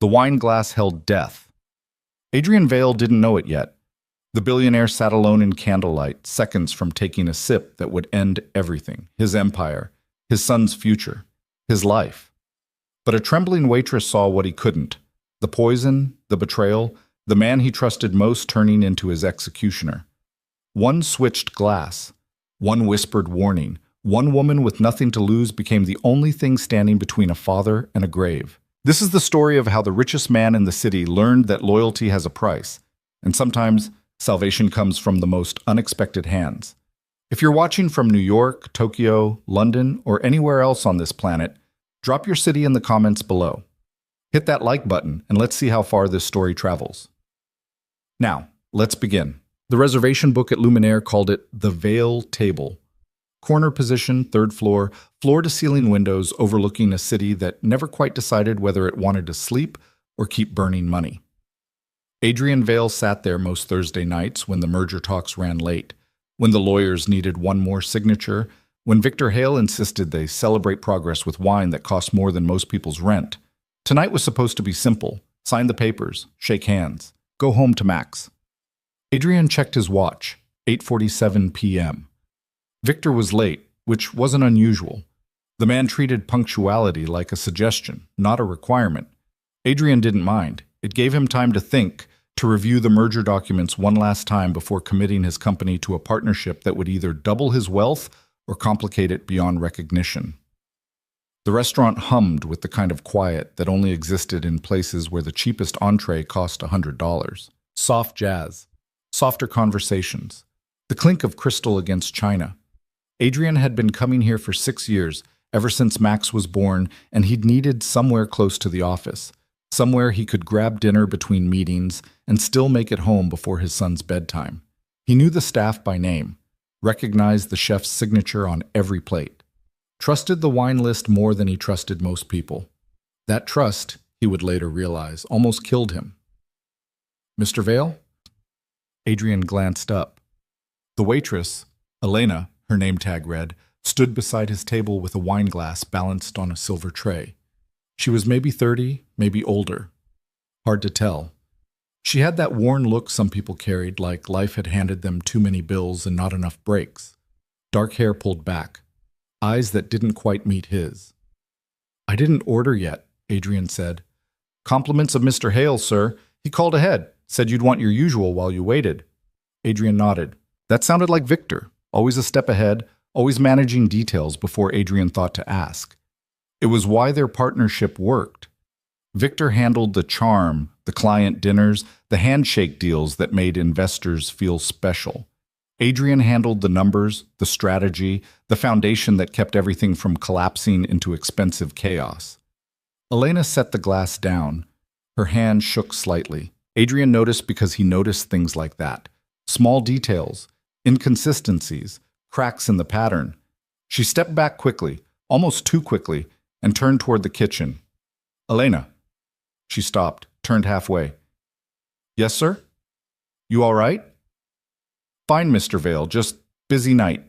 The wine glass held death. Adrian Vale didn't know it yet. The billionaire sat alone in candlelight, seconds from taking a sip that would end everything: his empire, his son's future, his life. But a trembling waitress saw what he couldn't: the poison, the betrayal, the man he trusted most turning into his executioner. One switched glass, one whispered warning, one woman with nothing to lose became the only thing standing between a father and a grave. This is the story of how the richest man in the city learned that loyalty has a price, and sometimes salvation comes from the most unexpected hands. If you're watching from New York, Tokyo, London, or anywhere else on this planet, drop your city in the comments below. Hit that like button and let's see how far this story travels. Now, let's begin. The reservation book at Luminaire called it the Vale Table. Corner position, third floor, floor-to-ceiling windows overlooking a city that never quite decided whether it wanted to sleep or keep burning money. Adrian Vale sat there most Thursday nights when the merger talks ran late, when the lawyers needed one more signature, when Victor Hale insisted they celebrate progress with wine that cost more than most people's rent. Tonight was supposed to be simple: sign the papers, shake hands, go home to Max. Adrian checked his watch, 8:47 p.m. Victor was late, which wasn't unusual. The man treated punctuality like a suggestion, not a requirement. Adrian didn't mind. It gave him time to think, to review the merger documents one last time before committing his company to a partnership that would either double his wealth or complicate it beyond recognition. The restaurant hummed with the kind of quiet that only existed in places where the cheapest entree cost $100. Soft jazz, softer conversations, the clink of crystal against china. Adrian had been coming here for 6 years, ever since Max was born, and he'd needed somewhere close to the office, somewhere he could grab dinner between meetings and still make it home before his son's bedtime. He knew the staff by name, recognized the chef's signature on every plate, trusted the wine list more than he trusted most people. That trust, he would later realize, almost killed him. "Mr. Vale?" Adrian glanced up. The waitress, Elena, her name tag read, stood beside his table with a wine glass balanced on a silver tray. She was maybe 30, maybe older. Hard to tell. She had that worn look some people carried, like life had handed them too many bills and not enough breaks. Dark hair pulled back, eyes that didn't quite meet his. "I didn't order yet," Adrian said. "Compliments of Mr. Hale, sir. He called ahead, said you'd want your usual while you waited." Adrian nodded. That sounded like Victor, always a step ahead, always managing details before Adrian thought to ask. It was why their partnership worked. Victor handled the charm, the client dinners, the handshake deals that made investors feel special. Adrian handled the numbers, the strategy, the foundation that kept everything from collapsing into expensive chaos. Elena set the glass down. Her hand shook slightly. Adrian noticed because he noticed things like that. Small details, inconsistencies, cracks in the pattern. She stepped back quickly, almost too quickly, and turned toward the kitchen. "Elena." She stopped, turned halfway. "Yes, sir? You all right?" "Fine, Mr. Vale, just busy night."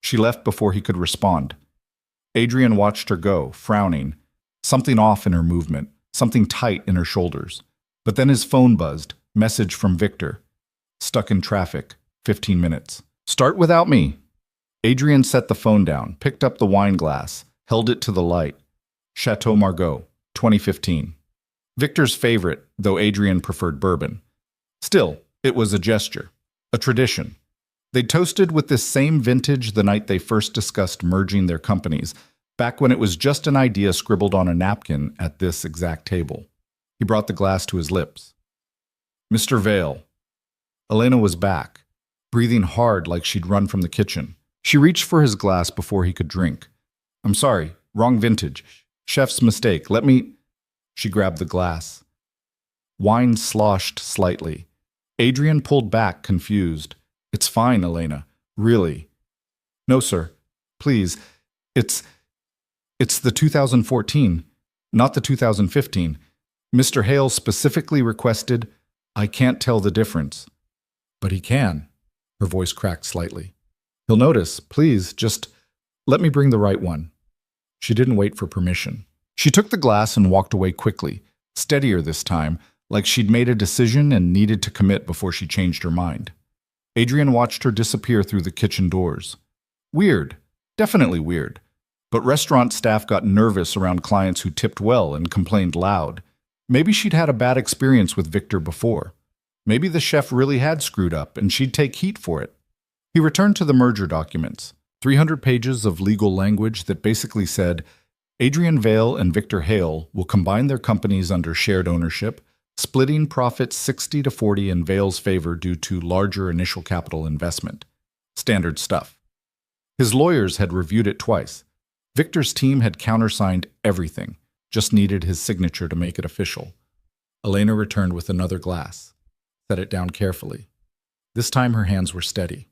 She left before he could respond. Adrian watched her go, frowning. Something off in her movement, something tight in her shoulders. But then his phone buzzed, message from Victor. "Stuck in traffic, 15 minutes. Start without me." Adrian set the phone down, picked up the wine glass, held it to the light. Chateau Margaux, 2015. Victor's favorite, though Adrian preferred bourbon. Still, it was a gesture, a tradition. They toasted with this same vintage the night they first discussed merging their companies, back when it was just an idea scribbled on a napkin at this exact table. He brought the glass to his lips. "Mr. Vale." Elena was back, breathing hard like she'd run from the kitchen. She reached for his glass before he could drink. "I'm sorry, wrong vintage. Chef's mistake. Let me—" She grabbed the glass. Wine sloshed slightly. Adrian pulled back, confused. "It's fine, Elena. Really." "No, sir. Please. It's the 2014, not the 2015. Mr. Hale specifically requested, I can't tell the difference." "But he can." Her voice cracked slightly. "He'll notice. Please, just let me bring the right one." She didn't wait for permission. She took the glass and walked away quickly, steadier this time, like she'd made a decision and needed to commit before she changed her mind. Adrian watched her disappear through the kitchen doors. Weird. Definitely weird. But restaurant staff got nervous around clients who tipped well and complained loud. Maybe she'd had a bad experience with Victor before. Maybe the chef really had screwed up and she'd take heat for it. He returned to the merger documents, 300 pages of legal language that basically said, Adrian Vale and Victor Hale will combine their companies under shared ownership, splitting profits 60-40 in Vale's favor due to larger initial capital investment. Standard stuff. His lawyers had reviewed it twice. Victor's team had countersigned everything, just needed his signature to make it official. Elena returned with another glass, set it down carefully. This time her hands were steady.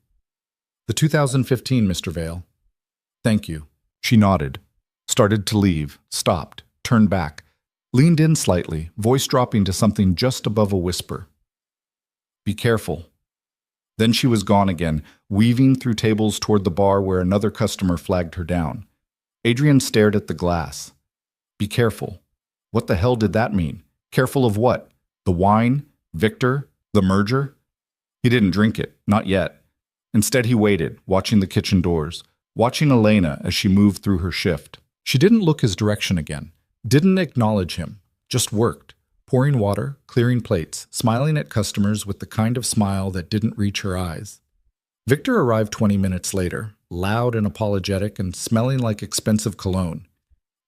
The 2015, Mr. Vale. Thank you. She nodded, started to leave, stopped, turned back, leaned in slightly, voice dropping to something just above a whisper. Be careful. Then she was gone again, weaving through tables toward the bar where another customer flagged her down. Adrian stared at the glass. Be careful. What the hell did that mean? Careful of what? The wine? Victor? The merger? He didn't drink it, not yet. Instead, he waited, watching the kitchen doors, watching Elena as she moved through her shift. She didn't look his direction again, didn't acknowledge him, just worked, pouring water, clearing plates, smiling at customers with the kind of smile that didn't reach her eyes. Victor arrived 20 minutes later, loud and apologetic and smelling like expensive cologne.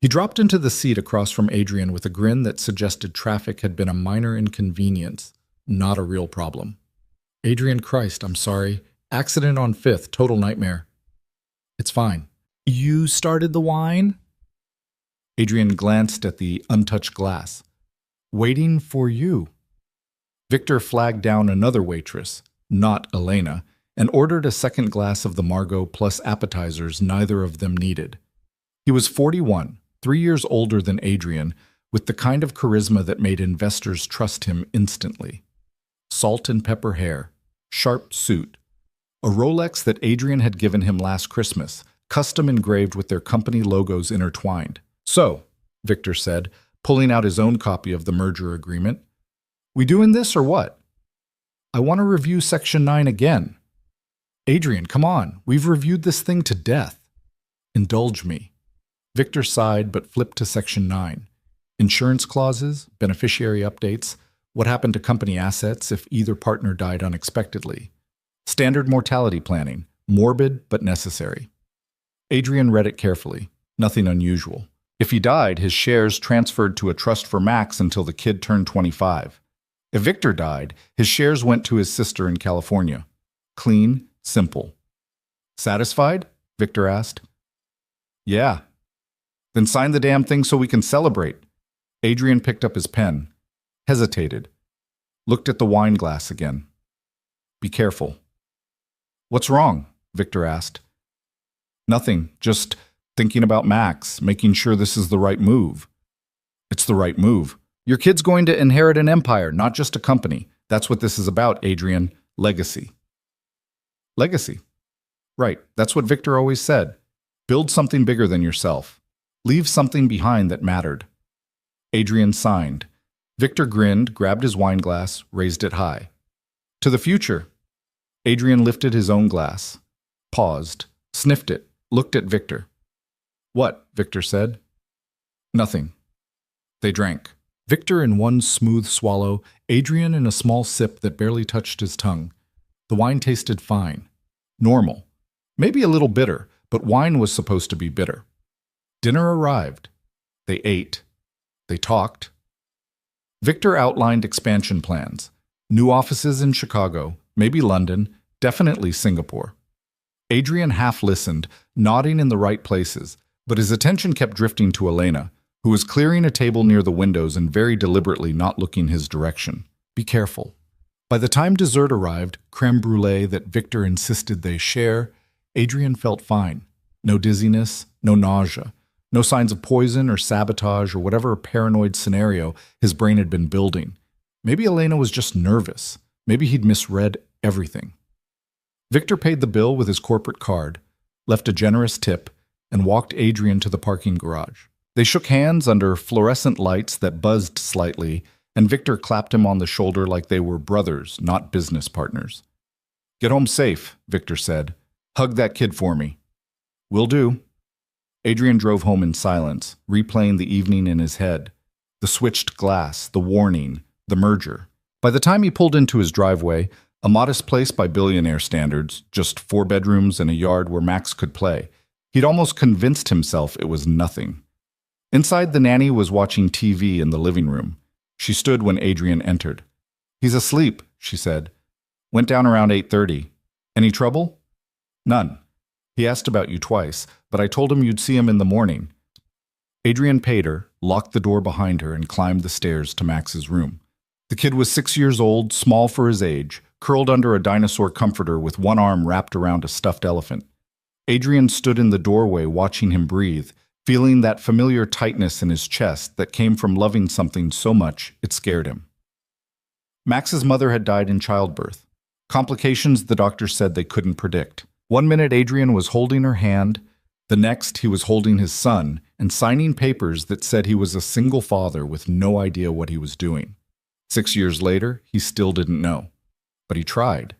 He dropped into the seat across from Adrian with a grin that suggested traffic had been a minor inconvenience, not a real problem. Adrian, Christ, I'm sorry. Accident on 5th, total nightmare. It's fine. You started the wine? Adrian glanced at the untouched glass. Waiting for you. Victor flagged down another waitress, not Elena, and ordered a second glass of the Margot plus appetizers neither of them needed. He was 41, 3 years older than Adrian, with the kind of charisma that made investors trust him instantly. Salt and pepper hair, sharp suit, a Rolex that Adrian had given him last Christmas, custom engraved with their company logos intertwined. So, Victor said, pulling out his own copy of the merger agreement, we doing this or what? I want to review Section 9 again. Adrian, come on, we've reviewed this thing to death. Indulge me. Victor sighed but flipped to Section 9. Insurance clauses, beneficiary updates, what happened to company assets if either partner died unexpectedly. Standard mortality planning, morbid but necessary. Adrian read it carefully, nothing unusual. If he died, his shares transferred to a trust for Max until the kid turned 25. If Victor died, his shares went to his sister in California. Clean, simple. Satisfied? Victor asked. Yeah. Then sign the damn thing so we can celebrate. Adrian picked up his pen, hesitated, looked at the wine glass again. Be careful. What's wrong? Victor asked. Nothing, just thinking about Max, making sure this is the right move. It's the right move. Your kid's going to inherit an empire, not just a company. That's what this is about, Adrian. Legacy. Legacy. Right, that's what Victor always said. Build something bigger than yourself. Leave something behind that mattered. Adrian signed. Victor grinned, grabbed his wine glass, raised it high. To the future. Adrian lifted his own glass, paused, sniffed it, looked at Victor. What? Victor said. Nothing. They drank. Victor in one smooth swallow, Adrian in a small sip that barely touched his tongue. The wine tasted fine. Normal. Maybe a little bitter, but wine was supposed to be bitter. Dinner arrived. They ate. They talked. Victor outlined expansion plans. New offices in Chicago, maybe London, definitely Singapore. Adrian half listened, nodding in the right places, but his attention kept drifting to Elena, who was clearing a table near the windows and very deliberately not looking his direction. Be careful. By the time dessert arrived, creme brulee that Victor insisted they share, Adrian felt fine. No dizziness, no nausea, no signs of poison or sabotage or whatever paranoid scenario his brain had been building. Maybe Elena was just nervous. Maybe he'd misread everything. Victor paid the bill with his corporate card, left a generous tip, and walked Adrian to the parking garage. They shook hands under fluorescent lights that buzzed slightly, and Victor clapped him on the shoulder like they were brothers, not business partners. "Get home safe," Victor said. "Hug that kid for me." "Will do." Adrian drove home in silence, replaying the evening in his head. The switched glass, the warning, the merger. By the time he pulled into his driveway, a modest place by Billionaire standards, just 4 bedrooms and a yard where Max could play, he'd almost convinced himself it was nothing. Inside, the nanny was watching TV in the living room. She stood when Adrian entered. "He's asleep," she said. "Went down around 8:30. Any trouble?" "None. He asked about you twice, but I told him you'd see him in the morning." Adrian paid her, locked the door behind her, and climbed the stairs to Max's room. The kid was 6 years old, small for his age, curled under a dinosaur comforter with one arm wrapped around a stuffed elephant. Adrian stood in the doorway watching him breathe, feeling that familiar tightness in his chest that came from loving something so much it scared him. Max's mother had died in childbirth. Complications the doctor said they couldn't predict. One minute Adrian was holding her hand, the next he was holding his son and signing papers that said he was a single father with no idea what he was doing. 6 years later, he still didn't know. But he tried.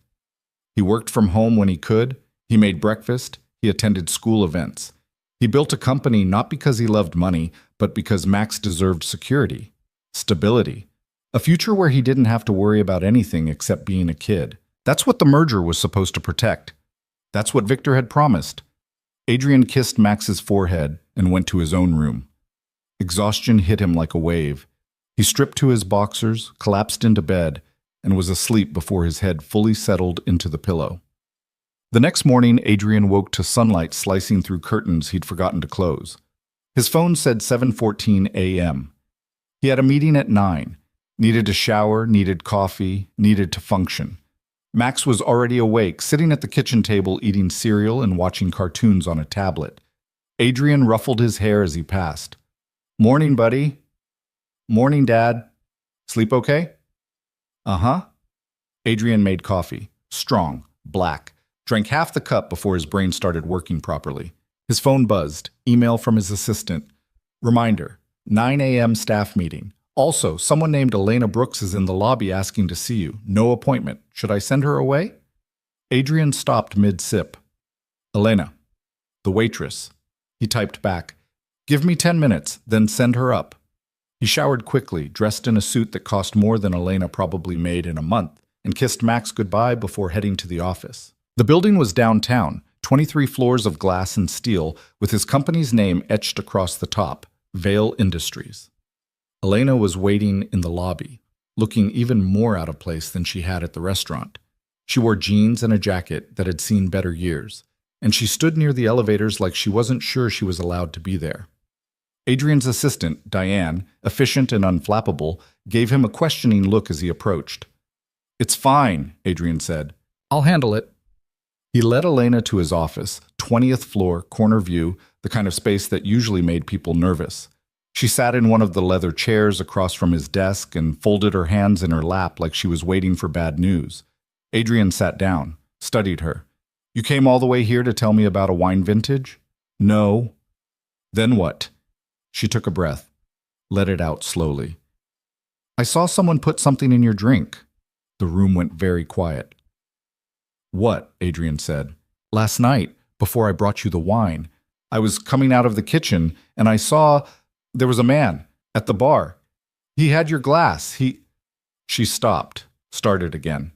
He worked from home when he could, he made breakfast, he attended school events. He built a company not because he loved money, but because Max deserved security, stability, a future where he didn't have to worry about anything except being a kid. That's what the merger was supposed to protect. That's what Victor had promised. Adrian kissed Max's forehead and went to his own room. Exhaustion hit him like a wave. He stripped to his boxers, collapsed into bed, and was asleep before his head fully settled into the pillow. The next morning, Adrian woke to sunlight slicing through curtains he'd forgotten to close. His phone said 7:14 a.m. He had a meeting at 9, needed a shower, needed coffee, needed to function. Max was already awake, sitting at the kitchen table eating cereal and watching cartoons on a tablet. Adrian ruffled his hair as he passed. "Morning, buddy." "Morning, Dad. Sleep okay?" "Uh-huh." Adrian made coffee. Strong, black. Drank half the cup before his brain started working properly. His phone buzzed. Email from his assistant. Reminder, 9 a.m. staff meeting. Also, someone named Elena Brooks is in the lobby asking to see you. No appointment. Should I send her away? Adrian stopped mid-sip. "Elena." "The waitress." He typed back, "Give me 10 minutes, then send her up." He showered quickly, dressed in a suit that cost more than Elena probably made in a month, and kissed Max goodbye before heading to the office. The building was downtown, 23 floors of glass and steel, with his company's name etched across the top, Vale Industries. Elena was waiting in the lobby, looking even more out of place than she had at the restaurant. She wore jeans and a jacket that had seen better years, and she stood near the elevators like she wasn't sure she was allowed to be there. Adrian's assistant, Diane, efficient and unflappable, gave him a questioning look as he approached. "It's fine," Adrian said. "I'll handle it." He led Elena to his office, 20th floor, corner view, the kind of space that usually made people nervous. She sat in one of the leather chairs across from his desk and folded her hands in her lap like she was waiting for bad news. Adrian sat down, studied her. "You came all the way here to tell me about a wine vintage?" "No." "Then what?" She took a breath, let it out slowly. "I saw someone put something in your drink." The room went very quiet. "What?" Adrian said. "Last night, before I brought you the wine, I was coming out of the kitchen and I saw there was a man at the bar. He had your glass. She stopped, started again.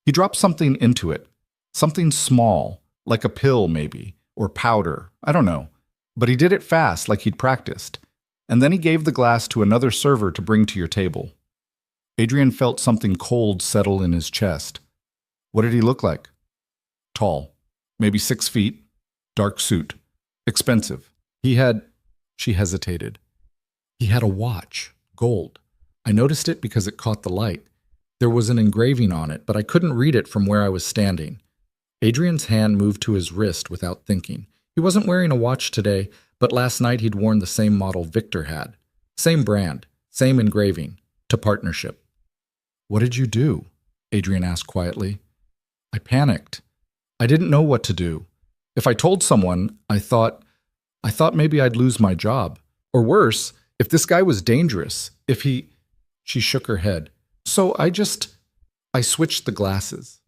"He dropped something into it, something small, like a pill maybe, or powder, I don't know. But he did it fast, like he'd practiced. And then he gave the glass to another server to bring to your table." Adrian felt something cold settle in his chest. "What did he look like?" "Tall, maybe 6 feet, dark suit, expensive. He had..." She hesitated. "He had a watch, gold. I noticed it because it caught the light. There was an engraving on it, but I couldn't read it from where I was standing." Adrian's hand moved to his wrist without thinking. He wasn't wearing a watch today, but last night he'd worn the same model Victor had. Same brand, same engraving, to partnership. "What did you do?" Adrian asked quietly. "I panicked. I didn't know what to do. If I told someone, I thought maybe I'd lose my job. Or worse, if this guy was dangerous, if he... She shook her head. So I switched the glasses.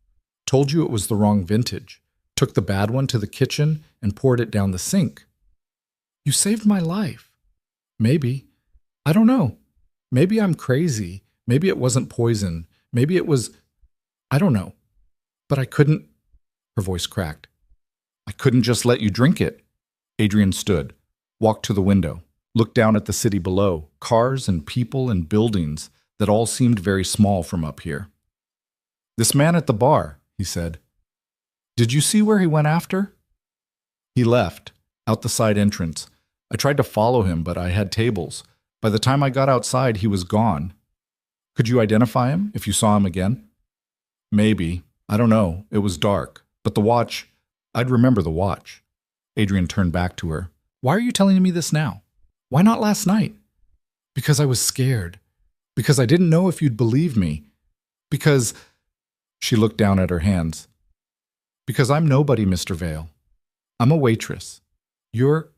Told you it was the wrong vintage. Took the bad one to the kitchen and poured it down the sink. You saved my life. Maybe. I don't know. Maybe I'm crazy. Maybe it wasn't poison. Maybe it was... I don't know. But I couldn't... Her voice cracked. I couldn't just let you drink it. Adrian stood, walked to the window, looked down at the city below, cars and people and buildings that all seemed very small from up here. This man at the bar, he said. Did you see where he went after? He left, out the side entrance. I tried to follow him, but I had tables. By the time I got outside, he was gone. Could you identify him if you saw him again? Maybe. I don't know. It was dark. But the watch, I'd remember the watch. Adrian turned back to her. Why are you telling me this now? Why not last night? Because I was scared. Because I didn't know if you'd believe me. Because... She looked down at her hands. Because I'm nobody, Mr. Vale. I'm a waitress. You're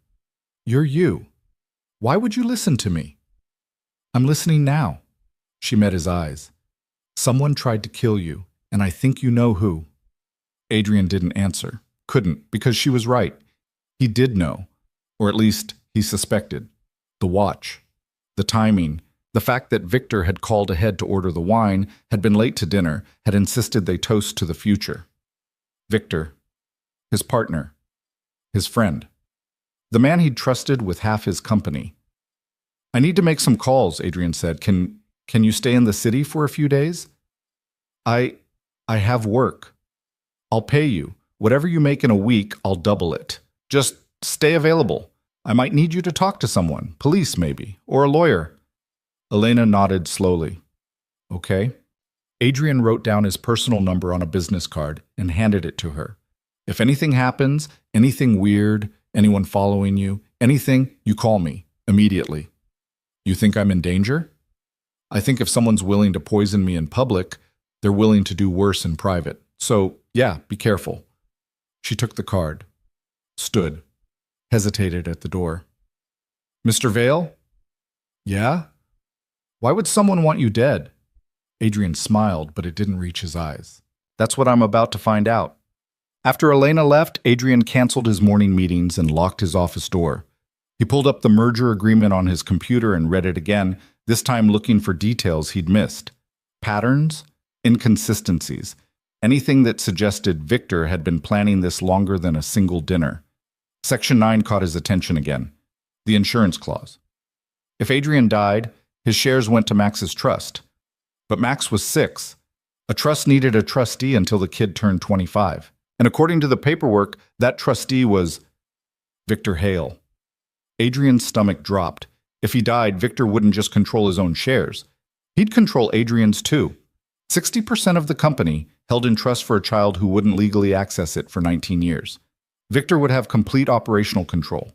you. Why would you listen to me? I'm listening now. She met his eyes. Someone tried to kill you, and I think you know who. Adrian didn't answer. Couldn't, because she was right. He did know, or at least he suspected. The watch, the timing, the fact that Victor had called ahead to order the wine, had been late to dinner, had insisted they toast to the future. Victor, his partner, his friend, the man he'd trusted with half his company. I need to make some calls, Adrian said. Can you stay in the city for a few days? I have work. I'll pay you. Whatever you make in a week, I'll double it. Just stay available. I might need you to talk to someone, police maybe, or a lawyer. Elena nodded slowly. Okay. Adrian wrote down his personal number on a business card and handed it to her. If anything happens, anything weird, anyone following you, anything, you call me, immediately. You think I'm in danger? I think if someone's willing to poison me in public, they're willing to do worse in private. So, yeah, be careful. She took the card, stood, hesitated at the door. Mr. Vale? Yeah? Why would someone want you dead? Adrian smiled, but it didn't reach his eyes. That's what I'm about to find out. After Elena left, Adrian canceled his morning meetings and locked his office door. He pulled up the merger agreement on his computer and read it again, this time looking for details he'd missed. Patterns, inconsistencies, anything that suggested Victor had been planning this longer than a single dinner. Section 9 caught his attention again. The insurance clause. If Adrian died, his shares went to Max's trust. But Max was 6. A trust needed a trustee until the kid turned 25. And according to the paperwork, that trustee was Victor Hale. Adrian's stomach dropped. If he died, Victor wouldn't just control his own shares. He'd control Adrian's too. 60% of the company held in trust for a child who wouldn't legally access it for 19 years. Victor would have complete operational control.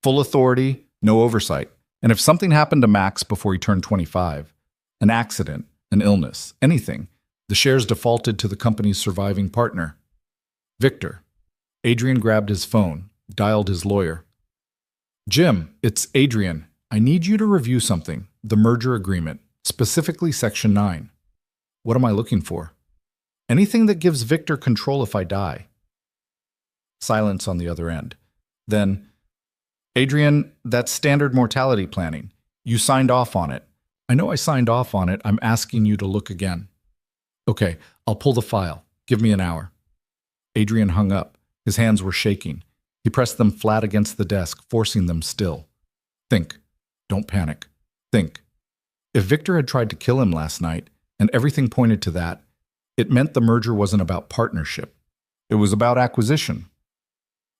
Full authority, no oversight. And if something happened to Max before he turned 25, an accident, an illness, anything, the shares defaulted to the company's surviving partner. Victor. Adrian grabbed his phone, dialed his lawyer. Jim, it's Adrian. I need you to review something, the merger agreement, specifically Section 9. What am I looking for? Anything that gives Victor control if I die. Silence on the other end. Then, Adrian, that's standard mortality planning. You signed off on it. I know I signed off on it. I'm asking you to look again. Okay, I'll pull the file. Give me an hour. Adrian hung up. His hands were shaking. He pressed them flat against the desk, forcing them still. Think. Don't panic. Think. If Victor had tried to kill him last night, and everything pointed to that, it meant the merger wasn't about partnership. It was about acquisition.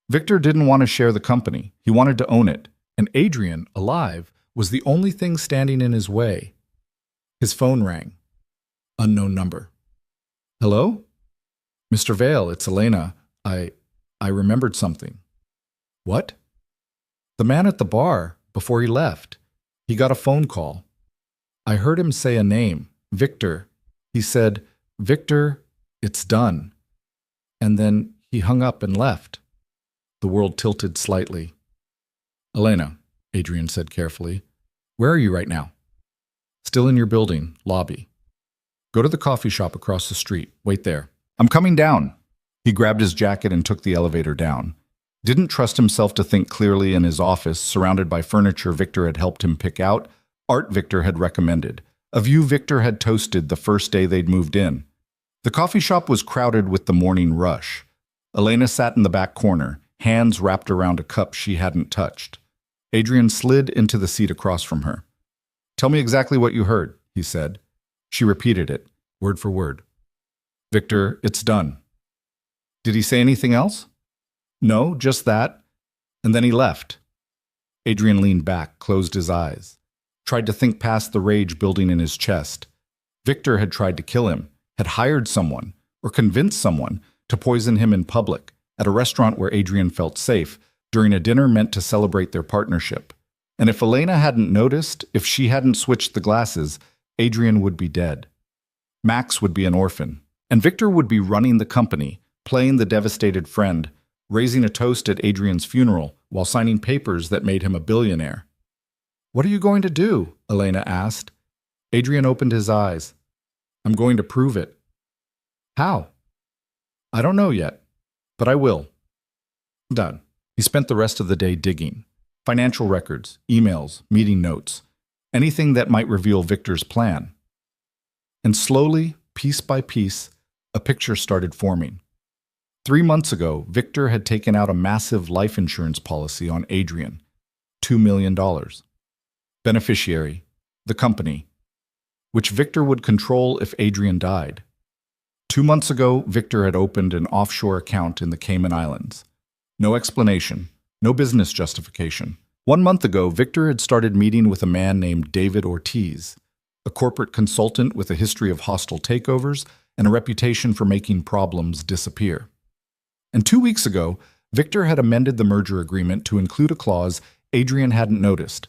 Victor didn't want to share the company. He wanted to own it. And Adrian, alive, was the only thing standing in his way. His phone rang. Unknown number. Hello? Mr. Vale, it's Elena. I remembered something. What? The man at the bar, before he left. He got a phone call. I heard him say a name, Victor. He said, Victor, it's done. And then he hung up and left. The world tilted slightly. Elena, Adrian said carefully. Where are you right now? Still in your building, lobby. Go to the coffee shop across the street. Wait there. I'm coming down. He grabbed his jacket and took the elevator down. Didn't trust himself to think clearly in his office, surrounded by furniture Victor had helped him pick out, art Victor had recommended, a view Victor had toasted the first day they'd moved in. The coffee shop was crowded with the morning rush. Elena sat in the back corner, hands wrapped around a cup she hadn't touched. Adrian slid into the seat across from her. Tell me exactly what you heard, he said. She repeated it, word for word. Victor, it's done. Did he say anything else? No, just that. And then he left. Adrian leaned back, closed his eyes, tried to think past the rage building in his chest. Victor had tried to kill him, had hired someone, or convinced someone to poison him in public, at a restaurant where Adrian felt safe, during a dinner meant to celebrate their partnership. And if Elena hadn't noticed, if she hadn't switched the glasses, Adrian would be dead. Max would be an orphan, and Victor would be running the company, playing the devastated friend, raising a toast at Adrian's funeral while signing papers that made him a billionaire. What are you going to do? Elena asked. Adrian opened his eyes. I'm going to prove it. How? I don't know yet, but I will. Done. He spent the rest of the day digging. Financial records, emails, meeting notes, anything that might reveal Victor's plan. And slowly, piece by piece, a picture started forming. 3 months ago, Victor had taken out a massive life insurance policy on Adrian, $2 million. Beneficiary, the company, which Victor would control if Adrian died. 2 months ago, Victor had opened an offshore account in the Cayman Islands. No explanation, no business justification. 1 month ago, Victor had started meeting with a man named David Ortiz, a corporate consultant with a history of hostile takeovers and a reputation for making problems disappear. And 2 weeks ago, Victor had amended the merger agreement to include a clause Adrian hadn't noticed.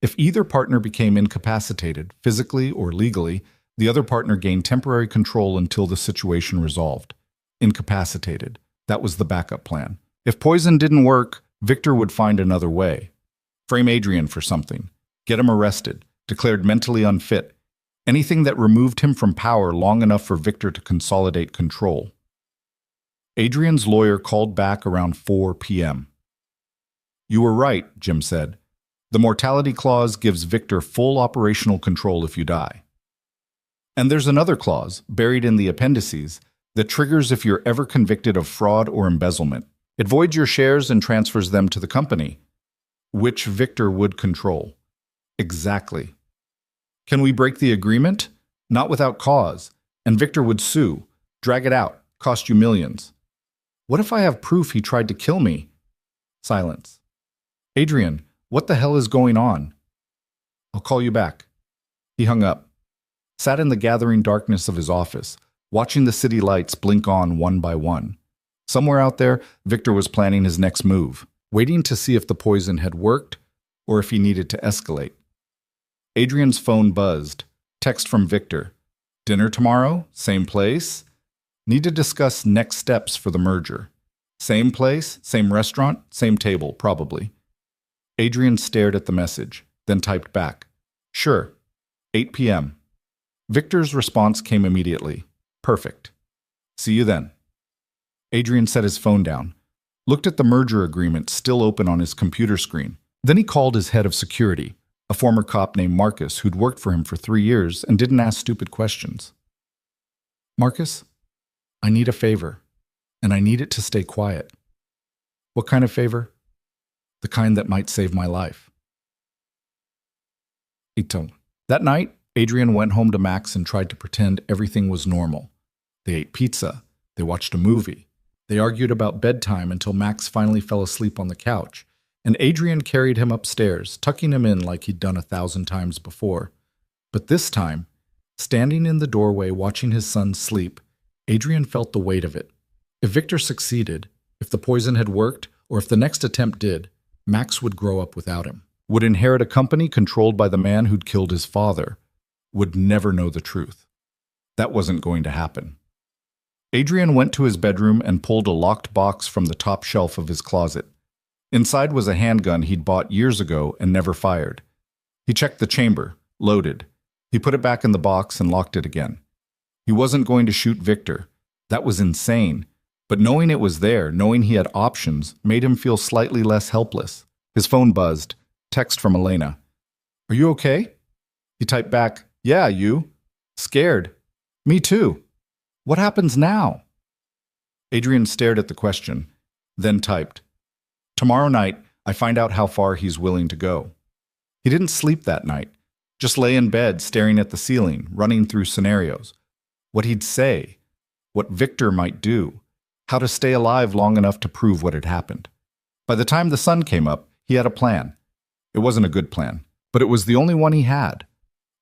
If either partner became incapacitated, physically or legally, the other partner gained temporary control until the situation resolved. Incapacitated. That was the backup plan. If poison didn't work, Victor would find another way. Frame Adrian for something. Get him arrested. Declared mentally unfit. Anything that removed him from power long enough for Victor to consolidate control. Adrian's lawyer called back around 4 p.m. You were right, Jim said. The mortality clause gives Victor full operational control if you die. And there's another clause, buried in the appendices, that triggers if you're ever convicted of fraud or embezzlement. It voids your shares and transfers them to the company, which Victor would control. Exactly. Can we break the agreement? Not without cause. And Victor would sue, drag it out, cost you millions. What if I have proof he tried to kill me? Silence. Adrian, what the hell is going on? I'll call you back. He hung up, sat in the gathering darkness of his office, watching the city lights blink on one by one. Somewhere out there, Victor was planning his next move, waiting to see if the poison had worked or if he needed to escalate. Adrian's phone buzzed. Text from Victor. Dinner tomorrow? Same place? Need to discuss next steps for the merger. Same place, same restaurant, same table, probably. Adrian stared at the message, then typed back. Sure. 8 p.m. Victor's response came immediately. Perfect. See you then. Adrian set his phone down, looked at the merger agreement still open on his computer screen. Then he called his head of security, a former cop named Marcus who'd worked for him for 3 years and didn't ask stupid questions. Marcus, I need a favor, and I need it to stay quiet. What kind of favor? The kind that might save my life. That night, Adrian went home to Max and tried to pretend everything was normal. They ate pizza. They watched a movie. They argued about bedtime until Max finally fell asleep on the couch, and Adrian carried him upstairs, tucking him in like he'd done 1,000 times before. But this time, standing in the doorway watching his son sleep, Adrian felt the weight of it. If Victor succeeded, if the poison had worked, or if the next attempt did, Max would grow up without him, would inherit a company controlled by the man who'd killed his father, would never know the truth. That wasn't going to happen. Adrian went to his bedroom and pulled a locked box from the top shelf of his closet. Inside was a handgun he'd bought years ago and never fired. He checked the chamber, loaded. He put it back in the box and locked it again. He wasn't going to shoot Victor. That was insane. But knowing it was there, knowing he had options, made him feel slightly less helpless. His phone buzzed. Text from Elena. "Are you okay?" He typed back, "Yeah, you?" "Scared." "Me too." "What happens now?" Adrian stared at the question, then typed, "Tomorrow night, I find out how far he's willing to go." He didn't sleep that night, just lay in bed staring at the ceiling, running through scenarios. What he'd say, what Victor might do, how to stay alive long enough to prove what had happened. By the time the sun came up, he had a plan. It wasn't a good plan, but it was the only one he had.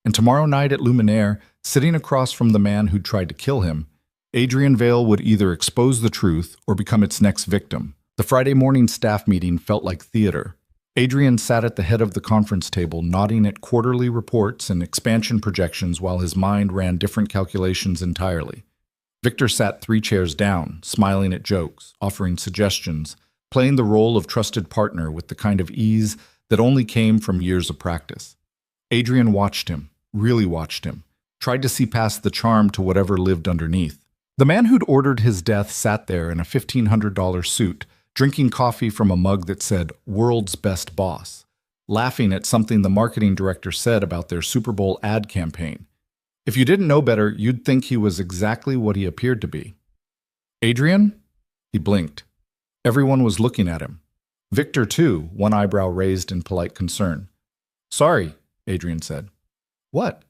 And tomorrow night at Luminaire, sitting across from the man who'd tried to kill him, Adrian Vale would either expose the truth or become its next victim. The Friday morning staff meeting felt like theater. Adrian sat at the head of the conference table, nodding at quarterly reports and expansion projections while his mind ran different calculations entirely. Victor sat 3 chairs down, smiling at jokes, offering suggestions, playing the role of trusted partner with the kind of ease that only came from years of practice. Adrian watched him, really watched him, tried to see past the charm to whatever lived underneath. The man who'd ordered his death sat there in a $1,500 suit, drinking coffee from a mug that said, "World's Best Boss," laughing at something the marketing director said about their Super Bowl ad campaign. If you didn't know better, you'd think he was exactly what he appeared to be. "Adrian?" He blinked. Everyone was looking at him. Victor, too, one eyebrow raised in polite concern. "Sorry," Adrian said. "What?"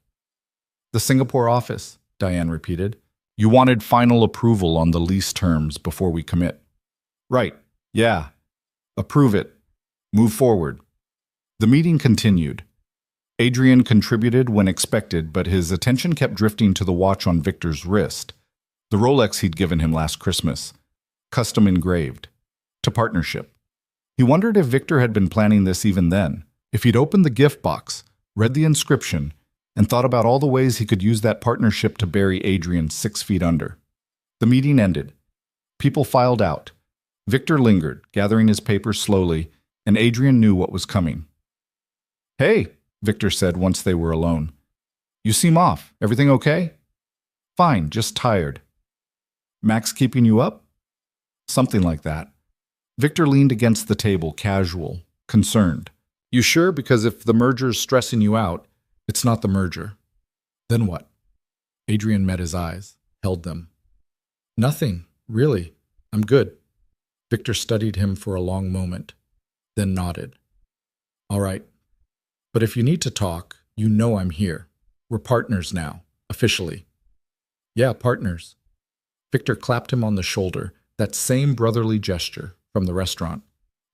"The Singapore office," Diane repeated. "You wanted final approval on the lease terms before we commit." "Right. Yeah. Approve it. Move forward." The meeting continued. Adrian contributed when expected, but his attention kept drifting to the watch on Victor's wrist, the Rolex he'd given him last Christmas, custom engraved, to partnership. He wondered if Victor had been planning this even then, if he'd opened the gift box, read the inscription, and thought about all the ways he could use that partnership to bury Adrian 6 feet under. The meeting ended. People filed out. Victor lingered, gathering his papers slowly, and Adrian knew what was coming. "Hey," Victor said once they were alone. "You seem off. Everything okay?" "Fine, just tired." "Max keeping you up?" "Something like that." Victor leaned against the table, casual, concerned. "You sure? Because if the merger's stressing you out, it's not the merger." "Then what?" Adrian met his eyes, held them. "Nothing, really. I'm good." Victor studied him for a long moment, then nodded. "All right. But if you need to talk, you know I'm here. We're partners now, officially." "Yeah, partners." Victor clapped him on the shoulder, that same brotherly gesture from the restaurant,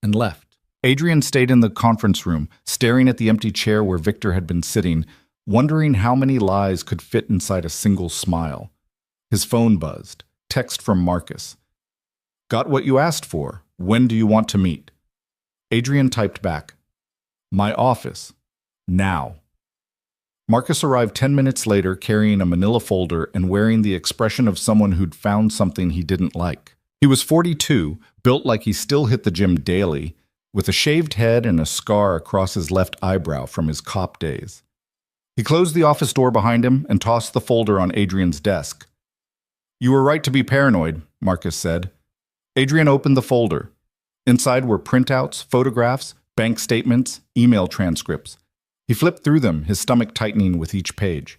and left. Adrian stayed in the conference room, staring at the empty chair where Victor had been sitting, wondering how many lies could fit inside a single smile. His phone buzzed. Text from Marcus. "Got what you asked for. When do you want to meet?" Adrian typed back, "My office. Now." Marcus arrived 10 minutes later carrying a manila folder and wearing the expression of someone who'd found something he didn't like. He was 42, built like he still hit the gym daily, with a shaved head and a scar across his left eyebrow from his cop days. He closed the office door behind him and tossed the folder on Adrian's desk. "You were right to be paranoid," Marcus said. Adrian opened the folder. Inside were printouts, photographs, bank statements, email transcripts. He flipped through them, his stomach tightening with each page.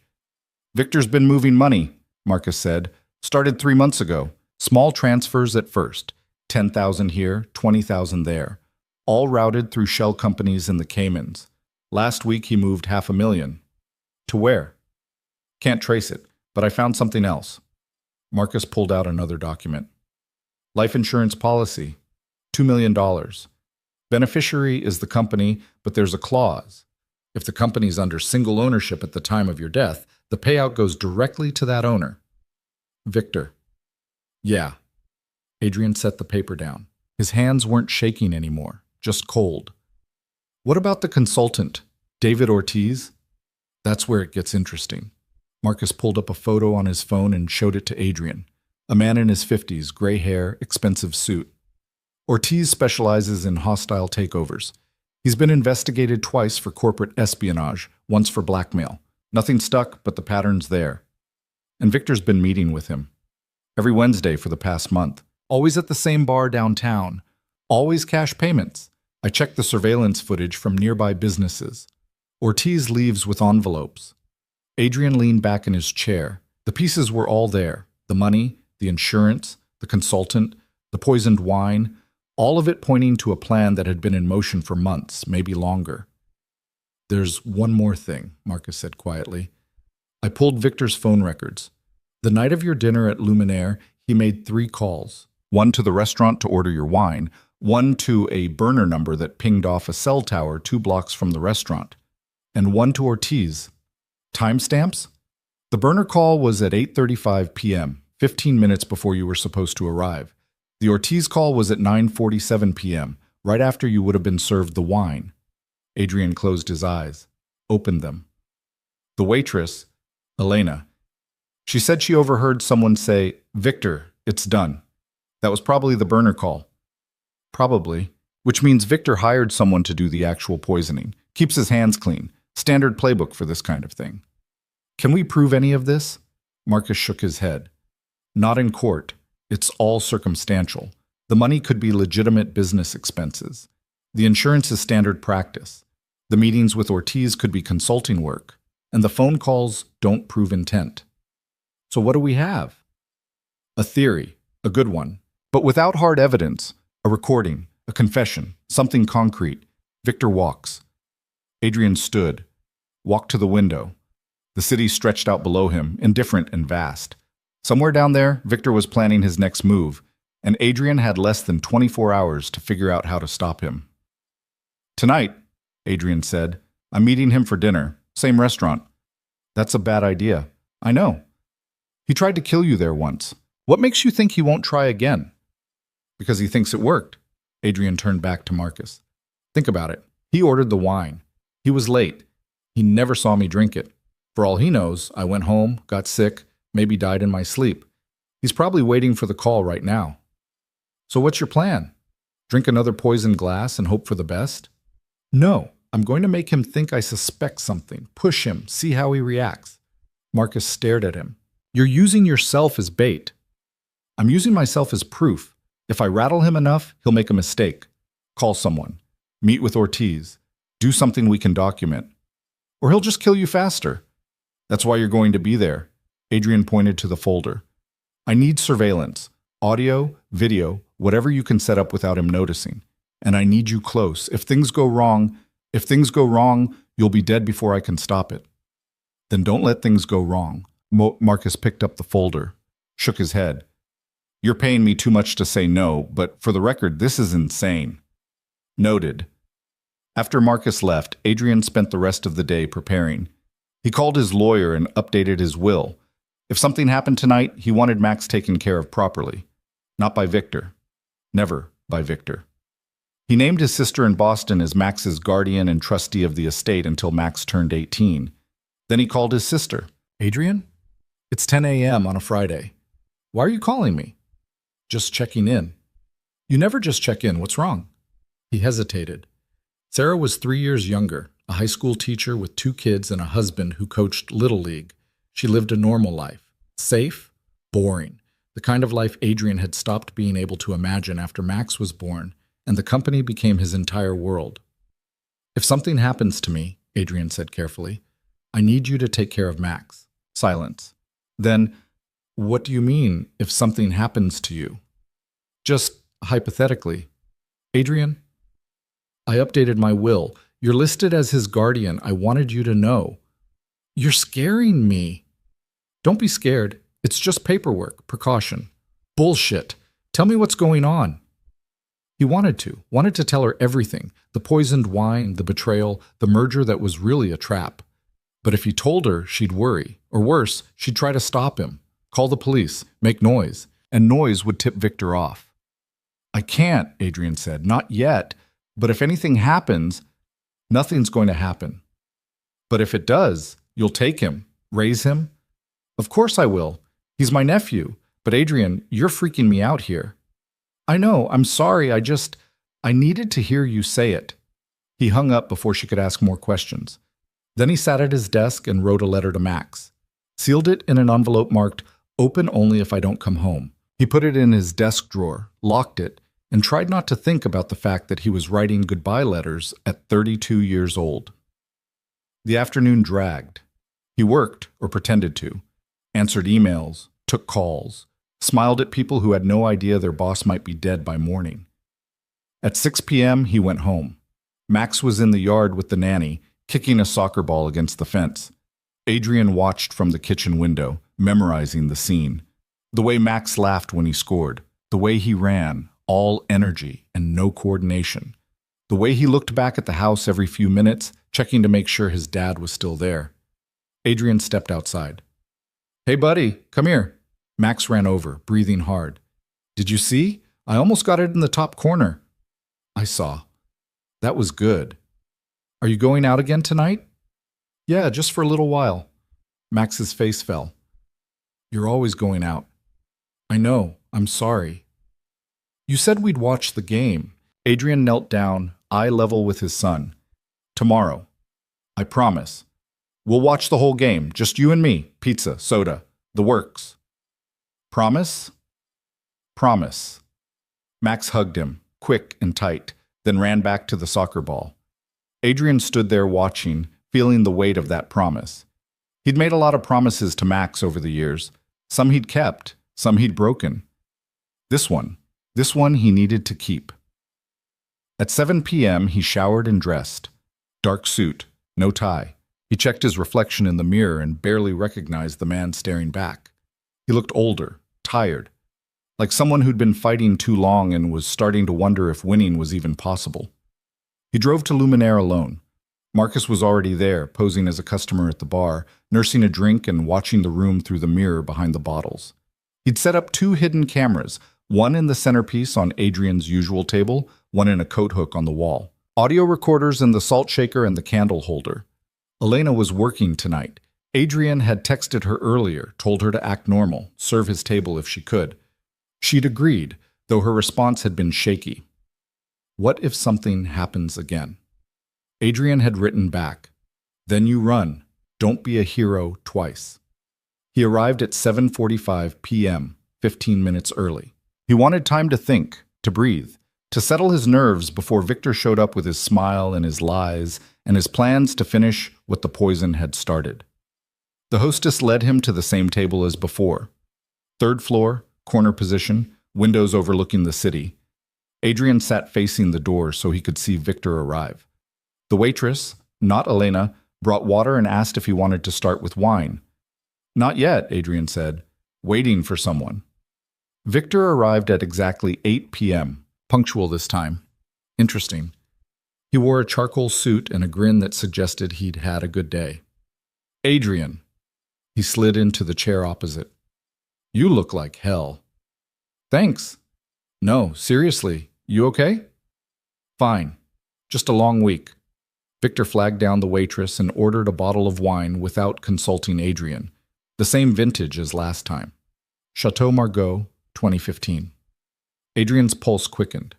"Victor's been moving money," Marcus said. "Started 3 months ago. Small transfers at first. 10,000 here, 20,000 there. All routed through shell companies in the Caymans. Last week he moved $500,000. To where?" "Can't trace it, but I found something else." Marcus pulled out another document. "Life insurance policy. $2 million. Beneficiary is the company, but there's a clause. If the company's under single ownership at the time of your death, the payout goes directly to that owner." "Victor." "Yeah." Adrian set the paper down. His hands weren't shaking anymore, just cold. "What about the consultant, David Ortiz?" "That's where it gets interesting." Marcus pulled up a photo on his phone and showed it to Adrian. A man in his 50s, gray hair, expensive suit. Ortiz specializes in hostile takeovers. He's been investigated twice for corporate espionage, once for blackmail. Nothing stuck, but the pattern's there. And Victor's been meeting with him. Every Wednesday for the past month. Always at the same bar downtown. Always cash payments. I checked the surveillance footage from nearby businesses. Ortiz leaves with envelopes. Adrian leaned back in his chair. The pieces were all there. The money, the insurance, the consultant, the poisoned wine, all of it pointing to a plan that had been in motion for months, maybe longer. "There's one more thing," Marcus said quietly. "I pulled Victor's phone records. The night of your dinner at Luminaire, he made 3 calls. One to the restaurant to order your wine, one to a burner number that pinged off a cell tower 2 blocks from the restaurant, and one to Ortiz. Timestamps? The burner call was at 8:35 p.m., 15 minutes before you were supposed to arrive. The Ortiz call was at 9:47 p.m., right after you would have been served the wine." Adrian closed his eyes, opened them. The waitress, Elena, she said she overheard someone say, "Victor, it's done." That was probably the burner call. Probably, which means Victor hired someone to do the actual poisoning. Keeps his hands clean. Standard playbook for this kind of thing. "Can we prove any of this?" Marcus shook his head. "Not in court. It's all circumstantial. The money could be legitimate business expenses. The insurance is standard practice. The meetings with Ortiz could be consulting work. And the phone calls don't prove intent. So what do we have?" "A theory, a good one, but without hard evidence. A recording, a confession, something concrete." Victor walks. Adrian stood, walked to the window. The city stretched out below him, indifferent and vast. Somewhere down there, Victor was planning his next move, and Adrian had less than 24 hours to figure out how to stop him. "Tonight," Adrian said, "I'm meeting him for dinner. Same restaurant." "That's a bad idea." "I know. He tried to kill you there once. What makes you think he won't try again?" "Because he thinks it worked." Adrian turned back to Marcus. "Think about it. He ordered the wine. He was late. He never saw me drink it. For all he knows, I went home, got sick, maybe died in my sleep. He's probably waiting for the call right now. So what's your plan? Drink another poisoned glass and hope for the best?" "No, I'm going to make him think I suspect something, push him, see how he reacts." Marcus stared at him. "You're using yourself as bait." "I'm using myself as proof. If I rattle him enough, he'll make a mistake. Call someone. Meet with Ortiz. Do something we can document. Or he'll just kill you faster. That's why you're going to be there." Adrian pointed to the folder. "I need surveillance. Audio, video, whatever you can set up without him noticing. And I need you close. If things go wrong, you'll be dead before I can stop it." "Then don't let things go wrong." Marcus picked up the folder, shook his head. "You're paying me too much to say no, but for the record, this is insane." "Noted." After Marcus left, Adrian spent the rest of the day preparing. He called his lawyer and updated his will. If something happened tonight, he wanted Max taken care of properly. Not by Victor. Never by Victor. He named his sister in Boston as Max's guardian and trustee of the estate until Max turned 18. Then he called his sister. "Adrian? It's 10 a.m. on a Friday. Why are you calling me?" "Just checking in." "You never just check in. What's wrong?" He hesitated. Sarah was 3 years younger, a high school teacher with 2 kids and a husband who coached Little League. She lived a normal life. Safe, boring. The kind of life Adrian had stopped being able to imagine after Max was born, and the company became his entire world. "If something happens to me," Adrian said carefully, "I need you to take care of Max." Silence. Then, "What do you mean, if something happens to you?" "Just hypothetically." "Adrian, I updated my will. You're listed as his guardian. I wanted you to know." "You're scaring me." "Don't be scared. It's just paperwork, precaution." "Bullshit. Tell me what's going on." He wanted to tell her everything. The poisoned wine, the betrayal, the merger that was really a trap. But if he told her, she'd worry. Or worse, she'd try to stop him. Call the police, make noise. And noise would tip Victor off. "I can't," Adrian said. "Not yet. But if anything happens, nothing's going to happen." "But if it does, you'll take him, raise him?" "Of course I will. He's my nephew. But Adrian, you're freaking me out here." I know, I'm sorry, I needed to hear you say it. He hung up before she could ask more questions. Then he sat at his desk and wrote a letter to Max. Sealed it in an envelope marked, "Open only if I don't come home." He put it in his desk drawer, locked it, and tried not to think about the fact that he was writing goodbye letters at 32 years old. The afternoon dragged. He worked, or pretended to, answered emails, took calls, smiled at people who had no idea their boss might be dead by morning. At 6 p.m., he went home. Max was in the yard with the nanny, kicking a soccer ball against the fence. Adrian watched from the kitchen window, memorizing the scene. The way Max laughed when he scored, the way he ran, all energy and no coordination. The way he looked back at the house every few minutes, checking to make sure his dad was still there. Adrian stepped outside. "Hey, buddy, come here." Max ran over, breathing hard. "Did you see? I almost got it in the top corner." "I saw. That was good. Are you going out again tonight?" "Yeah, just for a little while." Max's face fell. "You're always going out." "I know. I'm sorry." "You said we'd watch the game." Adrian knelt down, eye level with his son. "Tomorrow. I promise. We'll watch the whole game, just you and me, pizza, soda, the works." "Promise?" "Promise." Max hugged him, quick and tight, then ran back to the soccer ball. Adrian stood there watching, feeling the weight of that promise. He'd made a lot of promises to Max over the years. Some he'd kept, some he'd broken. This one he needed to keep. At 7 p.m., he showered and dressed. Dark suit, no tie. He checked his reflection in the mirror and barely recognized the man staring back. He looked older, tired, like someone who'd been fighting too long and was starting to wonder if winning was even possible. He drove to Luminaire alone. Marcus was already there, posing as a customer at the bar, nursing a drink and watching the room through the mirror behind the bottles. He'd set up 2 hidden cameras, one in the centerpiece on Adrian's usual table, one in a coat hook on the wall. Audio recorders in the salt shaker and the candle holder. Elena was working tonight. Adrian had texted her earlier, told her to act normal, serve his table if she could. She'd agreed, though her response had been shaky. What if something happens again? Adrian had written back, "Then you run. Don't be a hero twice." He arrived at 7:45 p.m., 15 minutes early. He wanted time to think, to breathe, to settle his nerves before Victor showed up with his smile and his lies and his plans to finish what the poison had started. The hostess led him to the same table as before. 3rd floor, corner position, windows overlooking the city. Adrian sat facing the door so he could see Victor arrive. The waitress, not Elena, brought water and asked if he wanted to start with wine. "Not yet," Adrian said, "waiting for someone." Victor arrived at exactly 8 p.m., punctual this time. Interesting. He wore a charcoal suit and a grin that suggested he'd had a good day. "Adrian." He slid into the chair opposite. "You look like hell." "Thanks." "No, seriously, you okay?" "Fine. Just a long week." Victor flagged down the waitress and ordered a bottle of wine without consulting Adrian. The same vintage as last time. Chateau Margaux, 2015. Adrian's pulse quickened.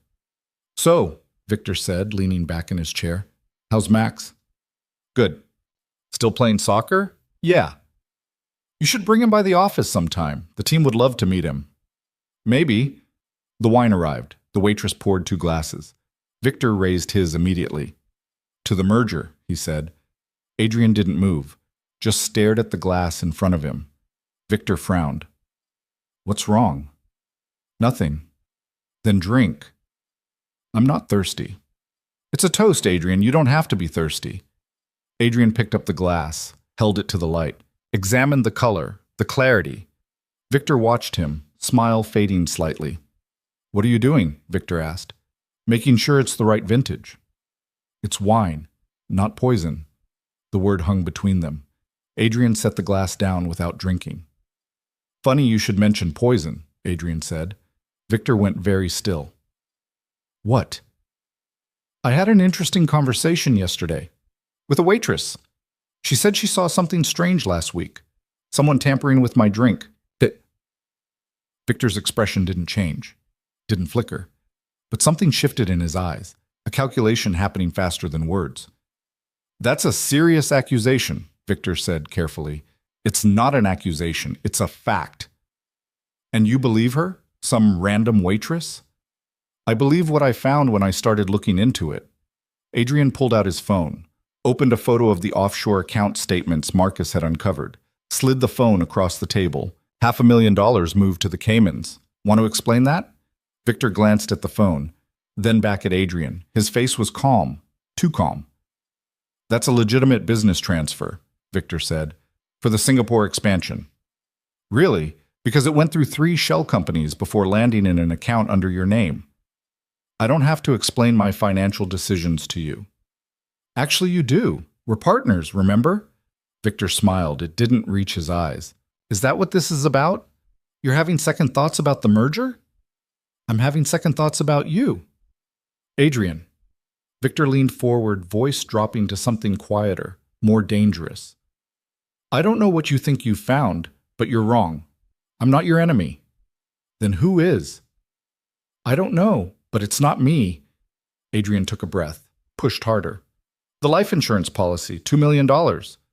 "So," Victor said, leaning back in his chair, "how's Max?" "Good." "Still playing soccer?" "Yeah." "You should bring him by the office sometime. The team would love to meet him." "Maybe." The wine arrived. The waitress poured 2 glasses. Victor raised his immediately. "To the merger," he said. Adrian didn't move, just stared at the glass in front of him. Victor frowned. "What's wrong?" "Nothing." "Then drink." "I'm not thirsty." "It's a toast, Adrian. You don't have to be thirsty." Adrian picked up the glass, held it to the light, examined the color, the clarity. Victor watched him, smile fading slightly. "What are you doing?" Victor asked. "Making sure it's the right vintage." "It's wine, not poison." The word hung between them. Adrian set the glass down without drinking. "Funny you should mention poison," Adrian said. Victor went very still. "What?" "I had an interesting conversation yesterday. With a waitress. She said she saw something strange last week. Someone tampering with my drink." Victor's expression didn't change. didn't flicker. But something shifted in his eyes, a calculation happening faster than words. That's a serious accusation, Victor said carefully. It's not an accusation, it's a fact. And you believe her? Some random waitress? I believe what I found when I started looking into it. Adrian pulled out his phone, opened a photo of the offshore account statements Marcus had uncovered, slid the phone across the table. $500,000 moved to the Caymans. Want to explain that? Victor glanced at the phone, then back at Adrian. His face was calm, too calm. That's a legitimate business transfer, Victor said, for the Singapore expansion. Really? Because it went through 3 shell companies before landing in an account under your name. I don't have to explain my financial decisions to you. Actually, you do. We're partners, remember? Victor smiled. It didn't reach his eyes. Is that what this is about? You're having second thoughts about the merger? I'm having second thoughts about you. Adrian. Victor leaned forward, voice dropping to something quieter, more dangerous. I don't know what you think you've found, but you're wrong. I'm not your enemy. Then who is? I don't know, but it's not me. Adrian took a breath, pushed harder. The life insurance policy, $2 million.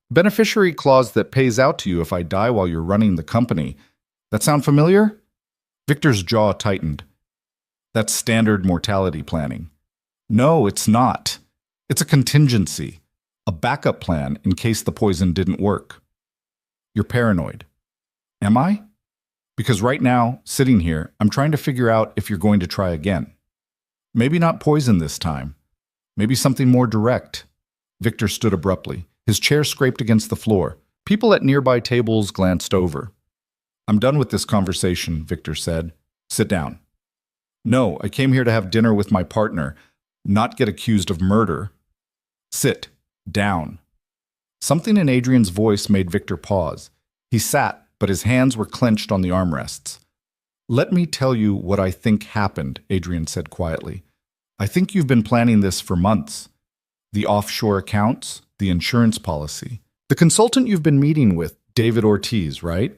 Beneficiary clause that pays out to you if I die while you're running the company. That sound familiar? Victor's jaw tightened. That's standard mortality planning. No, it's not. It's a contingency, a backup plan in case the poison didn't work. You're paranoid. Am I? Because right now, sitting here, I'm trying to figure out if you're going to try again. Maybe not poison this time. Maybe something more direct. Victor stood abruptly. His chair scraped against the floor. People at nearby tables glanced over. I'm done with this conversation, Victor said. Sit down. No, I came here to have dinner with my partner, not get accused of murder. Sit down. Something in Adrian's voice made Victor pause. He sat, but his hands were clenched on the armrests. Let me tell you what I think happened, Adrian said quietly. I think you've been planning this for months. The offshore accounts, the insurance policy. The consultant you've been meeting with, David Ortiz, right?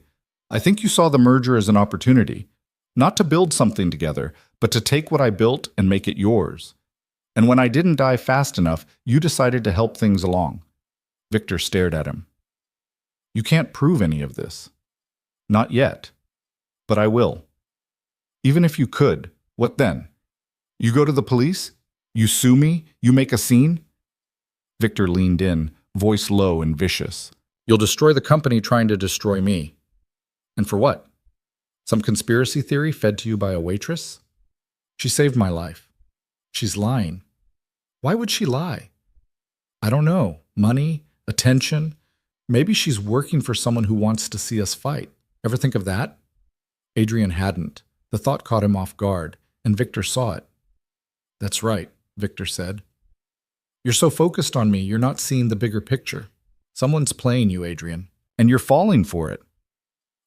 I think you saw the merger as an opportunity. Not to build something together, but to take what I built and make it yours. And when I didn't die fast enough, you decided to help things along. Victor stared at him. You can't prove any of this. Not yet. But I will. Even if you could, what then? You go to the police? You sue me? You make a scene? Victor leaned in, voice low and vicious. You'll destroy the company trying to destroy me. And for what? Some conspiracy theory fed to you by a waitress? She saved my life. She's lying. Why would she lie? I don't know. Money? Attention? Maybe she's working for someone who wants to see us fight. Ever think of that? Adrian hadn't. The thought caught him off guard, and Victor saw it. That's right, Victor said. You're so focused on me, you're not seeing the bigger picture. Someone's playing you, Adrian, and you're falling for it.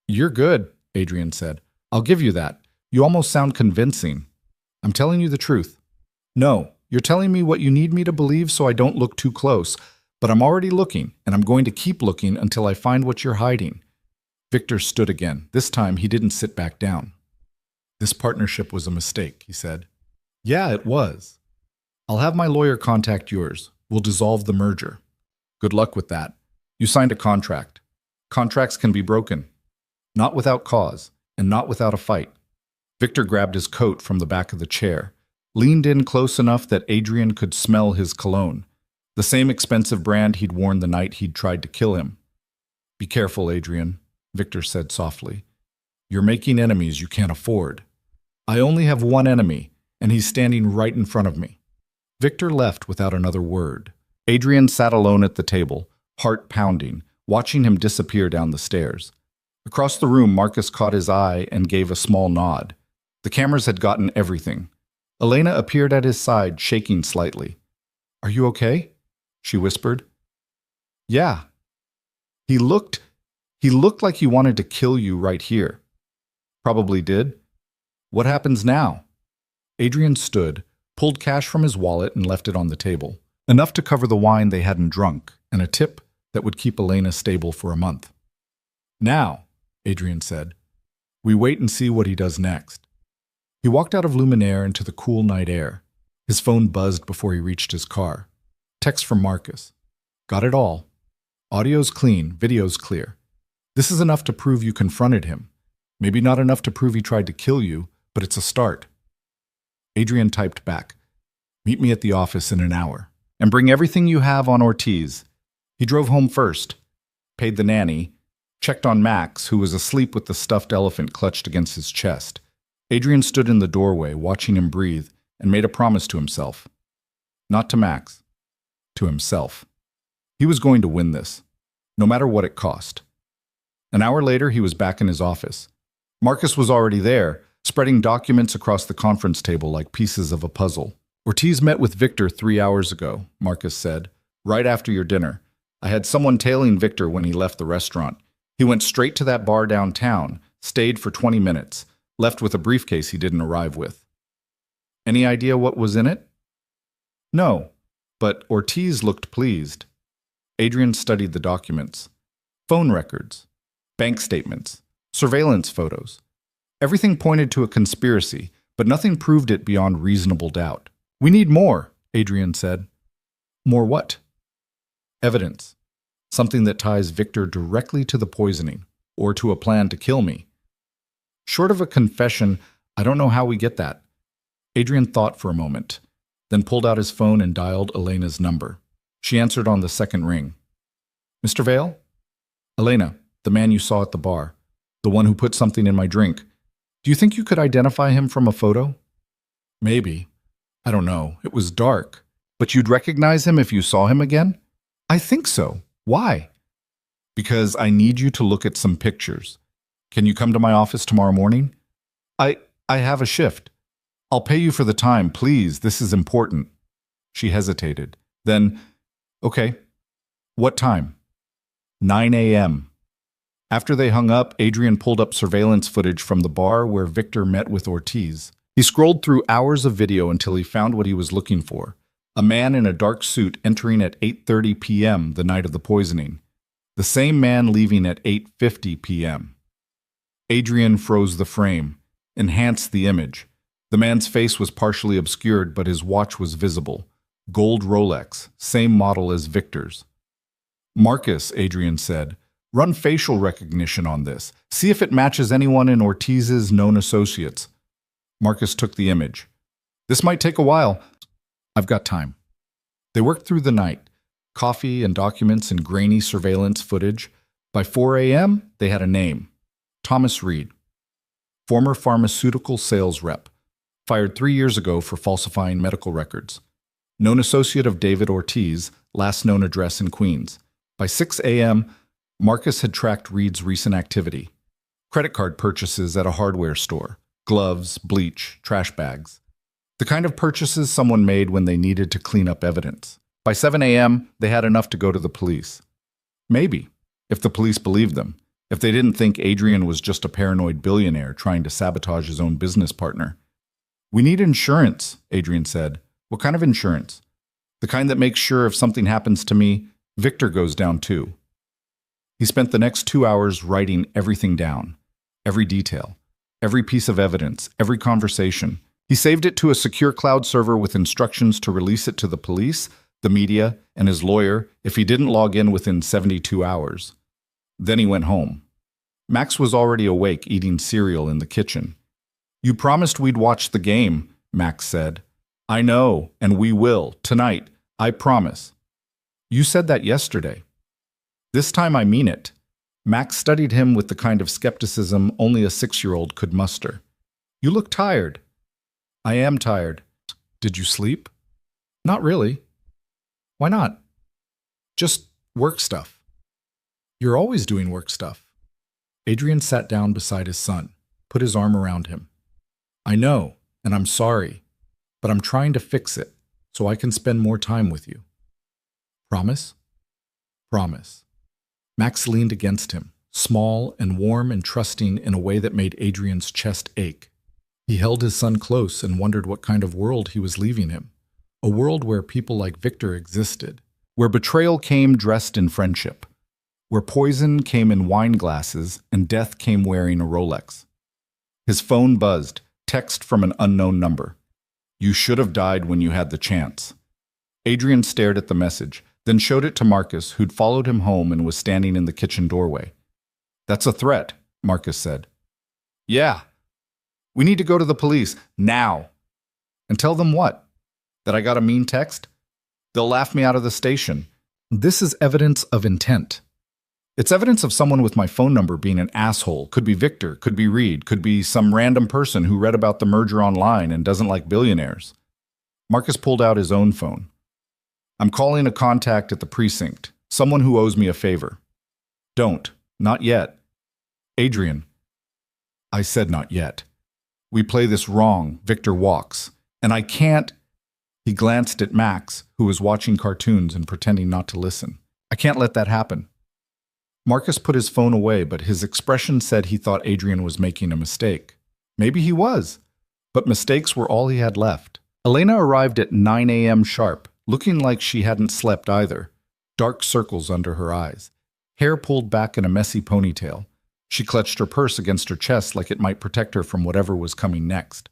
You're good, Adrian said. I'll give you that. You almost sound convincing. I'm telling you the truth. No, you're telling me what you need me to believe so I don't look too close, but I'm already looking, and I'm going to keep looking until I find what you're hiding. Victor stood again. This time, he didn't sit back down. This partnership was a mistake, he said. Yeah, it was. I'll have my lawyer contact yours. We'll dissolve the merger. Good luck with that. You signed a contract. Contracts can be broken. Not without cause, and not without a fight. Victor grabbed his coat from the back of the chair, leaned in close enough that Adrian could smell his cologne, the same expensive brand he'd worn the night he'd tried to kill him. Be careful, Adrian, Victor said softly. You're making enemies you can't afford. I only have one enemy, and he's standing right in front of me. Victor left without another word. Adrian sat alone at the table, heart pounding, watching him disappear down the stairs. Across the room, Marcus caught his eye and gave a small nod. The cameras had gotten everything. Elena appeared at his side, shaking slightly. Are you okay? She whispered. Yeah. He looked like he wanted to kill you right here. Probably did. What happens now? Adrian stood, pulled cash from his wallet and left it on the table. Enough to cover the wine they hadn't drunk, and a tip that would keep Elena stable for a month. Now, Adrian said, we wait and see what he does next. He walked out of Luminaire into the cool night air. His phone buzzed before he reached his car. Text from Marcus. Got it all. Audio's clean, video's clear. This is enough to prove you confronted him. Maybe not enough to prove he tried to kill you, but it's a start. Adrian typed back. Meet me at the office in an hour. And bring everything you have on Ortiz. He drove home first, paid the nanny, checked on Max, who was asleep with the stuffed elephant clutched against his chest. Adrian stood in the doorway, watching him breathe, and made a promise to himself. Not to Max, to himself. He was going to win this, no matter what it cost. An hour later, he was back in his office. Marcus was already there, spreading documents across the conference table like pieces of a puzzle. Ortiz met with Victor 3 hours ago, Marcus said, right after your dinner. I had someone tailing Victor when he left the restaurant. He went straight to that bar downtown, stayed for 20 minutes, left with a briefcase he didn't arrive with. Any idea what was in it? No, but Ortiz looked pleased. Adrian studied the documents. Phone records, bank statements, surveillance photos. Everything pointed to a conspiracy, but nothing proved it beyond reasonable doubt. We need more, Adrian said. More what? Evidence. Something that ties Victor directly to the poisoning, or to a plan to kill me. Short of a confession, I don't know how we get that. Adrian thought for a moment, then pulled out his phone and dialed Elena's number. She answered on the second ring. Mr. Vale? Elena, the man you saw at the bar. The one who put something in my drink. Do you think you could identify him from a photo? Maybe. I don't know. It was dark. But you'd recognize him if you saw him again? I think so. Why? Because I need you to look at some pictures. Can you come to my office tomorrow morning? I have a shift. I'll pay you for the time, please. This is important. She hesitated. Then, okay. What time? 9 a.m. After they hung up, Adrian pulled up surveillance footage from the bar where Victor met with Ortiz. He scrolled through hours of video until he found what he was looking for. A man in a dark suit entering at 8:30 p.m. the night of the poisoning. The same man leaving at 8:50 p.m. Adrian froze the frame, enhanced the image. The man's face was partially obscured, but his watch was visible. Gold Rolex, same model as Victor's. Marcus, Adrian said, run facial recognition on this. See if it matches anyone in Ortiz's known associates. Marcus took the image. This might take a while. I've got time. They worked through the night. Coffee and documents and grainy surveillance footage. By 4 a.m., they had a name. Thomas Reed. Former pharmaceutical sales rep. Fired 3 years ago for falsifying medical records. Known associate of David Ortiz, last known address in Queens. By 6 a.m., Marcus had tracked Reed's recent activity. Credit card purchases at a hardware store. Gloves, bleach, trash bags. The kind of purchases someone made when they needed to clean up evidence. By 7 a.m., they had enough to go to the police. Maybe, if the police believed them, if they didn't think Adrian was just a paranoid billionaire trying to sabotage his own business partner. We need insurance, Adrian said. What kind of insurance? The kind that makes sure if something happens to me, Victor goes down too. He spent the next 2 hours writing everything down, every detail, every piece of evidence, every conversation. He saved it to a secure cloud server with instructions to release it to the police, the media, and his lawyer if he didn't log in within 72 hours. Then he went home. Max was already awake, eating cereal in the kitchen. You promised we'd watch the game, Max said. I know, and we will, tonight, I promise. You said that yesterday. This time I mean it. Max studied him with the kind of skepticism only a 6-year-old could muster. You look tired. I am tired. Did you sleep? Not really. Why not? Just work stuff. You're always doing work stuff. Adrian sat down beside his son, put his arm around him. I know, and I'm sorry, but I'm trying to fix it so I can spend more time with you. Promise? Promise. Max leaned against him, small and warm and trusting in a way that made Adrian's chest ache. He held his son close and wondered what kind of world he was leaving him. A world where people like Victor existed, where betrayal came dressed in friendship, where poison came in wine glasses and death came wearing a Rolex. His phone buzzed, Text from an unknown number. You should have died when you had the chance. Adrian stared at the message, then showed it to Marcus, who'd followed him home and was standing in the kitchen doorway. That's a threat, Marcus said. Yeah. We need to go to the police, now. And tell them what? That I got a mean text? They'll laugh me out of the station. This is evidence of intent. It's evidence of someone with my phone number being an asshole. Could be Victor, could be Reed, could be some random person who read about the merger online and doesn't like billionaires. Marcus pulled out his own phone. I'm calling a contact at the precinct, someone who owes me a favor. Don't. Not yet. Adrian. I said not yet. We play this wrong. Victor walks. And I can't. He glanced at Max, who was watching cartoons and pretending not to listen. I can't let that happen. Marcus put his phone away, but his expression said he thought Adrian was making a mistake. Maybe he was, but mistakes were all he had left. Elena arrived at 9 a.m. sharp, looking like she hadn't slept either. Dark circles under her eyes, hair pulled back in a messy ponytail. She clutched her purse against her chest like it might protect her from whatever was coming next.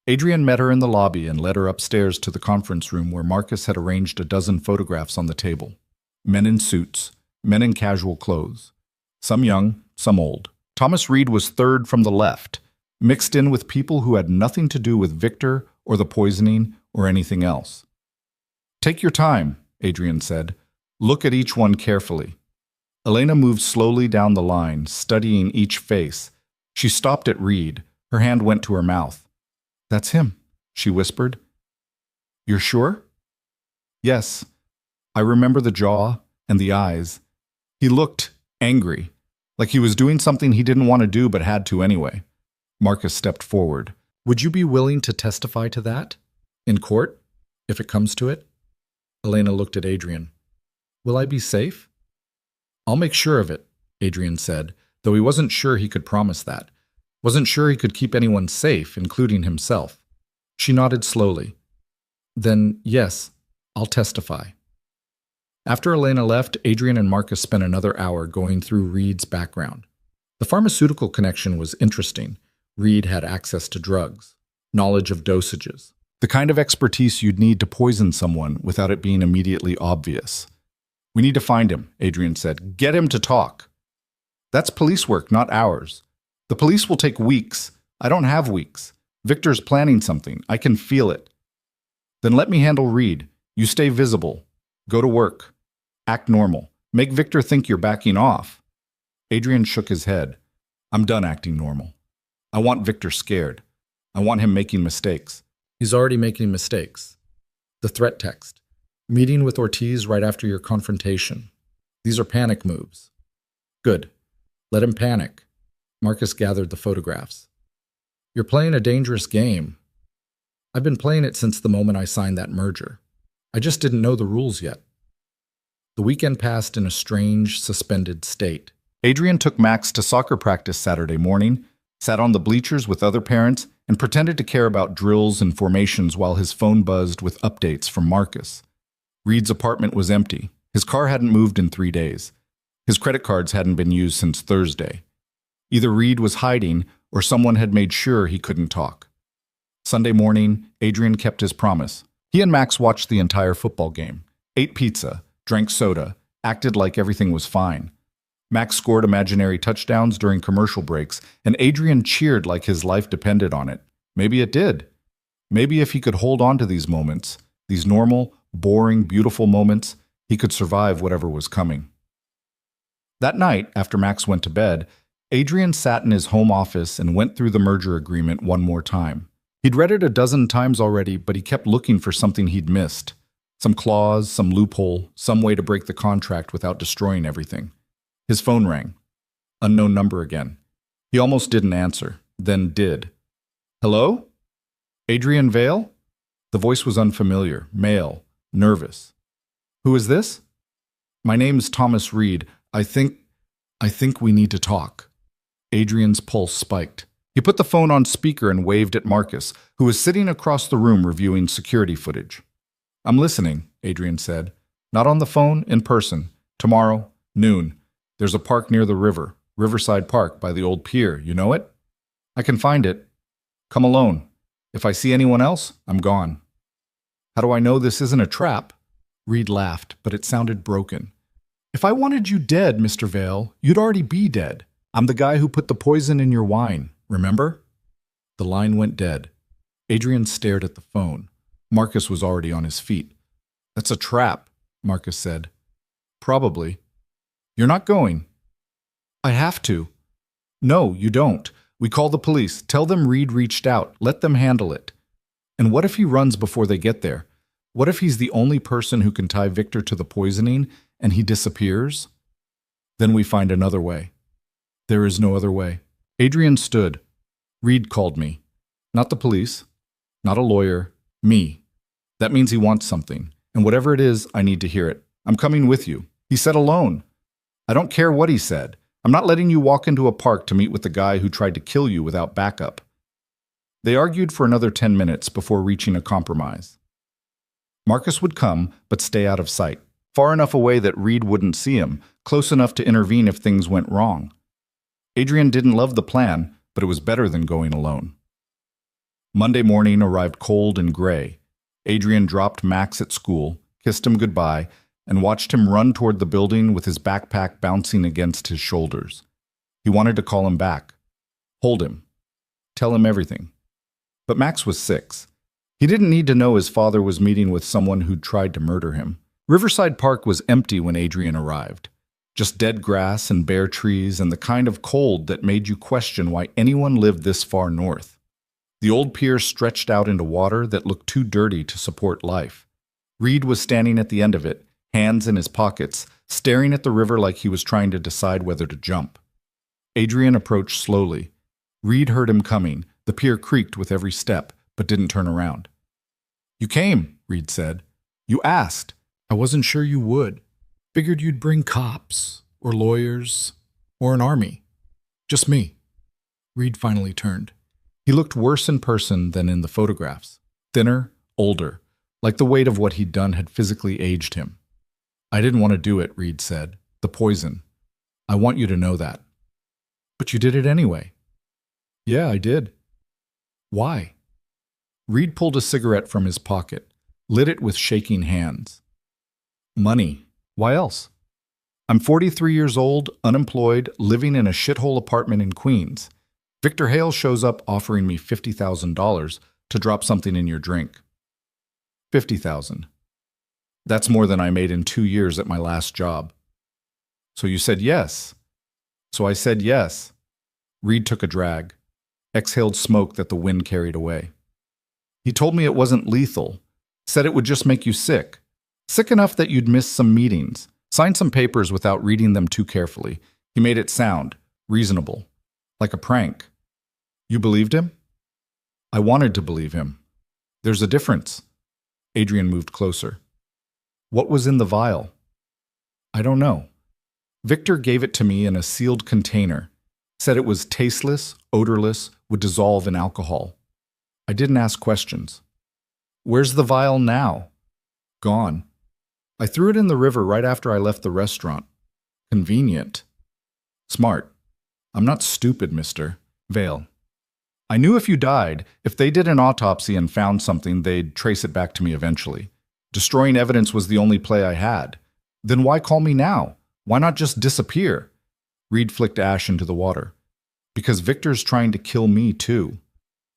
Adrian met her in the lobby and led her upstairs to the conference room where Marcus had arranged a dozen photographs on the table. Men in suits, men in casual clothes. Some young, some old. Thomas Reed was third from the left, mixed in with people who had nothing to do with Victor or the poisoning or anything else. Take your time, Adrian said. Look at each one carefully. Elena moved slowly down the line, studying each face. She stopped at Reed. Her hand went to her mouth. That's him, she whispered. You're sure? Yes. I remember the jaw and the eyes. He looked angry, like he was doing something he didn't want to do but had to anyway. Marcus stepped forward. Would you be willing to testify to that? In court, if it comes to it? Elena looked at Adrian. Will I be safe? I'll make sure of it, Adrian said, though he wasn't sure he could promise that. Wasn't sure he could keep anyone safe, including himself. She nodded slowly. Then, yes, I'll testify. After Elena left, Adrian and Marcus spent another hour going through Reed's background. The pharmaceutical connection was interesting. Reed had access to drugs, knowledge of dosages, the kind of expertise you'd need to poison someone without it being immediately obvious. We need to find him, Adrian said. Get him to talk. That's police work, not ours. The police will take weeks. I don't have weeks. Victor's planning something. I can feel it. Then let me handle Reed. You stay visible. Go to work. Act normal. Make Victor think you're backing off. Adrian shook his head. I'm done acting normal. I want Victor scared. I want him making mistakes. He's already making mistakes. The threat text. Meeting with Ortiz right after your confrontation. These are panic moves. Good. Let him panic. Marcus gathered the photographs. You're playing a dangerous game. I've been playing it since the moment I signed that merger. I just didn't know the rules yet. The weekend passed in a strange, suspended state. Adrian took Max to soccer practice Saturday morning, sat on the bleachers with other parents, and pretended to care about drills and formations while his phone buzzed with updates from Marcus. Reed's apartment was empty. His car hadn't moved in 3 days. His credit cards hadn't been used since Thursday. Either Reed was hiding or someone had made sure he couldn't talk. Sunday morning, Adrian kept his promise. He and Max watched the entire football game, ate pizza, drank soda, acted like everything was fine. Max scored imaginary touchdowns during commercial breaks, and Adrian cheered like his life depended on it. Maybe it did. Maybe if he could hold on to these moments, these normal, boring, beautiful moments, he could survive whatever was coming. That night, after Max went to bed, Adrian sat in his home office and went through the merger agreement one more time. He'd read it a dozen times already, but he kept looking for something he'd missed. Some clause, some loophole, some way to break the contract without destroying everything. His phone rang. Unknown number again. He almost didn't answer, then did. Hello? Adrian Vale? The voice was unfamiliar, male, nervous. Who is this? My name's Thomas Reed. I think we need to talk. Adrian's pulse spiked. He put the phone on speaker and waved at Marcus, who was sitting across the room reviewing security footage. I'm listening, Adrian said. Not on the phone, in person. Tomorrow, noon. There's a park near the river, Riverside Park by the old pier. You know it? I can find it. Come alone. If I see anyone else, I'm gone. How do I know this isn't a trap? Reed laughed, but it sounded broken. If I wanted you dead, Mr. Vale, you'd already be dead. I'm the guy who put the poison in your wine, remember? The line went dead. Adrian stared at the phone. Marcus was already on his feet. That's a trap, Marcus said. Probably. You're not going. I have to. No, you don't. We call the police. Tell them Reed reached out. Let them handle it. And what if he runs before they get there? What if he's the only person who can tie Victor to the poisoning and he disappears? Then we find another way. There is no other way. Adrian stood. Reed called me. Not the police. Not a lawyer. Me. That means he wants something. And whatever it is, I need to hear it. I'm coming with you. He said alone. I don't care what he said. I'm not letting you walk into a park to meet with the guy who tried to kill you without backup. They argued for another 10 minutes before reaching a compromise. Marcus would come, but stay out of sight, far enough away that Reed wouldn't see him, close enough to intervene if things went wrong. Adrian didn't love the plan, but it was better than going alone. Monday morning arrived cold and gray. Adrian dropped Max at school, kissed him goodbye, and watched him run toward the building with his backpack bouncing against his shoulders. He wanted to call him back, hold him, tell him everything. But Max was 6. He didn't need to know his father was meeting with someone who'd tried to murder him. Riverside Park was empty when Adrian arrived. Just dead grass and bare trees and the kind of cold that made you question why anyone lived this far north. The old pier stretched out into water that looked too dirty to support life. Reed was standing at the end of it, hands in his pockets, staring at the river like he was trying to decide whether to jump. Adrian approached slowly. Reed heard him coming. The pier creaked with every step, but didn't turn around. You came, Reed said. You asked. I wasn't sure you would. Figured you'd bring cops, or lawyers, or an army. Just me. Reed finally turned. He looked worse in person than in the photographs. Thinner, older, like the weight of what he'd done had physically aged him. I didn't want to do it, Reed said. The poison. I want you to know that. But you did it anyway. Yeah, I did. Why? Reed pulled a cigarette from his pocket, lit it with shaking hands. Money. Why else? I'm 43 years old, unemployed, living in a shithole apartment in Queens. Victor Hale shows up offering me $50,000 to drop something in your drink. $50,000. That's more than I made in 2 years at my last job. So you said yes. So I said yes. Reed took a drag, exhaled smoke that the wind carried away. He told me it wasn't lethal, said it would just make you sick. Sick enough that you'd miss some meetings, sign some papers without reading them too carefully. He made it sound reasonable, like a prank. You believed him? I wanted to believe him. There's a difference. Adrian moved closer. What was in the vial? I don't know. Victor gave it to me in a sealed container, said it was tasteless, odorless, would dissolve in alcohol. I didn't ask questions. Where's the vial now? Gone. I threw it in the river right after I left the restaurant. Convenient. Smart. I'm not stupid, Mr. Vale. I knew if you died, if they did an autopsy and found something, they'd trace it back to me eventually. Destroying evidence was the only play I had. Then why call me now? Why not just disappear? Reed flicked ash into the water. Because Victor's trying to kill me too.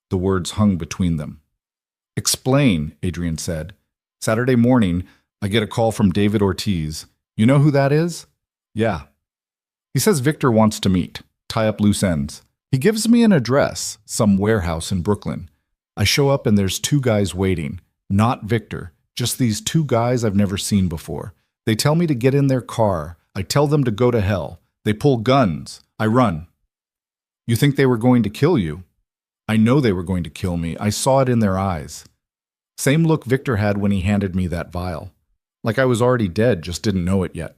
The words hung between them. Explain, Adrian said. Saturday morning, I get a call from David Ortiz. You know who that is? Yeah. He says Victor wants to meet, tie up loose ends. He gives me an address, some warehouse in Brooklyn. I show up and there's 2 guys waiting. Not Victor, just these 2 guys I've never seen before. They tell me to get in their car. I tell them to go to hell. They pull guns. I run. You think they were going to kill you? I know they were going to kill me. I saw it in their eyes. Same look Victor had when he handed me that vial. Like I was already dead, just didn't know it yet.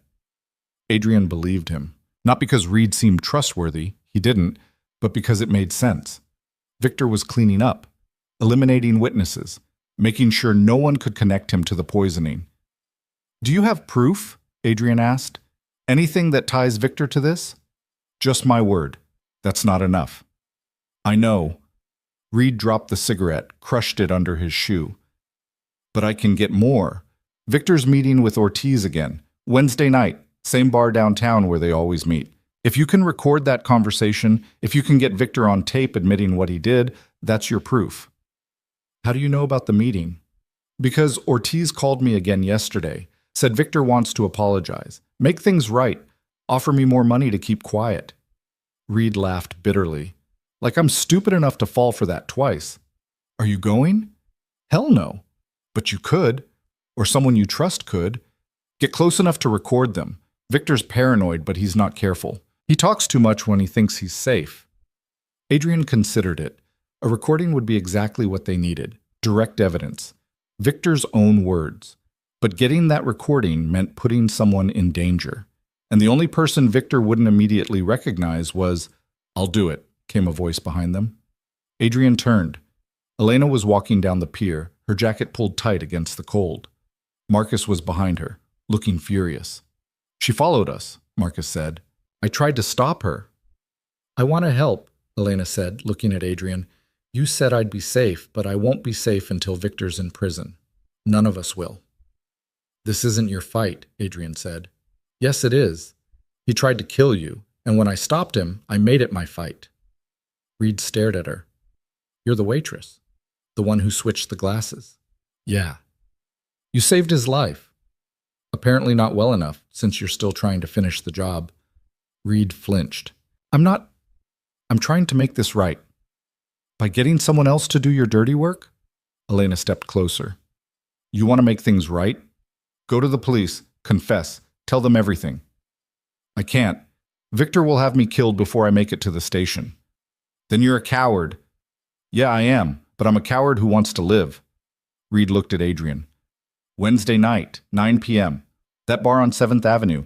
Adrian believed him. Not because Reed seemed trustworthy, he didn't, but because it made sense. Victor was cleaning up, eliminating witnesses, making sure no one could connect him to the poisoning. Do you have proof? Adrian asked. Anything that ties Victor to this? Just my word. That's not enough. I know. Reed dropped the cigarette, crushed it under his shoe. But I can get more. Victor's meeting with Ortiz again. Wednesday night, same bar downtown where they always meet. If you can record that conversation, if you can get Victor on tape admitting what he did, that's your proof. How do you know about the meeting? Because Ortiz called me again yesterday, said Victor wants to apologize, make things right, offer me more money to keep quiet. Reed laughed bitterly. Like I'm stupid enough to fall for that twice. Are you going? Hell no. But you could, or someone you trust could. Get close enough to record them. Victor's paranoid, but he's not careful. He talks too much when he thinks he's safe. Adrian considered it. A recording would be exactly what they needed. Direct evidence. Victor's own words. But getting that recording meant putting someone in danger. And the only person Victor wouldn't immediately recognize was, "I'll do it," came a voice behind them. Adrian turned. Elena was walking down the pier, her jacket pulled tight against the cold. Marcus was behind her, looking furious. "She followed us," Marcus said. "I tried to stop her." "I want to help," Elena said, looking at Adrian. "You said I'd be safe, but I won't be safe until Victor's in prison. None of us will." "This isn't your fight," Adrian said. "Yes, it is. He tried to kill you, and when I stopped him, I made it my fight." Reed stared at her. "You're the waitress, the one who switched the glasses." "Yeah." "You saved his life. Apparently not well enough, since you're still trying to finish the job." Reed flinched. I'm trying to make this right." "By getting someone else to do your dirty work?" Elena stepped closer. "You want to make things right? Go to the police, confess, tell them everything." "I can't. Victor will have me killed before I make it to the station." "Then you're a coward." "Yeah, I am, but I'm a coward who wants to live." Reed looked at Adrian. "Wednesday night, 9 p.m. That bar on 7th Avenue.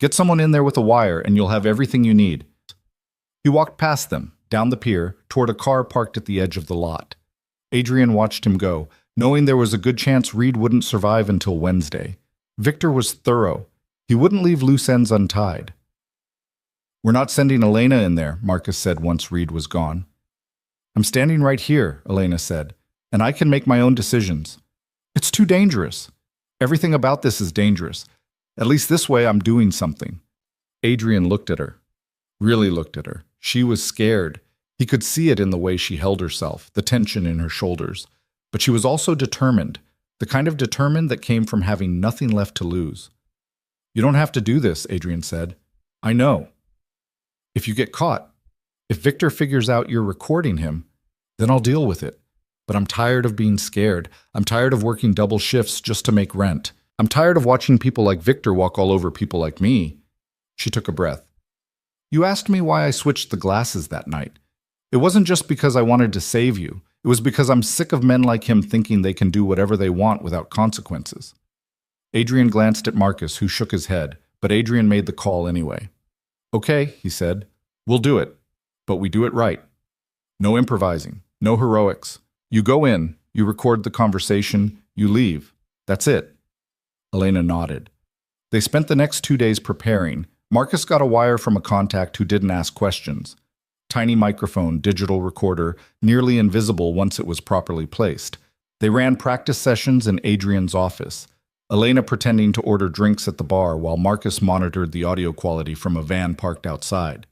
Get someone in there with a wire and you'll have everything you need." He walked past them, down the pier, toward a car parked at the edge of the lot. Adrian watched him go, knowing there was a good chance Reed wouldn't survive until Wednesday. Victor was thorough. He wouldn't leave loose ends untied. "We're not sending Elena in there," Marcus said once Reed was gone. "I'm standing right here," Elena said, "and I can make my own decisions. It's too dangerous. Everything about this is dangerous. At least this way I'm doing something." Adrian looked at her. Really looked at her. She was scared. He could see it in the way she held herself, the tension in her shoulders. But she was also determined, the kind of determined that came from having nothing left to lose. "You don't have to do this," Adrian said. "I know. If you get caught, if Victor figures out you're recording him, then I'll deal with it. But I'm tired of being scared. I'm tired of working double shifts just to make rent. I'm tired of watching people like Victor walk all over people like me." She took a breath. "You asked me why I switched the glasses that night. It wasn't just because I wanted to save you. It was because I'm sick of men like him thinking they can do whatever they want without consequences." Adrian glanced at Marcus, who shook his head, but Adrian made the call anyway. "Okay," he said. "We'll do it. But we do it right. No improvising. No heroics. You go in, you record the conversation, you leave. That's it." Elena nodded. They spent the next 2 days preparing. Marcus got a wire from a contact who didn't ask questions. Tiny microphone, digital recorder, nearly invisible once it was properly placed. They ran practice sessions in Adrian's office, Elena pretending to order drinks at the bar while Marcus monitored the audio quality from a van parked outside.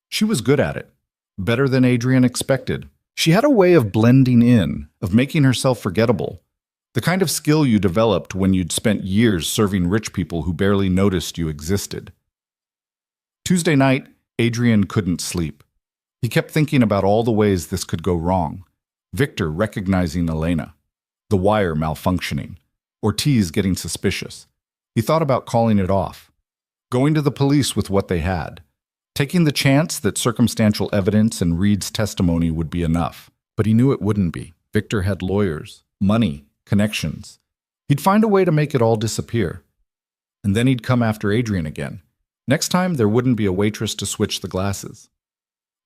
She was good at it. Better than Adrian expected. She had a way of blending in, of making herself forgettable. The kind of skill you developed when you'd spent years serving rich people who barely noticed you existed. Tuesday night, Adrian couldn't sleep. He kept thinking about all the ways this could go wrong. Victor recognizing Elena. The wire malfunctioning. Ortiz getting suspicious. He thought about calling it off. Going to the police with what they had. Taking the chance that circumstantial evidence and Reed's testimony would be enough. But he knew it wouldn't be. Victor had lawyers, money, connections. He'd find a way to make it all disappear. And then he'd come after Adrian again. Next time, there wouldn't be a waitress to switch the glasses.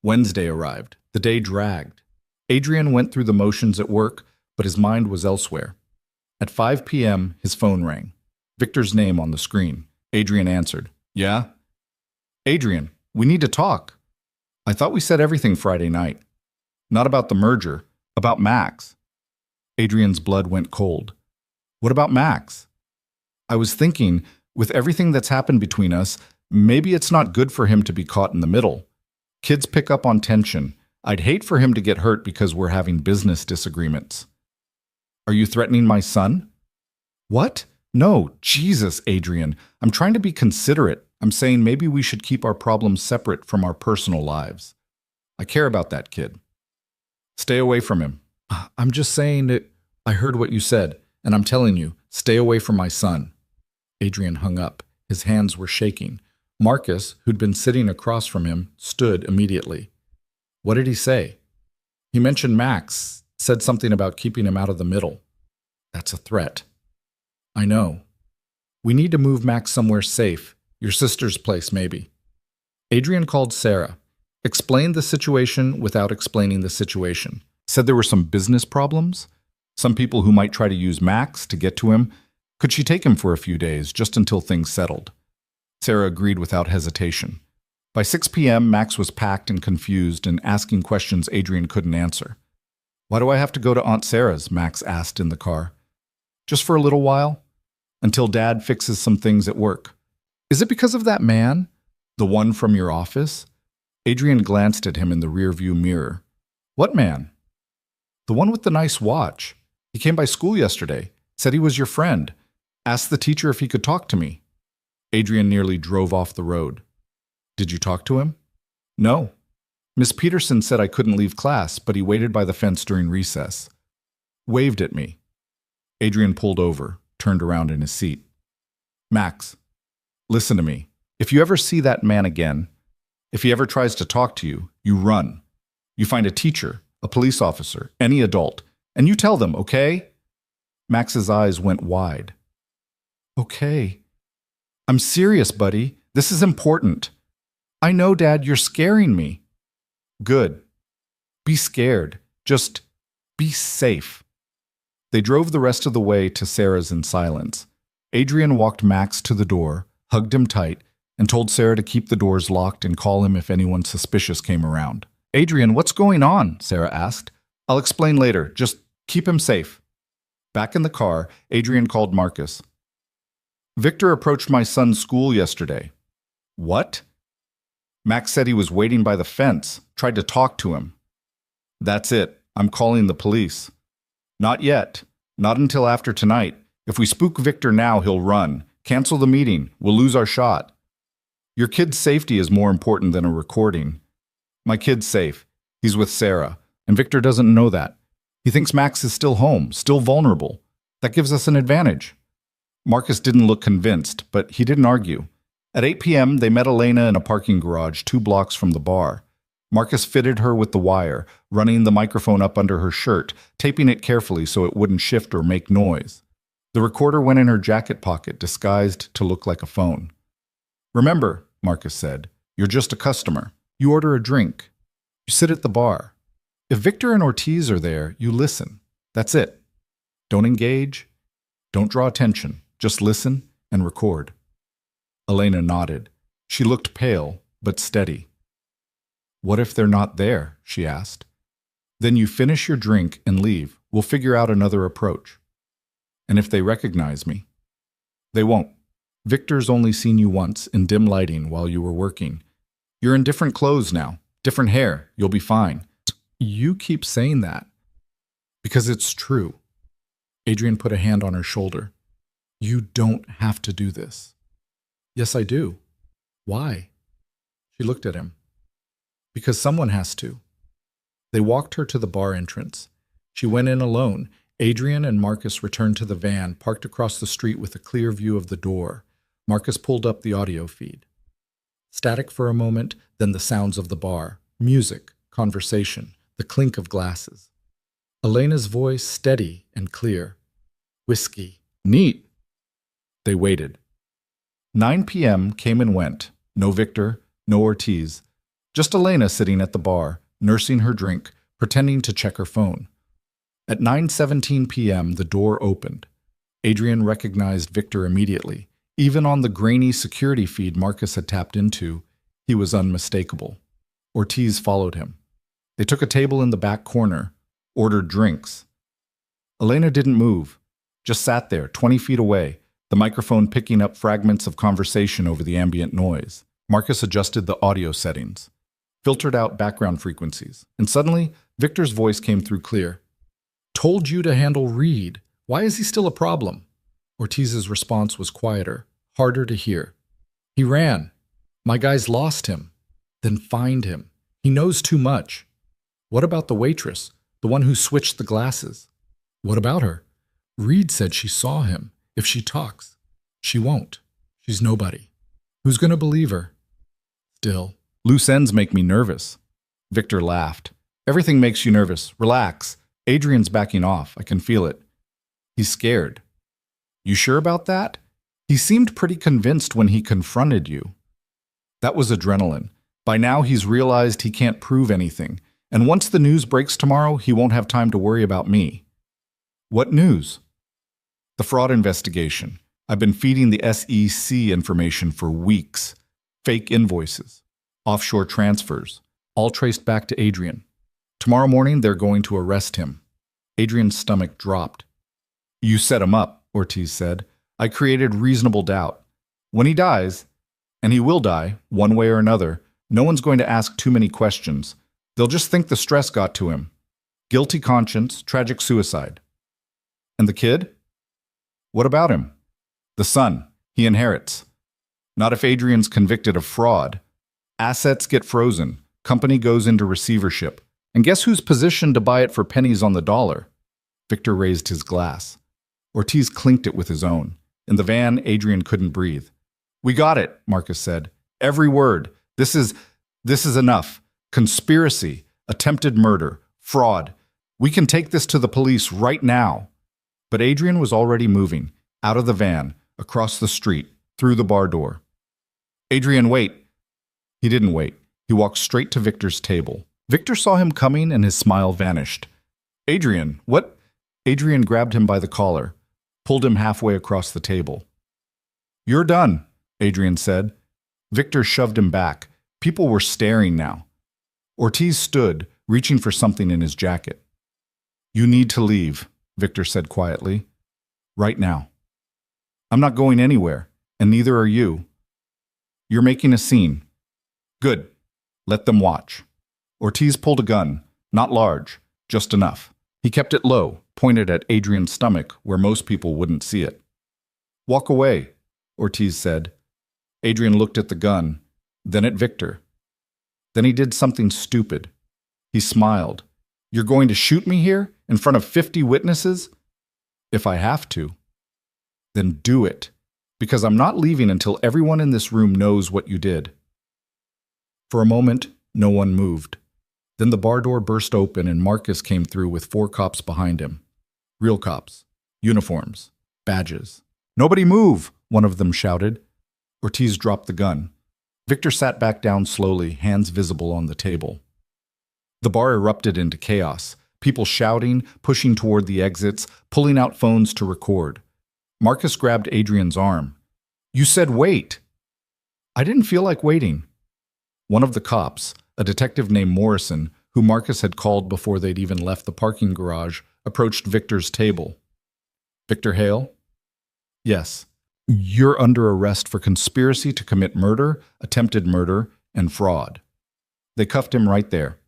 Wednesday arrived. The day dragged. Adrian went through the motions at work, but his mind was elsewhere. At 5 p.m., his phone rang. Victor's name on the screen. Adrian answered. "Yeah?" "Adrian, we need to talk." "I thought we said everything Friday night." "Not about the merger, About Max. Adrian's blood went cold. What about Max? I was thinking, with everything that's happened between us, maybe it's not good for him to be caught in the middle. Kids pick up on tension. I'd hate for him to get hurt because we're having business disagreements. Are you threatening my son? What? No, Jesus, Adrian. I'm trying to be considerate. I'm saying maybe we should keep our problems separate from our personal lives. I care about that kid. Stay away from him. I'm just saying that I heard what you said, and I'm telling you, stay away from my son. Adrian hung up. His hands were shaking. Marcus, who'd been sitting across from him, stood immediately. What did he say? He mentioned Max, said something about keeping him out of the middle. That's a threat. I know. We need to move Max somewhere safe. Your sister's place, maybe. Adrian called Sarah, explained the situation without explaining the situation. Said there were some business problems, some people who might try to use Max to get to him. Could she take him for a few days, just until things settled? Sarah agreed without hesitation. By 6 p.m., Max was packed and confused and asking questions Adrian couldn't answer. Why do I have to go to Aunt Sarah's? Max asked in the car. Just for a little while, until Dad fixes some things at work. Is it because of that man? The one from your office? Adrian glanced at him in the rearview mirror. What man? The one with the nice watch. He came by school yesterday, said he was your friend, asked the teacher if he could talk to me. Adrian nearly drove off the road. Did you talk to him? No. Miss Peterson said I couldn't leave class, but he waited by the fence during recess. Waved at me. Adrian pulled over, turned around in his seat. Max, listen to me. If you ever see that man again, if he ever tries to talk to you, you run. You find a teacher, a police officer, any adult, and you tell them, okay? Max's eyes went wide. Okay. I'm serious, buddy. This is important. I know, Dad, you're scaring me. Good. Be scared. Just be safe. They drove the rest of the way to Sarah's in silence. Adrian walked Max to the door, hugged him tight, and told Sarah to keep the doors locked and call him if anyone suspicious came around. Adrian, what's going on? Sarah asked. I'll explain later. Just keep him safe. Back in the car, Adrian called Marcus. Victor approached my son's school yesterday. What? Max said he was waiting by the fence, tried to talk to him. That's it. I'm calling the police. Not yet. Not until after tonight. If we spook Victor now, he'll run. Cancel the meeting. We'll lose our shot. Your kid's safety is more important than a recording. My kid's safe. He's with Sarah, and Victor doesn't know that. He thinks Max is still home, still vulnerable. That gives us an advantage. Marcus didn't look convinced, but he didn't argue. At 8 p.m., they met Elena in a parking garage 2 blocks from the bar. Marcus fitted her with the wire, running the microphone up under her shirt, taping it carefully so it wouldn't shift or make noise. The recorder went in her jacket pocket, disguised to look like a phone. Remember, Marcus said, you're just a customer. You order a drink. You sit at the bar. If Victor and Ortiz are there, you listen. That's it. Don't engage. Don't draw attention. Just listen and record. Elena nodded. She looked pale, but steady. What if they're not there? She asked. Then you finish your drink and leave. We'll figure out another approach. And if they recognize me? They won't. Victor's only seen you once in dim lighting while you were working. You're in different clothes now, different hair. You'll be fine. You keep saying that. Because it's true. Adrian put a hand on her shoulder. You don't have to do this. Yes, I do. Why? She looked at him. Because someone has to. They walked her to the bar entrance. She went in alone. Adrian and Marcus returned to the van, parked across the street with a clear view of the door. Marcus pulled up the audio feed. Static for a moment, then the sounds of the bar. Music, conversation, the clink of glasses. Elena's voice steady and clear. Whiskey. Neat. They waited. 9 p.m. came and went. No Victor, no Ortiz. Just Elena sitting at the bar, nursing her drink, pretending to check her phone. At 9:17 p.m., the door opened. Adrian recognized Victor immediately. Even on the grainy security feed Marcus had tapped into, he was unmistakable. Ortiz followed him. They took a table in the back corner. ordered drinks. Elena didn't move, just sat there, 20 feet away, the microphone picking up fragments of conversation over the ambient noise. Marcus adjusted the audio settings, filtered out background frequencies, and suddenly, Victor's voice came through clear. "Told you to handle Reed. Why is he still a problem?" Ortiz's response was quieter, harder to hear. "He ran. My guys lost him. Then find him. He knows too much." "What about the waitress, the one who switched the glasses?" "What about her?" "Reed said she saw him. If she talks, she won't. She's nobody. Who's going to believe her?" "Still, loose ends make me nervous." Victor laughed. "Everything makes you nervous. Relax. Adrian's backing off. I can feel it. He's scared." "You sure about that? He seemed pretty convinced when he confronted you." "That was adrenaline. By now he's realized he can't prove anything, and once the news breaks tomorrow, he won't have time to worry about me." "What news?" "The fraud investigation. I've been feeding the SEC information for weeks. Fake invoices, offshore transfers, all traced back to Adrian. Tomorrow morning, they're going to arrest him." Adrian's stomach dropped. "You set him up," Ortiz said. "I created reasonable doubt. When he dies, and he will die, one way or another, no one's going to ask too many questions. They'll just think the stress got to him. Guilty conscience, tragic suicide." "And the kid? What about him?" "The son. He inherits. Not if Adrian's convicted of fraud. Assets get frozen. Company goes into receivership. And guess who's positioned to buy it for pennies on the dollar?" Victor raised his glass. Ortiz clinked it with his own. In the van, Adrian couldn't breathe. "We got it," Marcus said. "Every word. This is enough. Conspiracy, attempted murder, fraud. We can take this to the police right now." But Adrian was already moving, out of the van, across the street, through the bar door. "Adrian, wait." He didn't wait. He walked straight to Victor's table. Victor saw him coming and his smile vanished. "Adrian, what?" Adrian grabbed him by the collar, pulled him halfway across the table. "You're done," Adrian said. Victor shoved him back. People were staring now. Ortiz stood, reaching for something in his jacket. "You need to leave," Victor said quietly. "Right now." "I'm not going anywhere, and neither are you." "You're making a scene." "Good. Let them watch." Ortiz pulled a gun, not large, just enough. He kept it low, pointed at Adrian's stomach where most people wouldn't see it. "Walk away," Ortiz said. Adrian looked at the gun, then at Victor. Then he did something stupid. He smiled. "You're going to shoot me here, in front of 50 witnesses?" "If I have to." "Then do it, because I'm not leaving until everyone in this room knows what you did." For a moment, no one moved. Then the bar door burst open and Marcus came through with 4 cops behind him. Real cops. Uniforms. Badges. "Nobody move!" one of them shouted. Ortiz dropped the gun. Victor sat back down slowly, hands visible on the table. The bar erupted into chaos. People shouting, pushing toward the exits, pulling out phones to record. Marcus grabbed Adrian's arm. "You said wait!" "I didn't feel like waiting." One of the cops, a detective named Morrison, who Marcus had called before they'd even left the parking garage, approached Victor's table. "Victor Hale?" "Yes. You're under arrest for conspiracy to commit murder, attempted murder, and fraud." They cuffed him right there.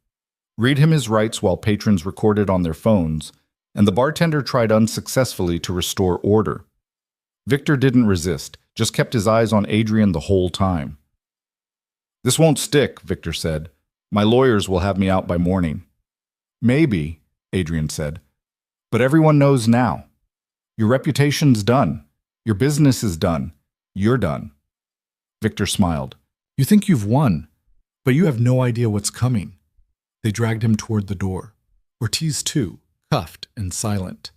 Read him his rights while patrons recorded on their phones, and the bartender tried unsuccessfully to restore order. Victor didn't resist, just kept his eyes on Adrian the whole time. "This won't stick," Victor said. "My lawyers will have me out by morning." "Maybe," Adrian said. "But everyone knows now. Your reputation's done. Your business is done. You're done." Victor smiled. "You think you've won, but you have no idea what's coming." They dragged him toward the door. Ortiz, too, cuffed and silent.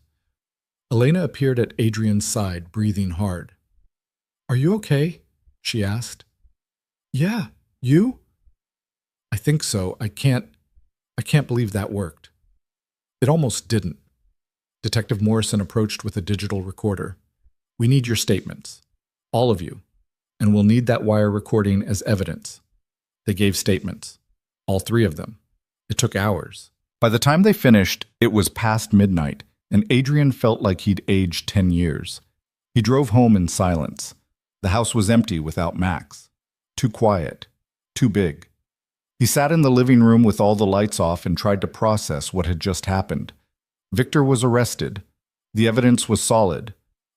Elena appeared at Adrian's side, breathing hard. "Are you okay?" she asked. "Yeah. You?" "I think so. I can't believe that worked." It almost didn't. Detective Morrison approached with a digital recorder. "We need your statements. All of you. And we'll need that wire recording as evidence." They gave statements. All 3 of them. It took hours. By the time they finished, it was past midnight, and Adrian felt like he'd aged 10 years. He drove home in silence. The house was empty without Max. Too quiet. Too big. He sat in the living room with all the lights off and tried to process what had just happened. Victor was arrested. The evidence was solid.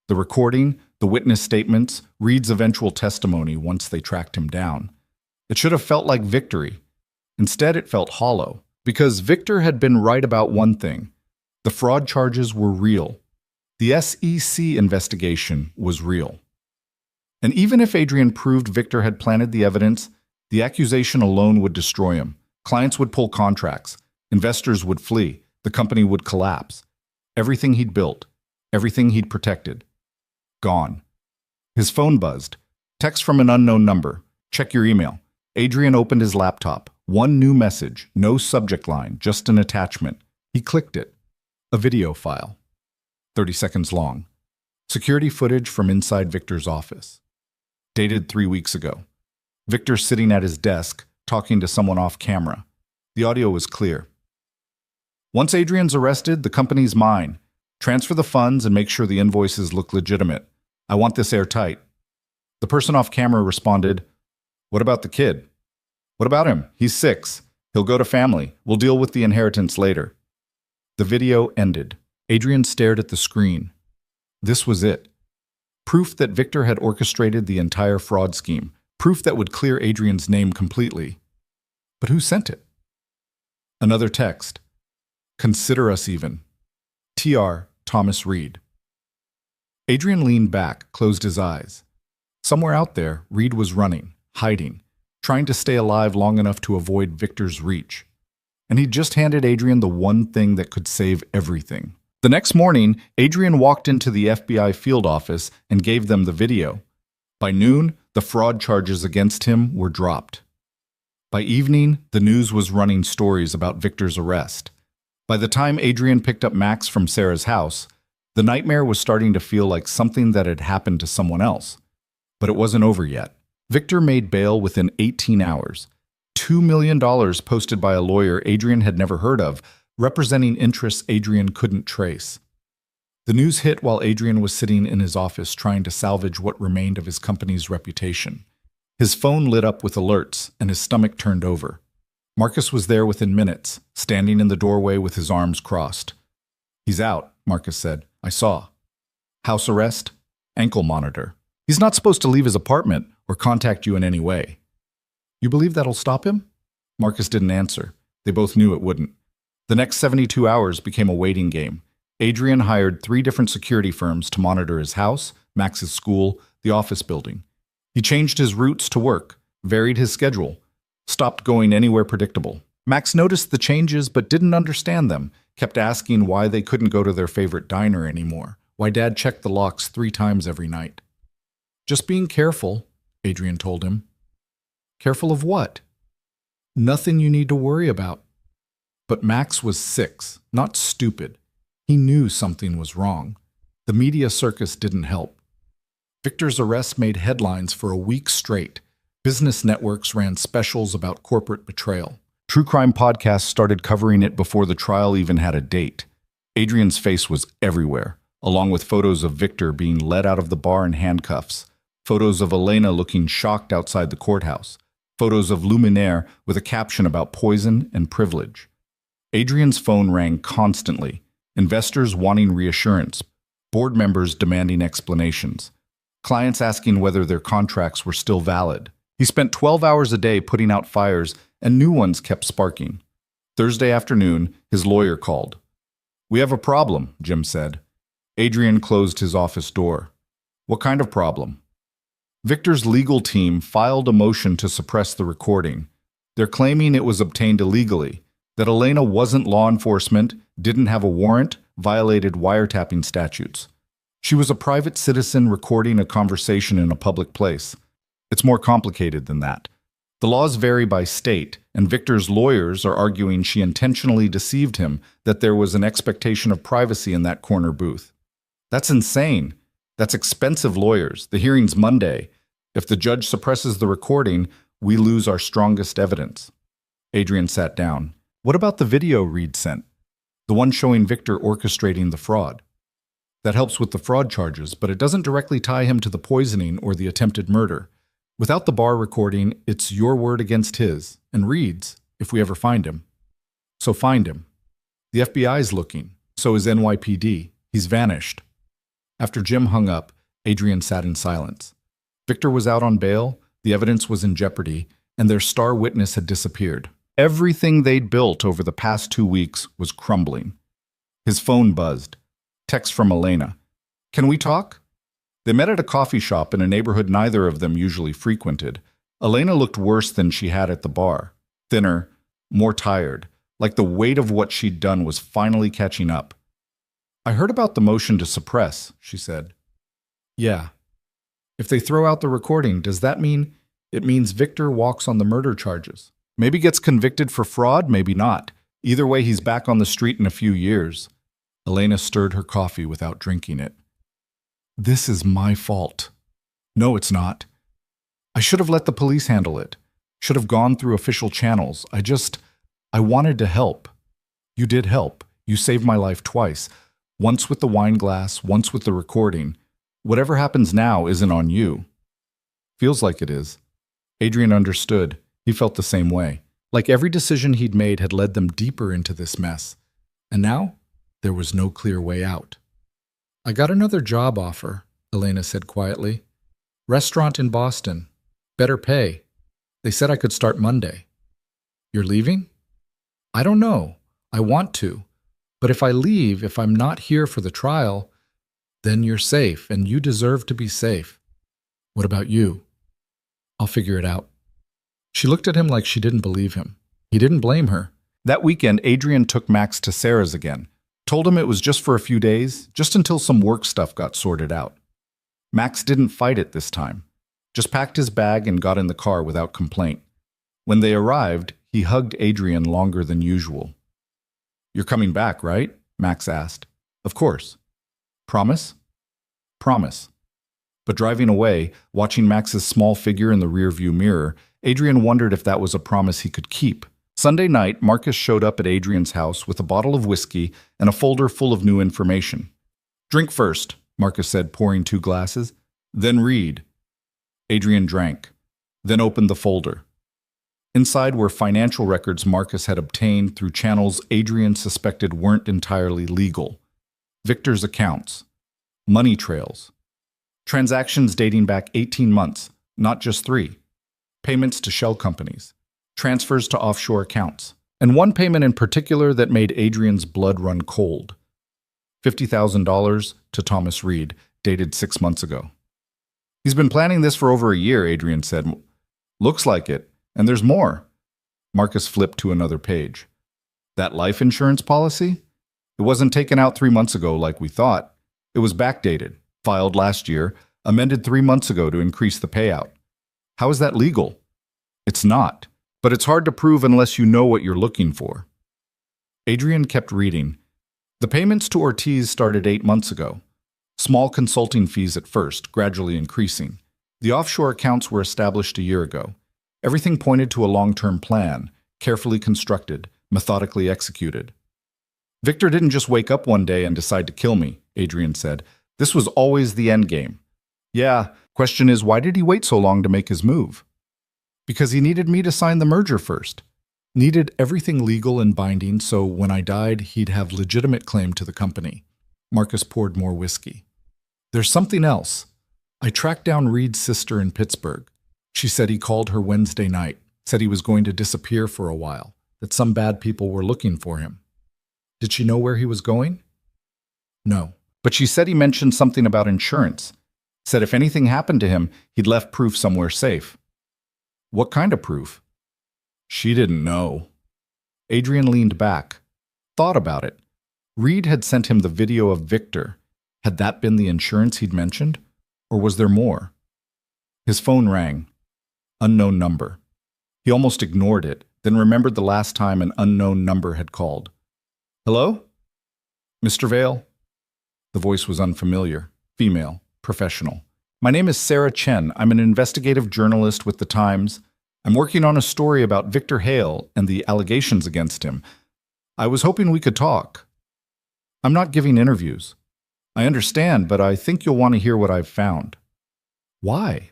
The recording, the witness statements, Reed's eventual testimony once they tracked him down. It should have felt like victory. Instead, it felt hollow, because Victor had been right about one thing. The fraud charges were real. The SEC investigation was real. And even if Adrian proved Victor had planted the evidence, the accusation alone would destroy him. Clients would pull contracts. Investors would flee. The company would collapse. Everything he'd built, everything he'd protected, gone. His phone buzzed. Text from an unknown number. Check your email. Adrian opened his laptop. One new message, no subject line, just an attachment. He clicked it. A video file. 30 seconds long. Security footage from inside Victor's office. Dated 3 weeks ago. Victor sitting at his desk, talking to someone off camera. The audio was clear. Once Adrian's arrested, the company's mine. Transfer the funds and make sure the invoices look legitimate. I want this airtight. The person off camera responded, "What about the kid?" "What about him? He's 6. He'll go to family. We'll deal with the inheritance later." The video ended. Adrian stared at the screen. This was it. Proof that Victor had orchestrated the entire fraud scheme. Proof that would clear Adrian's name completely. But who sent it? Another text. "Consider us even. T.R. Thomas Reed." Adrian leaned back, closed his eyes. Somewhere out there, Reed was running, hiding, trying to stay alive long enough to avoid Victor's reach. And he'd just handed Adrian the one thing that could save everything. The next morning, Adrian walked into the FBI field office and gave them the video. By noon, the fraud charges against him were dropped. By evening, the news was running stories about Victor's arrest. By the time Adrian picked up Max from Sarah's house, the nightmare was starting to feel like something that had happened to someone else. But it wasn't over yet. Victor made bail within 18 hours. $2 million posted by a lawyer Adrian had never heard of, representing interests Adrian couldn't trace. The news hit while Adrian was sitting in his office trying to salvage what remained of his company's reputation. His phone lit up with alerts, and his stomach turned over. Marcus was there within minutes, standing in the doorway with his arms crossed. "He's out," Marcus said. "I saw. House arrest, ankle monitor. He's not supposed to leave his apartment or contact you in any way." "You believe that'll stop him?" Marcus didn't answer. They both knew it wouldn't. The next 72 hours became a waiting game. Adrian hired 3 different security firms to monitor his house, Max's school, the office building. He changed his routes to work, varied his schedule, stopped going anywhere predictable. Max noticed the changes but didn't understand them, kept asking why they couldn't go to their favorite diner anymore, why Dad checked the locks 3 times every night. "Just being careful," Adrian told him. "Careful of what?" "Nothing you need to worry about." But Max was 6, not stupid. He knew something was wrong. The media circus didn't help. Victor's arrest made headlines for a week straight. Business networks ran specials about corporate betrayal. True crime podcasts started covering it before the trial even had a date. Adrian's face was everywhere, along with photos of Victor being led out of the bar in handcuffs, photos of Elena looking shocked outside the courthouse, photos of Luminaire with a caption about poison and privilege. Adrian's phone rang constantly, investors wanting reassurance, board members demanding explanations, clients asking whether their contracts were still valid. He spent 12 hours a day putting out fires, and new ones kept sparking. Thursday afternoon, his lawyer called. "We have a problem," Jim said. Adrian closed his office door. "What kind of problem?" Victor's legal team filed a motion to suppress the recording. They're claiming it was obtained illegally, that Elena wasn't law enforcement, didn't have a warrant, violated wiretapping statutes. She was a private citizen recording a conversation in a public place. It's more complicated than that. The laws vary by state, and Victor's lawyers are arguing she intentionally deceived him, that there was an expectation of privacy in that corner booth. That's insane. That's expensive lawyers. The hearing's Monday. If the judge suppresses the recording, we lose our strongest evidence. Adrian sat down. What about the video Reed sent? The one showing Victor orchestrating the fraud. That helps with the fraud charges, but it doesn't directly tie him to the poisoning or the attempted murder. Without the bar recording, it's your word against his, and Reed's, if we ever find him. So find him. The FBI's looking, so is NYPD. He's vanished. After Jim hung up, Adrian sat in silence. Victor was out on bail, the evidence was in jeopardy, and their star witness had disappeared. Everything they'd built over the past 2 weeks was crumbling. His phone buzzed. Text from Elena. Can we talk? They met at a coffee shop in a neighborhood neither of them usually frequented. Elena looked worse than she had at the bar. Thinner, more tired, like the weight of what she'd done was finally catching up. I heard about the motion to suppress, she said. Yeah. If they throw out the recording, does that mean it means Victor walks on the murder charges? Maybe gets convicted for fraud, maybe not. Either way, he's back on the street in a few years. Elena stirred her coffee without drinking it. This is my fault. No, it's not. I should have let the police handle it. Should have gone through official channels. I wanted to help. You did help. You saved my life twice. Once with the wine glass, once with the recording. Whatever happens now isn't on you. Feels like it is. Adrian understood. He felt the same way. Like every decision he'd made had led them deeper into this mess. And now, there was no clear way out. I got another job offer, Elena said quietly. Restaurant in Boston. Better pay. They said I could start Monday. You're leaving? I don't know. I want to. But if I leave, if I'm not here for the trial, then you're safe, and you deserve to be safe. What about you? I'll figure it out. She looked at him like she didn't believe him. He didn't blame her. That weekend, Adrian took Max to Sarah's again. Told him it was just for a few days, just until some work stuff got sorted out. Max didn't fight it this time. Just packed his bag and got in the car without complaint. When they arrived, he hugged Adrian longer than usual. You're coming back, right? Max asked. Of course. Promise? Promise. But driving away, watching Max's small figure in the rearview mirror, Adrian wondered if that was a promise he could keep. Sunday night, Marcus showed up at Adrian's house with a bottle of whiskey and a folder full of new information. Drink first, Marcus said, pouring 2 glasses. Then read. Adrian drank, then opened the folder. Inside were financial records Marcus had obtained through channels Adrian suspected weren't entirely legal. Victor's accounts. Money trails. Transactions dating back 18 months, not just 3. Payments to shell companies. Transfers to offshore accounts. And one payment in particular that made Adrian's blood run cold. $50,000 to Thomas Reed, dated 6 months ago. He's been planning this for over a year, Adrian said. Looks like it. And there's more. Marcus flipped to another page. That life insurance policy? It wasn't taken out 3 months ago like we thought. It was backdated, filed last year, amended 3 months ago to increase the payout. How is that legal? It's not, but it's hard to prove unless you know what you're looking for. Adrian kept reading. The payments to Ortiz started 8 months ago. Small consulting fees at first, gradually increasing. The offshore accounts were established a year ago. Everything pointed to a long-term plan, carefully constructed, methodically executed. Victor didn't just wake up one day and decide to kill me, Adrian said. This was always the end game. Yeah, question is, why did he wait so long to make his move? Because he needed me to sign the merger first. Needed everything legal and binding so when I died, he'd have legitimate claim to the company. Marcus poured more whiskey. There's something else. I tracked down Reed's sister in Pittsburgh. She said he called her Wednesday night, said he was going to disappear for a while, that some bad people were looking for him. Did she know where he was going? No, but she said he mentioned something about insurance. Said if anything happened to him, he'd left proof somewhere safe. What kind of proof? She didn't know. Adrian leaned back, thought about it. Reed had sent him the video of Victor. Had that been the insurance he'd mentioned? Or was there more? His phone rang. Unknown number. He almost ignored it, then remembered the last time an unknown number had called. Hello? Mr. Vale? The voice was unfamiliar. Female. Professional. My name is Sarah Chen. I'm an investigative journalist with The Times. I'm working on a story about Victor Hale and the allegations against him. I was hoping we could talk. I'm not giving interviews. I understand, but I think you'll want to hear what I've found. Why?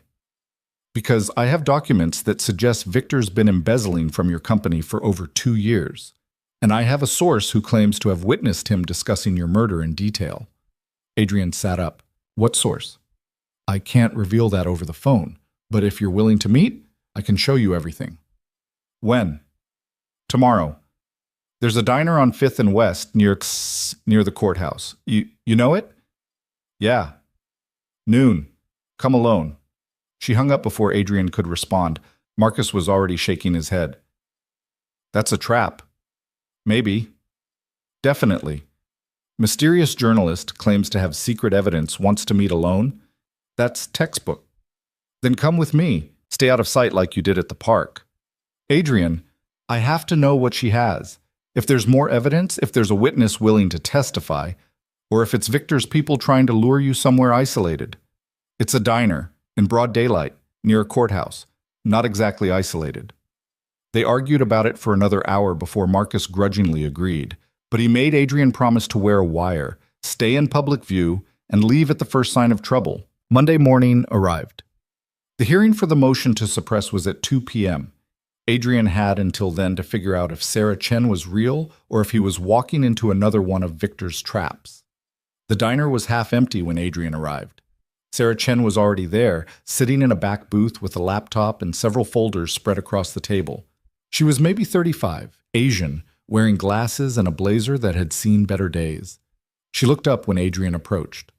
Because I have documents that suggest Victor's been embezzling from your company for over 2 years, and I have a source who claims to have witnessed him discussing your murder in detail. Adrian sat up. What source? I can't reveal that over the phone, but if you're willing to meet, I can show you everything. When? Tomorrow. There's a diner on 5th and West near the courthouse. You know it? Yeah. Noon. Come alone. She hung up before Adrian could respond. Marcus was already shaking his head. That's a trap. Maybe. Definitely. Mysterious journalist claims to have secret evidence, wants to meet alone. That's textbook. Then come with me. Stay out of sight like you did at the park. Adrian, I have to know what she has. If there's more evidence, if there's a witness willing to testify, or if it's Victor's people trying to lure you somewhere isolated. It's a diner, in broad daylight, near a courthouse, not exactly isolated. They argued about it for another hour before Marcus grudgingly agreed, but he made Adrian promise to wear a wire, stay in public view, and leave at the first sign of trouble. Monday morning arrived. The hearing for the motion to suppress was at 2 p.m. Adrian had until then to figure out if Sarah Chen was real or if he was walking into another one of Victor's traps. The diner was half empty when Adrian arrived. Sarah Chen was already there, sitting in a back booth with a laptop and several folders spread across the table. She was maybe 35, Asian, wearing glasses and a blazer that had seen better days. She looked up when Adrian approached.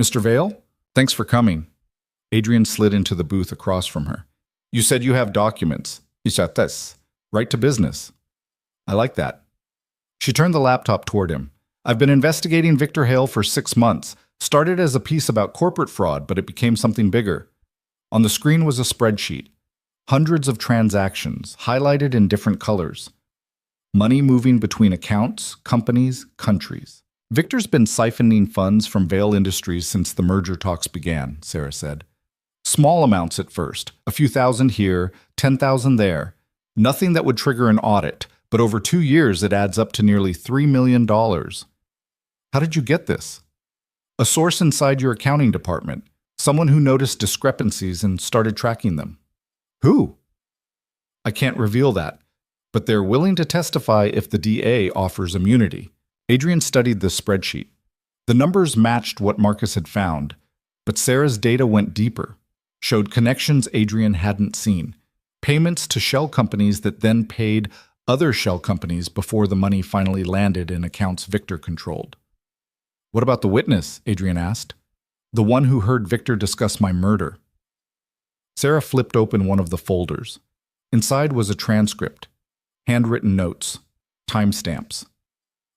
Mr. Vale? Thanks for coming. Adrian slid into the booth across from her. You said you have documents. Isates. Right to business. I like that. She turned the laptop toward him. I've been investigating Victor Hale for 6 months. Started as a piece about corporate fraud, but it became something bigger. On the screen was a spreadsheet. Hundreds of transactions, highlighted in different colors. Money moving between accounts, companies, countries. Victor's been siphoning funds from Vale Industries since the merger talks began, Sarah said. Small amounts at first, a few thousand here, 10,000 there. Nothing that would trigger an audit, but over 2 years it adds up to nearly $3 million. How did you get this? A source inside your accounting department, someone who noticed discrepancies and started tracking them. Who? I can't reveal that, but they're willing to testify if the DA offers immunity. Adrian studied the spreadsheet. The numbers matched what Marcus had found, but Sarah's data went deeper, showed connections Adrian hadn't seen, payments to shell companies that then paid other shell companies before the money finally landed in accounts Victor controlled. What about the witness? Adrian asked. The one who heard Victor discuss my murder. Sarah flipped open one of the folders. Inside was a transcript, handwritten notes, timestamps.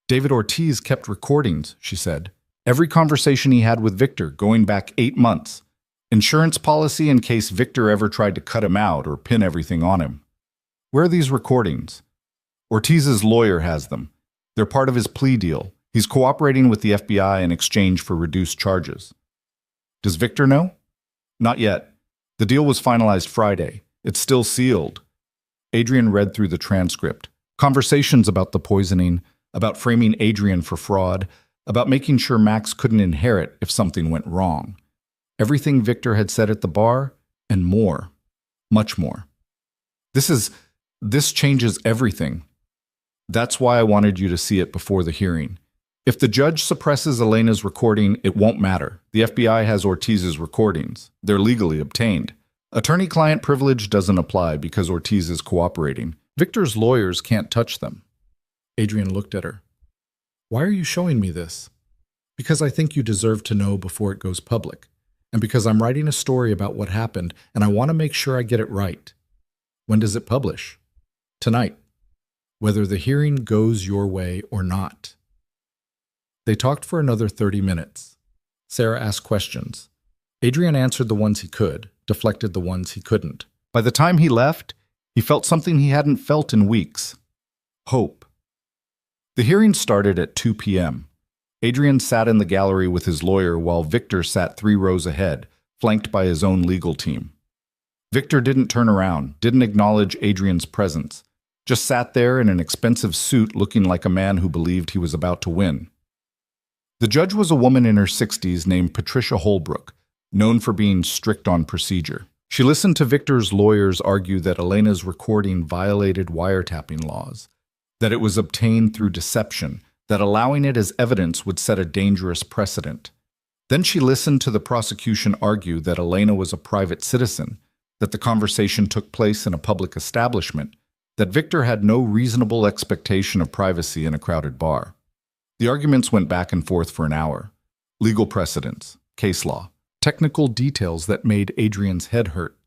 David Ortiz kept recordings, she said. Every conversation he had with Victor, going back 8 months. Insurance policy in case Victor ever tried to cut him out or pin everything on him. Where are these recordings? Ortiz's lawyer has them. They're part of his plea deal. He's cooperating with the FBI in exchange for reduced charges. Does Victor know? Not yet. The deal was finalized Friday. It's still sealed. Adrian read through the transcript. Conversations about the poisoning, about framing Adrian for fraud, about making sure Max couldn't inherit if something went wrong. Everything Victor had said at the bar, and more. Much more. This changes everything. That's why I wanted you to see it before the hearing. If the judge suppresses Elena's recording, it won't matter. The FBI has Ortiz's recordings. They're legally obtained. Attorney-client privilege doesn't apply because Ortiz is cooperating. Victor's lawyers can't touch them. Adrian looked at her. Why are you showing me this? Because I think you deserve to know before it goes public. And because I'm writing a story about what happened, and I want to make sure I get it right. When does it publish? Tonight. Whether the hearing goes your way or not. They talked for another 30 minutes. Sarah asked questions. Adrian answered the ones he could, deflected the ones he couldn't. By the time he left, he felt something he hadn't felt in weeks. Hope. The hearing started at 2 p.m. Adrian sat in the gallery with his lawyer while Victor sat 3 rows ahead, flanked by his own legal team. Victor didn't turn around, didn't acknowledge Adrian's presence, just sat there in an expensive suit looking like a man who believed he was about to win. The judge was a woman in her 60s named Patricia Holbrook, known for being strict on procedure. She listened to Victor's lawyers argue that Elena's recording violated wiretapping laws, that it was obtained through deception, that allowing it as evidence would set a dangerous precedent. Then she listened to the prosecution argue that Elena was a private citizen, that the conversation took place in a public establishment, that Victor had no reasonable expectation of privacy in a crowded bar. The arguments went back and forth for an hour. Legal precedents, case law, technical details that made Adrian's head hurt.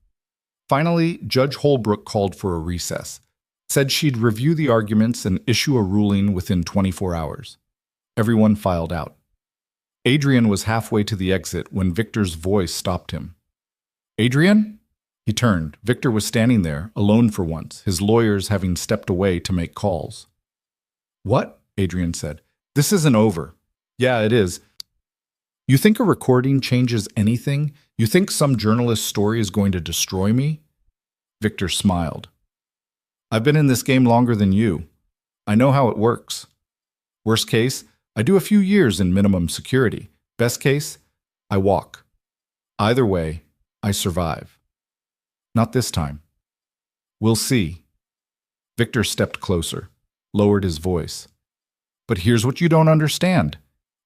Finally, Judge Holbrook called for a recess, said she'd review the arguments and issue a ruling within 24 hours. Everyone filed out. Adrian was halfway to the exit when Victor's voice stopped him. "Adrian?" He turned. Victor was standing there, alone for once, his lawyers having stepped away to make calls. "What?" Adrian said. "This isn't over." "Yeah, it is. You think a recording changes anything? You think some journalist's story is going to destroy me?" Victor smiled. "I've been in this game longer than you. I know how it works. Worst case, I do a few years in minimum security. Best case, I walk. Either way, I survive. Not this time. We'll see." Victor stepped closer, lowered his voice. "But here's what you don't understand.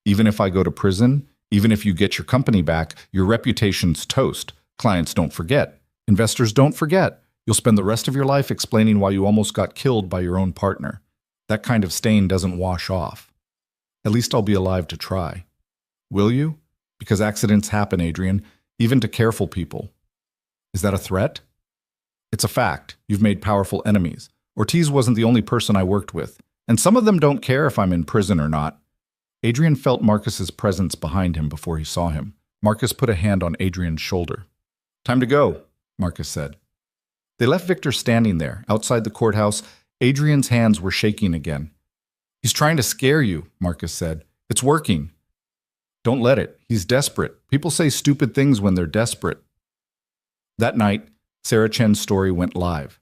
Even if I go to prison, even if you get your company back, your reputation's toast. Clients don't forget. Investors don't forget. You'll spend the rest of your life explaining why you almost got killed by your own partner. That kind of stain doesn't wash off. At least I'll be alive to try. Will you? Because accidents happen, Adrian, even to careful people. Is that a threat? It's a fact. You've made powerful enemies. Ortiz wasn't the only person I worked with, and some of them don't care if I'm in prison or not." Adrian felt Marcus's presence behind him before he saw him. Marcus put a hand on Adrian's shoulder. "Time to go," Marcus said. They left Victor standing there, outside the courthouse. Adrian's hands were shaking again. "He's trying to scare you," Marcus said. "It's working." "Don't let it. He's desperate. People say stupid things when they're desperate." That night, Sarah Chen's story went live.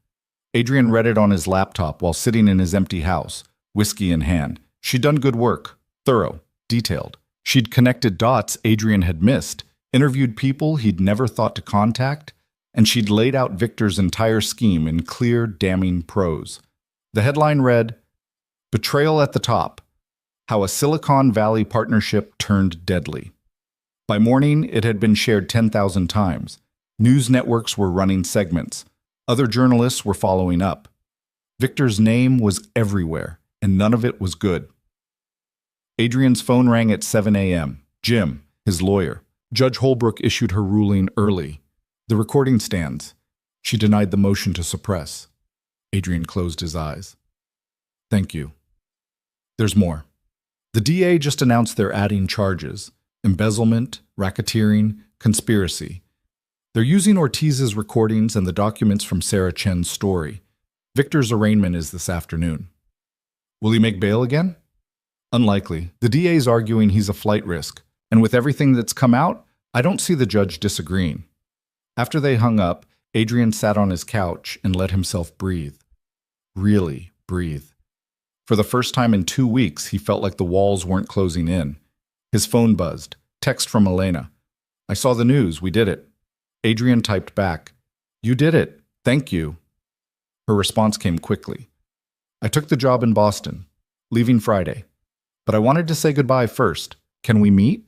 Adrian read it on his laptop while sitting in his empty house, whiskey in hand. She'd done good work, thorough, detailed. She'd connected dots Adrian had missed, interviewed people he'd never thought to contact, and she'd laid out Victor's entire scheme in clear, damning prose. The headline read, "Betrayal at the Top: How a Silicon Valley Partnership Turned Deadly." By morning, it had been shared 10,000 times. News networks were running segments. Other journalists were following up. Victor's name was everywhere, and none of it was good. Adrian's phone rang at 7 a.m. Jim, his lawyer. Judge Holbrook issued her ruling early. The recording stands. She denied the motion to suppress. Adrian closed his eyes. "Thank you. There's more." The DA just announced they're adding charges: embezzlement, racketeering, conspiracy. They're using Ortiz's recordings and the documents from Sarah Chen's story. Victor's arraignment is this afternoon. Will he make bail again? Unlikely. The DA's arguing he's a flight risk, and with everything that's come out, I don't see the judge disagreeing. After they hung up, Adrian sat on his couch and let himself breathe. Really breathe. For the first time in 2 weeks, he felt like the walls weren't closing in. His phone buzzed. Text from Elena. "I saw the news. We did it." Adrian typed back, "You did it. Thank you." Her response came quickly. "I took the job in Boston, leaving Friday. But I wanted to say goodbye first. Can we meet?"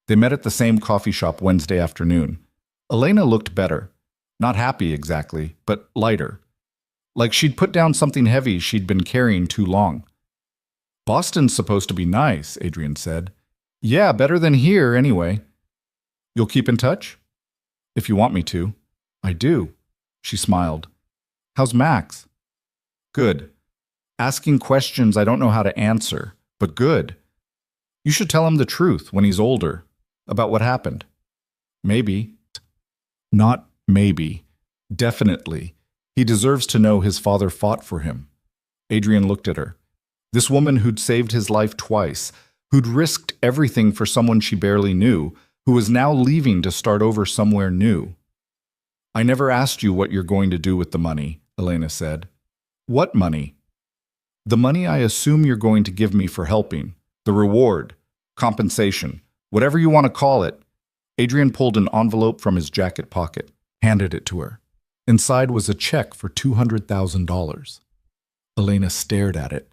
They met at the same coffee shop Wednesday afternoon. Elena looked better. Not happy exactly, but lighter. Like she'd put down something heavy she'd been carrying too long. "Boston's supposed to be nice," Adrian said. "Yeah, better than here anyway." "You'll keep in touch?" "If you want me to." "I do." She smiled. "How's Max?" "Good. Asking questions I don't know how to answer, but good. You should tell him the truth when he's older, about what happened." "Maybe." "Not maybe. Definitely. He deserves to know his father fought for him." Adrian looked at her. This woman who'd saved his life twice, who'd risked everything for someone she barely knew, who was now leaving to start over somewhere new. I never asked you what you're going to do with the money, Elena said. What money? The money I assume you're going to give me for helping. The reward, compensation, whatever you want to call it. Adrian pulled an envelope from his jacket pocket, handed it to her. Inside was a check for $200,000. Elena stared at it.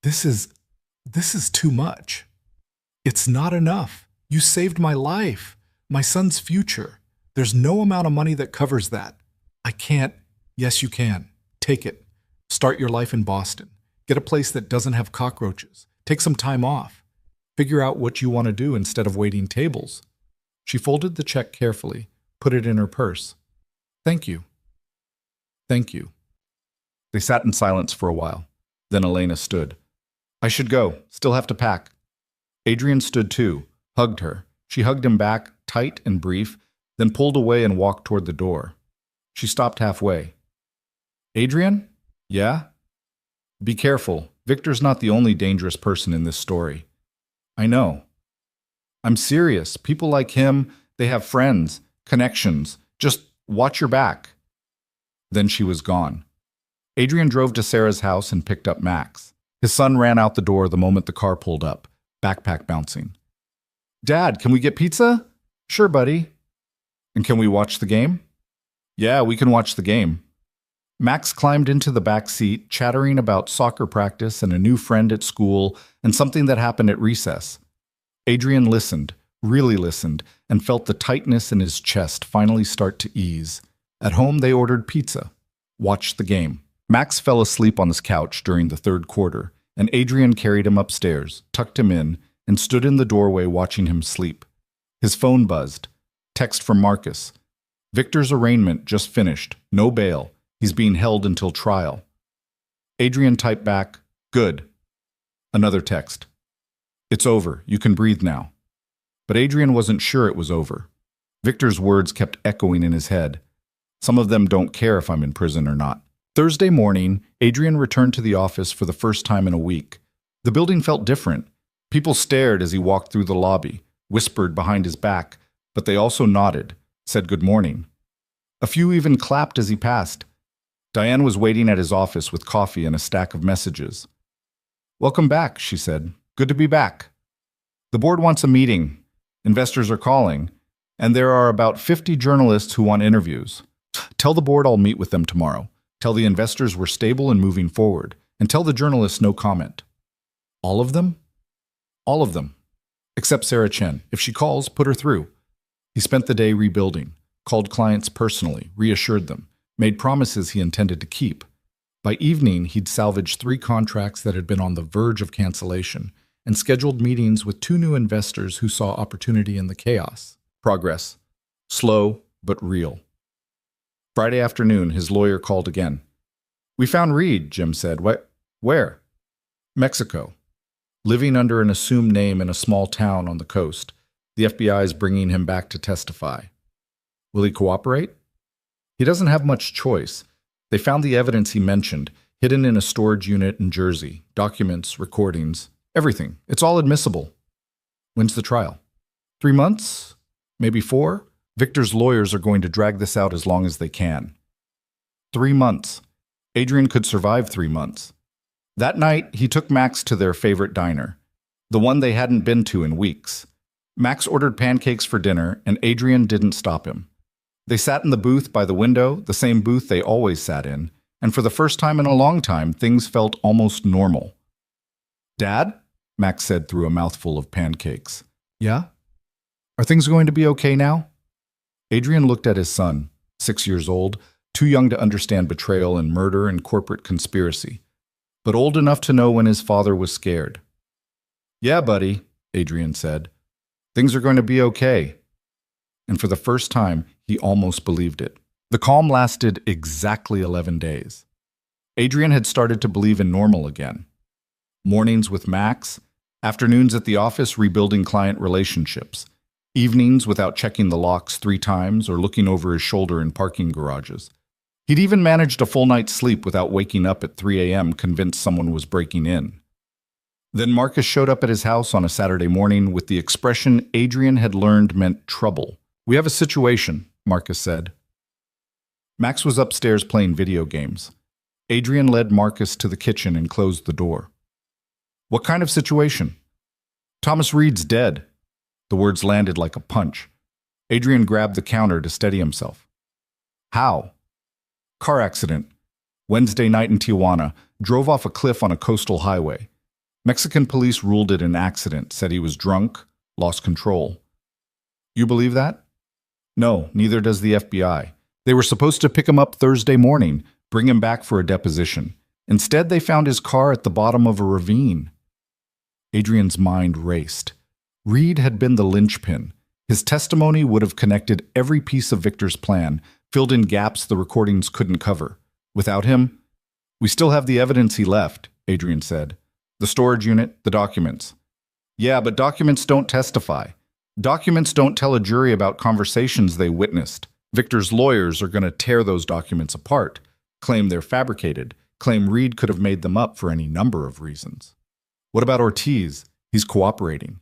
This is too much. It's not enough. You saved my life, my son's future. There's no amount of money that covers that. I can't. Yes, you can. Take it. Start your life in Boston. Get a place that doesn't have cockroaches. Take some time off. Figure out what you want to do instead of waiting tables. She folded the check carefully, put it in her purse. Thank you. Thank you. They sat in silence for a while. Then Elena stood. I should go. Still have to pack. Adrian stood too, hugged her. She hugged him back, tight and brief, then pulled away and walked toward the door. She stopped halfway. Adrian? Yeah? Be careful. Victor's not the only dangerous person in this story. I know. I'm serious. People like him, they have friends, connections. Just watch your back. Then she was gone. Adrian drove to Sarah's house and picked up Max. His son ran out the door the moment the car pulled up, backpack bouncing. Dad, can we get pizza? Sure, buddy. And can we watch the game? Yeah, we can watch the game. Max climbed into the back seat, chattering about soccer practice and a new friend at school and something that happened at recess. Adrian listened, really listened, and felt the tightness in his chest finally start to ease. At home, they ordered pizza, watched the game. Max fell asleep on his couch during the third quarter, and Adrian carried him upstairs, tucked him in, and stood in the doorway watching him sleep. His phone buzzed. Text from Marcus. Victor's arraignment just finished. No bail. He's being held until trial. Adrian typed back, good. Another text. It's over. You can breathe now. But Adrian wasn't sure it was over. Victor's words kept echoing in his head. Some of them don't care if I'm in prison or not. Thursday morning, Adrian returned to the office for the first time in a week. The building felt different. People stared as he walked through the lobby, whispered behind his back, but they also nodded, said good morning. A few even clapped as he passed. Diane was waiting at his office with coffee and a stack of messages. Welcome back, she said. Good to be back. The board wants a meeting. Investors are calling, and there are about 50 journalists who want interviews. Tell the board I'll meet with them tomorrow. Tell the investors we're stable and moving forward, and tell the journalists no comment. All of them? All of them. Except Sarah Chen. If she calls, put her through. He spent the day rebuilding, called clients personally, reassured them, made promises he intended to keep. By evening, he'd salvaged 3 contracts that had been on the verge of cancellation and scheduled meetings with 2 new investors who saw opportunity in the chaos. Progress. Slow, but real. Friday afternoon, his lawyer called again. We found Reed, Jim said. Where? Mexico. Living under an assumed name in a small town on the coast. The FBI is bringing him back to testify. Will he cooperate? He doesn't have much choice. They found the evidence he mentioned, hidden in a storage unit in Jersey. Documents, recordings, everything. It's all admissible. When's the trial? 3 months? Maybe 4? Victor's lawyers are going to drag this out as long as they can. 3 months. Adrian could survive 3 months. That night, he took Max to their favorite diner, the one they hadn't been to in weeks. Max ordered pancakes for dinner, and Adrian didn't stop him. They sat in the booth by the window, the same booth they always sat in, and for the first time in a long time, things felt almost normal. Dad? Max said through a mouthful of pancakes. Yeah? Are things going to be okay now? Adrian looked at his son, 6 years old, too young to understand betrayal and murder and corporate conspiracy, but old enough to know when his father was scared. Yeah, buddy, Adrian said. Things are going to be okay. And for the first time, he almost believed it. The calm lasted exactly 11 days. Adrian had started to believe in normal again. Mornings with Max, afternoons at the office rebuilding client relationships, evenings without checking the locks 3 times or looking over his shoulder in parking garages. He'd even managed a full night's sleep without waking up at 3 a.m. convinced someone was breaking in. Then Marcus showed up at his house on a Saturday morning with the expression Adrian had learned meant trouble. We have a situation, Marcus said. Max was upstairs playing video games. Adrian led Marcus to the kitchen and closed the door. What kind of situation? Thomas Reed's dead. The words landed like a punch. Adrian grabbed the counter to steady himself. How? Car accident. Wednesday night in Tijuana. Drove off a cliff on a coastal highway. Mexican police ruled it an accident, said he was drunk, lost control. You believe that? No, neither does the FBI. They were supposed to pick him up Thursday morning, bring him back for a deposition. Instead, they found his car at the bottom of a ravine. Adrian's mind raced. Reed had been the linchpin. His testimony would have connected every piece of Victor's plan, filled in gaps the recordings couldn't cover. Without him, we still have the evidence he left, Adrian said. The storage unit, the documents. Yeah, but documents don't testify. Documents don't tell a jury about conversations they witnessed. Victor's lawyers are going to tear those documents apart, claim they're fabricated, claim Reed could have made them up for any number of reasons. What about Ortiz? He's cooperating.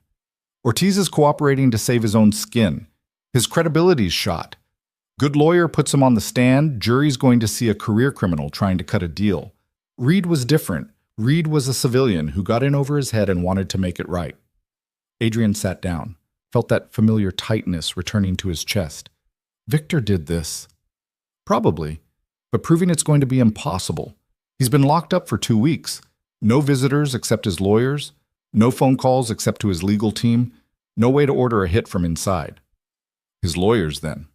Ortiz is cooperating to save his own skin. His credibility's shot. Good lawyer puts him on the stand, jury's going to see a career criminal trying to cut a deal. Reed was different. Reed was a civilian who got in over his head and wanted to make it right. Adrian sat down, felt that familiar tightness returning to his chest. Victor did this. Probably, but proving it's going to be impossible. He's been locked up for 2 weeks. No visitors except his lawyers, no phone calls except to his legal team, no way to order a hit from inside. His lawyers, then.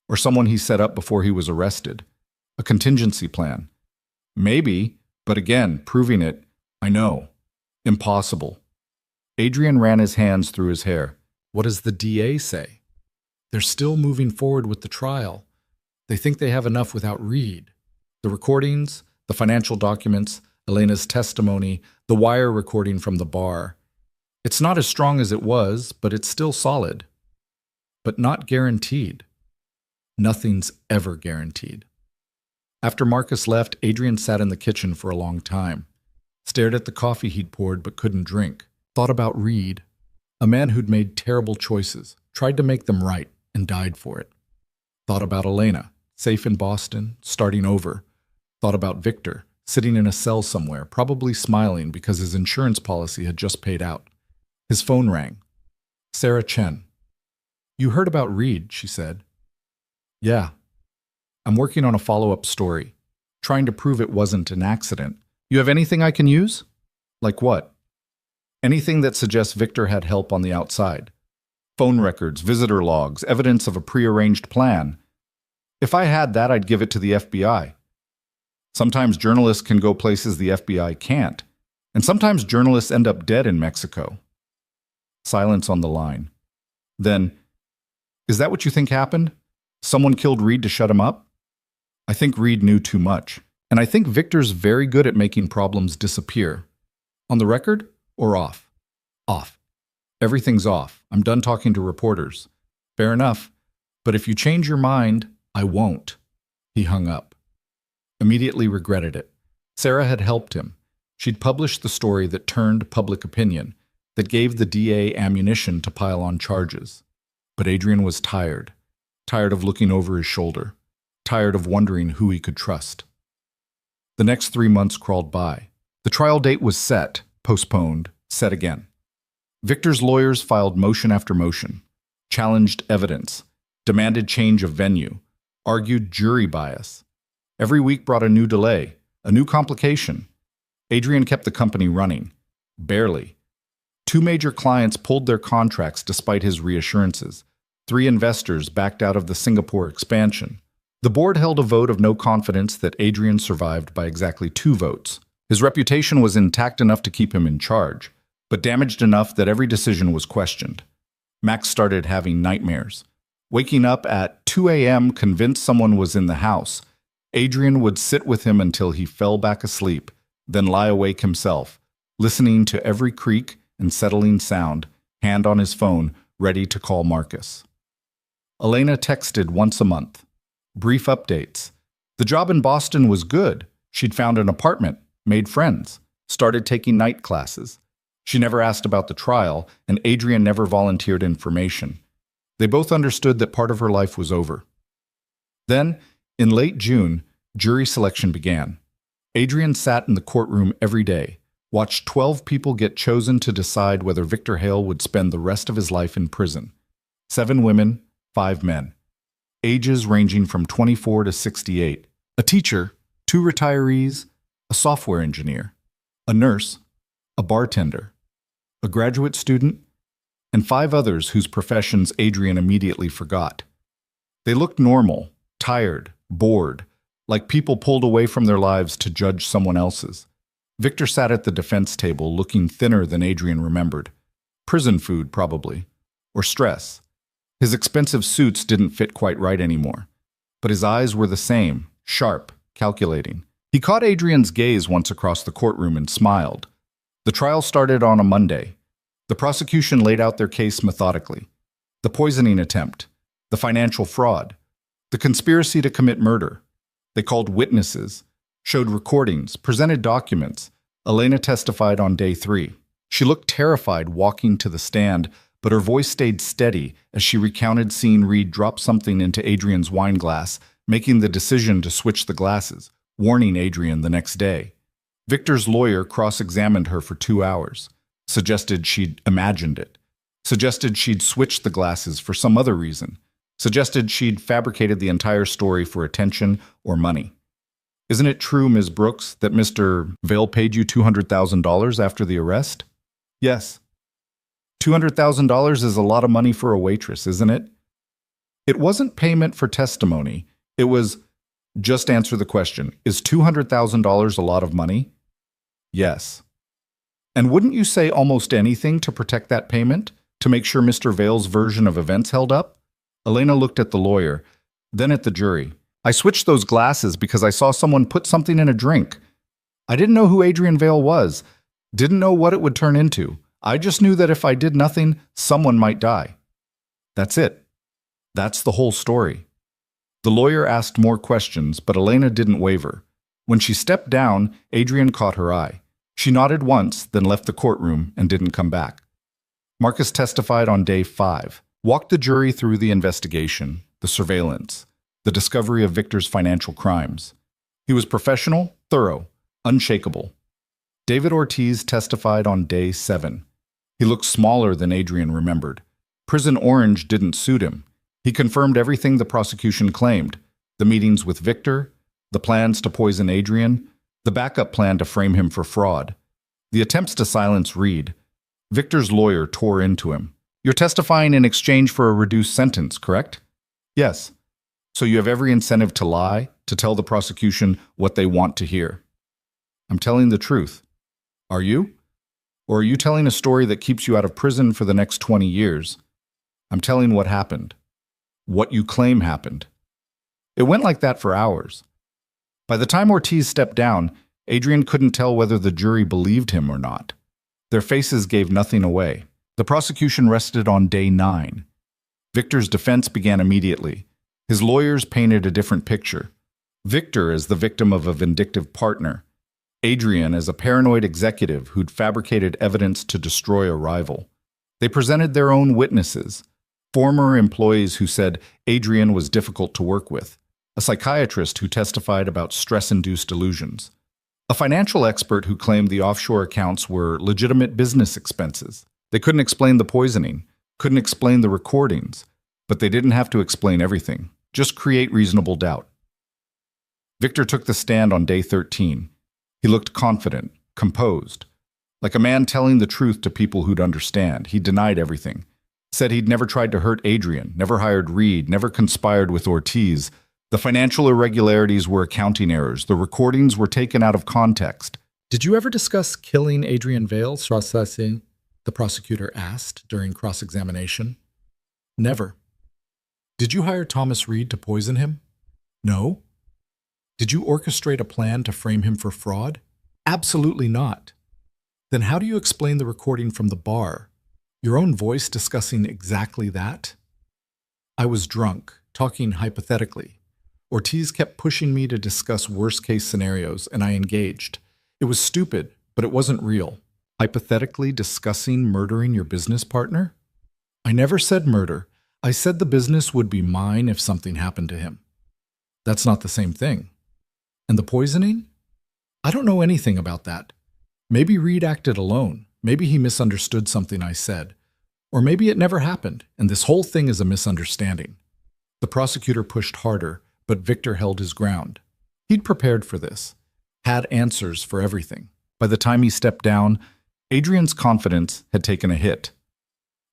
Or someone he set up before he was arrested. A contingency plan. Maybe, but again, proving it, I know. Impossible. Adrian ran his hands through his hair. What does the DA say? They're still moving forward with the trial. They think they have enough without Reed. The recordings, the financial documents, Elena's testimony, the wire recording from the bar. It's not as strong as it was, but it's still solid. But not guaranteed. Nothing's ever guaranteed. After Marcus left, Adrian sat in the kitchen for a long time. Stared at the coffee he'd poured but couldn't drink. Thought about Reed. A man who'd made terrible choices, tried to make them right, and died for it. Thought about Elena, safe in Boston, starting over. Thought about Victor, sitting in a cell somewhere, probably smiling because his insurance policy had just paid out. His phone rang. Sarah Chen. You heard about Reed, she said. Yeah. I'm working on a follow-up story, trying to prove it wasn't an accident. You have anything I can use? Like what? Anything that suggests Victor had help on the outside. Phone records, visitor logs, evidence of a prearranged plan. If I had that, I'd give it to the FBI. Sometimes journalists can go places the FBI can't, and sometimes journalists end up dead in Mexico. Silence on the line. Then, is that what you think happened? Someone killed Reed to shut him up? I think Reed knew too much, and I think Victor's very good at making problems disappear. On the record or off? Off. Everything's off. I'm done talking to reporters. Fair enough, but if you change your mind, I won't. He hung up. Immediately regretted it. Sarah had helped him. She'd published the story that turned public opinion, that gave the DA ammunition to pile on charges. But Adrian was tired. Tired of looking over his shoulder. Tired of wondering who he could trust. The next 3 months crawled by. The trial date was set, postponed, set again. Victor's lawyers filed motion after motion, challenged evidence, demanded change of venue, argued jury bias. Every week brought a new delay, a new complication. Adrian kept the company running. Barely. 2 major clients pulled their contracts despite his reassurances. 3 investors backed out of the Singapore expansion. The board held a vote of no confidence that Adrian survived by exactly 2 votes. His reputation was intact enough to keep him in charge, but damaged enough that every decision was questioned. Max started having nightmares. Waking up at 2 a.m. convinced someone was in the house. Adrian would sit with him until he fell back asleep, then lie awake himself, listening to every creak and settling sound, hand on his phone, ready to call Marcus. Elena texted once a month. Brief updates. The job in Boston was good. She'd found an apartment, made friends, started taking night classes. She never asked about the trial, and Adrian never volunteered information. They both understood that part of her life was over. Then, In late June, jury selection began. Adrian sat in the courtroom every day, watched 12 people get chosen to decide whether Victor Hale would spend the rest of his life in prison. 7 women, 5 men. Ages ranging from 24 to 68. A teacher, 2 retirees, a software engineer, a nurse, a bartender, a graduate student, and 5 others whose professions Adrian immediately forgot. They looked normal, tired, bored, like people pulled away from their lives to judge someone else's. Victor sat at the defense table looking thinner than Adrian remembered. Prison food, probably. Or stress. His expensive suits didn't fit quite right anymore. But his eyes were the same, sharp, calculating. He caught Adrian's gaze once across the courtroom and smiled. The trial started on a Monday. The prosecution laid out their case methodically. The poisoning attempt, the financial fraud, the conspiracy to commit murder. They called witnesses, showed recordings, presented documents. Elena testified on day 3. She looked terrified walking to the stand, but her voice stayed steady as she recounted seeing Reed drop something into Adrian's wine glass, making the decision to switch the glasses, warning Adrian the next day. Victor's lawyer cross-examined her for 2 hours, suggested she'd imagined it, suggested she'd switched the glasses for some other reason, suggested she'd fabricated the entire story for attention or money. Isn't it true, Ms. Brooks, that Mr. Vale paid you $200,000 after the arrest? Yes. $200,000 is a lot of money for a waitress, isn't it? It wasn't payment for testimony. It was, just answer the question, is $200,000 a lot of money? Yes. And wouldn't you say almost anything to protect that payment, to make sure Mr. Vale's version of events held up? Elena looked at the lawyer, then at the jury. I switched those glasses because I saw someone put something in a drink. I didn't know who Adrian Vale was, didn't know what it would turn into. I just knew that if I did nothing, someone might die. That's it. That's the whole story. The lawyer asked more questions, but Elena didn't waver. When she stepped down, Adrian caught her eye. She nodded once, then left the courtroom and didn't come back. Marcus testified on day 5, walked the jury through the investigation, the surveillance, the discovery of Victor's financial crimes. He was professional, thorough, unshakable. David Ortiz testified on day 7. He looked smaller than Adrian remembered. Prison orange didn't suit him. He confirmed everything the prosecution claimed: the meetings with Victor, the plans to poison Adrian, the backup plan to frame him for fraud, the attempts to silence Reed. Victor's lawyer tore into him. You're testifying in exchange for a reduced sentence, correct? Yes. So you have every incentive to lie, to tell the prosecution what they want to hear. I'm telling the truth. Are you? Or are you telling a story that keeps you out of prison for the next 20 years? I'm telling what happened. What you claim happened. It went like that for hours. By the time Ortiz stepped down, Adrian couldn't tell whether the jury believed him or not. Their faces gave nothing away. The prosecution rested on day 9. Victor's defense began immediately. His lawyers painted a different picture. Victor as the victim of a vindictive partner. Adrian as a paranoid executive who'd fabricated evidence to destroy a rival. They presented their own witnesses, former employees who said Adrian was difficult to work with, a psychiatrist who testified about stress-induced delusions, a financial expert who claimed the offshore accounts were legitimate business expenses. They couldn't explain the poisoning, couldn't explain the recordings, but they didn't have to explain everything, just create reasonable doubt. Victor took the stand on day 13. He looked confident, composed, like a man telling the truth to people who'd understand. He denied everything, said he'd never tried to hurt Adrian, never hired Reed, never conspired with Ortiz. The financial irregularities were accounting errors. The recordings were taken out of context. Did you ever discuss killing Adrian Vale, Srasasi? The prosecutor asked during cross-examination. Never. Did you hire Thomas Reed to poison him? No. Did you orchestrate a plan to frame him for fraud? Absolutely not. Then how do you explain the recording from the bar? Your own voice discussing exactly that? I was drunk, talking hypothetically. Ortiz kept pushing me to discuss worst-case scenarios, and I engaged. It was stupid, but it wasn't real. Hypothetically discussing murdering your business partner? I never said murder. I said the business would be mine if something happened to him. That's not the same thing. And the poisoning? I don't know anything about that. Maybe Reed acted alone. Maybe he misunderstood something I said. Or maybe it never happened, and this whole thing is a misunderstanding. The prosecutor pushed harder, but Victor held his ground. He'd prepared for this, had answers for everything. By the time he stepped down, Adrian's confidence had taken a hit.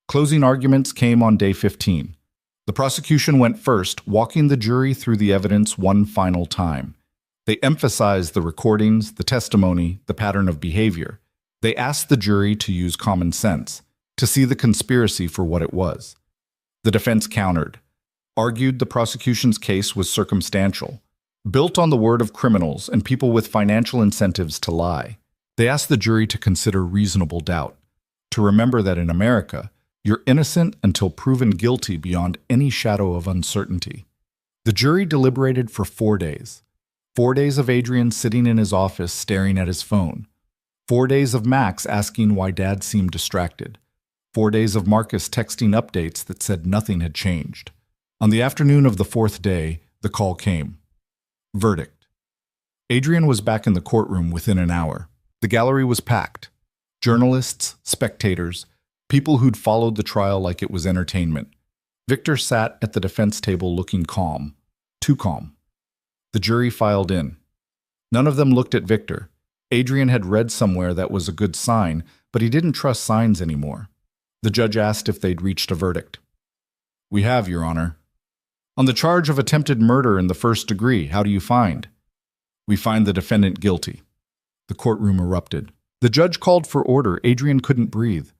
Closing arguments came on day 15. The prosecution went first, walking the jury through the evidence one final time. They emphasized the recordings, the testimony, the pattern of behavior. They asked the jury to use common sense, to see the conspiracy for what it was. The defense countered, argued the prosecution's case was circumstantial, built on the word of criminals and people with financial incentives to lie. They asked the jury to consider reasonable doubt, to remember that in America, you're innocent until proven guilty beyond any shadow of uncertainty. The jury deliberated for 4 days. 4 days of Adrian sitting in his office staring at his phone. 4 days of Max asking why Dad seemed distracted. 4 days of Marcus texting updates that said nothing had changed. On the afternoon of the 4th day, the call came. Verdict. Adrian was back in the courtroom within an hour. The gallery was packed. Journalists, spectators, people who'd followed the trial like it was entertainment. Victor sat at the defense table looking calm. Too calm. The jury filed in. None of them looked at Victor. Adrian had read somewhere that was a good sign, but he didn't trust signs anymore. The judge asked if they'd reached a verdict. "We have, Your Honor." "On the charge of attempted murder in the first degree, how do you find?" "We find the defendant guilty." The courtroom erupted. The judge called for order. Adrian couldn't breathe.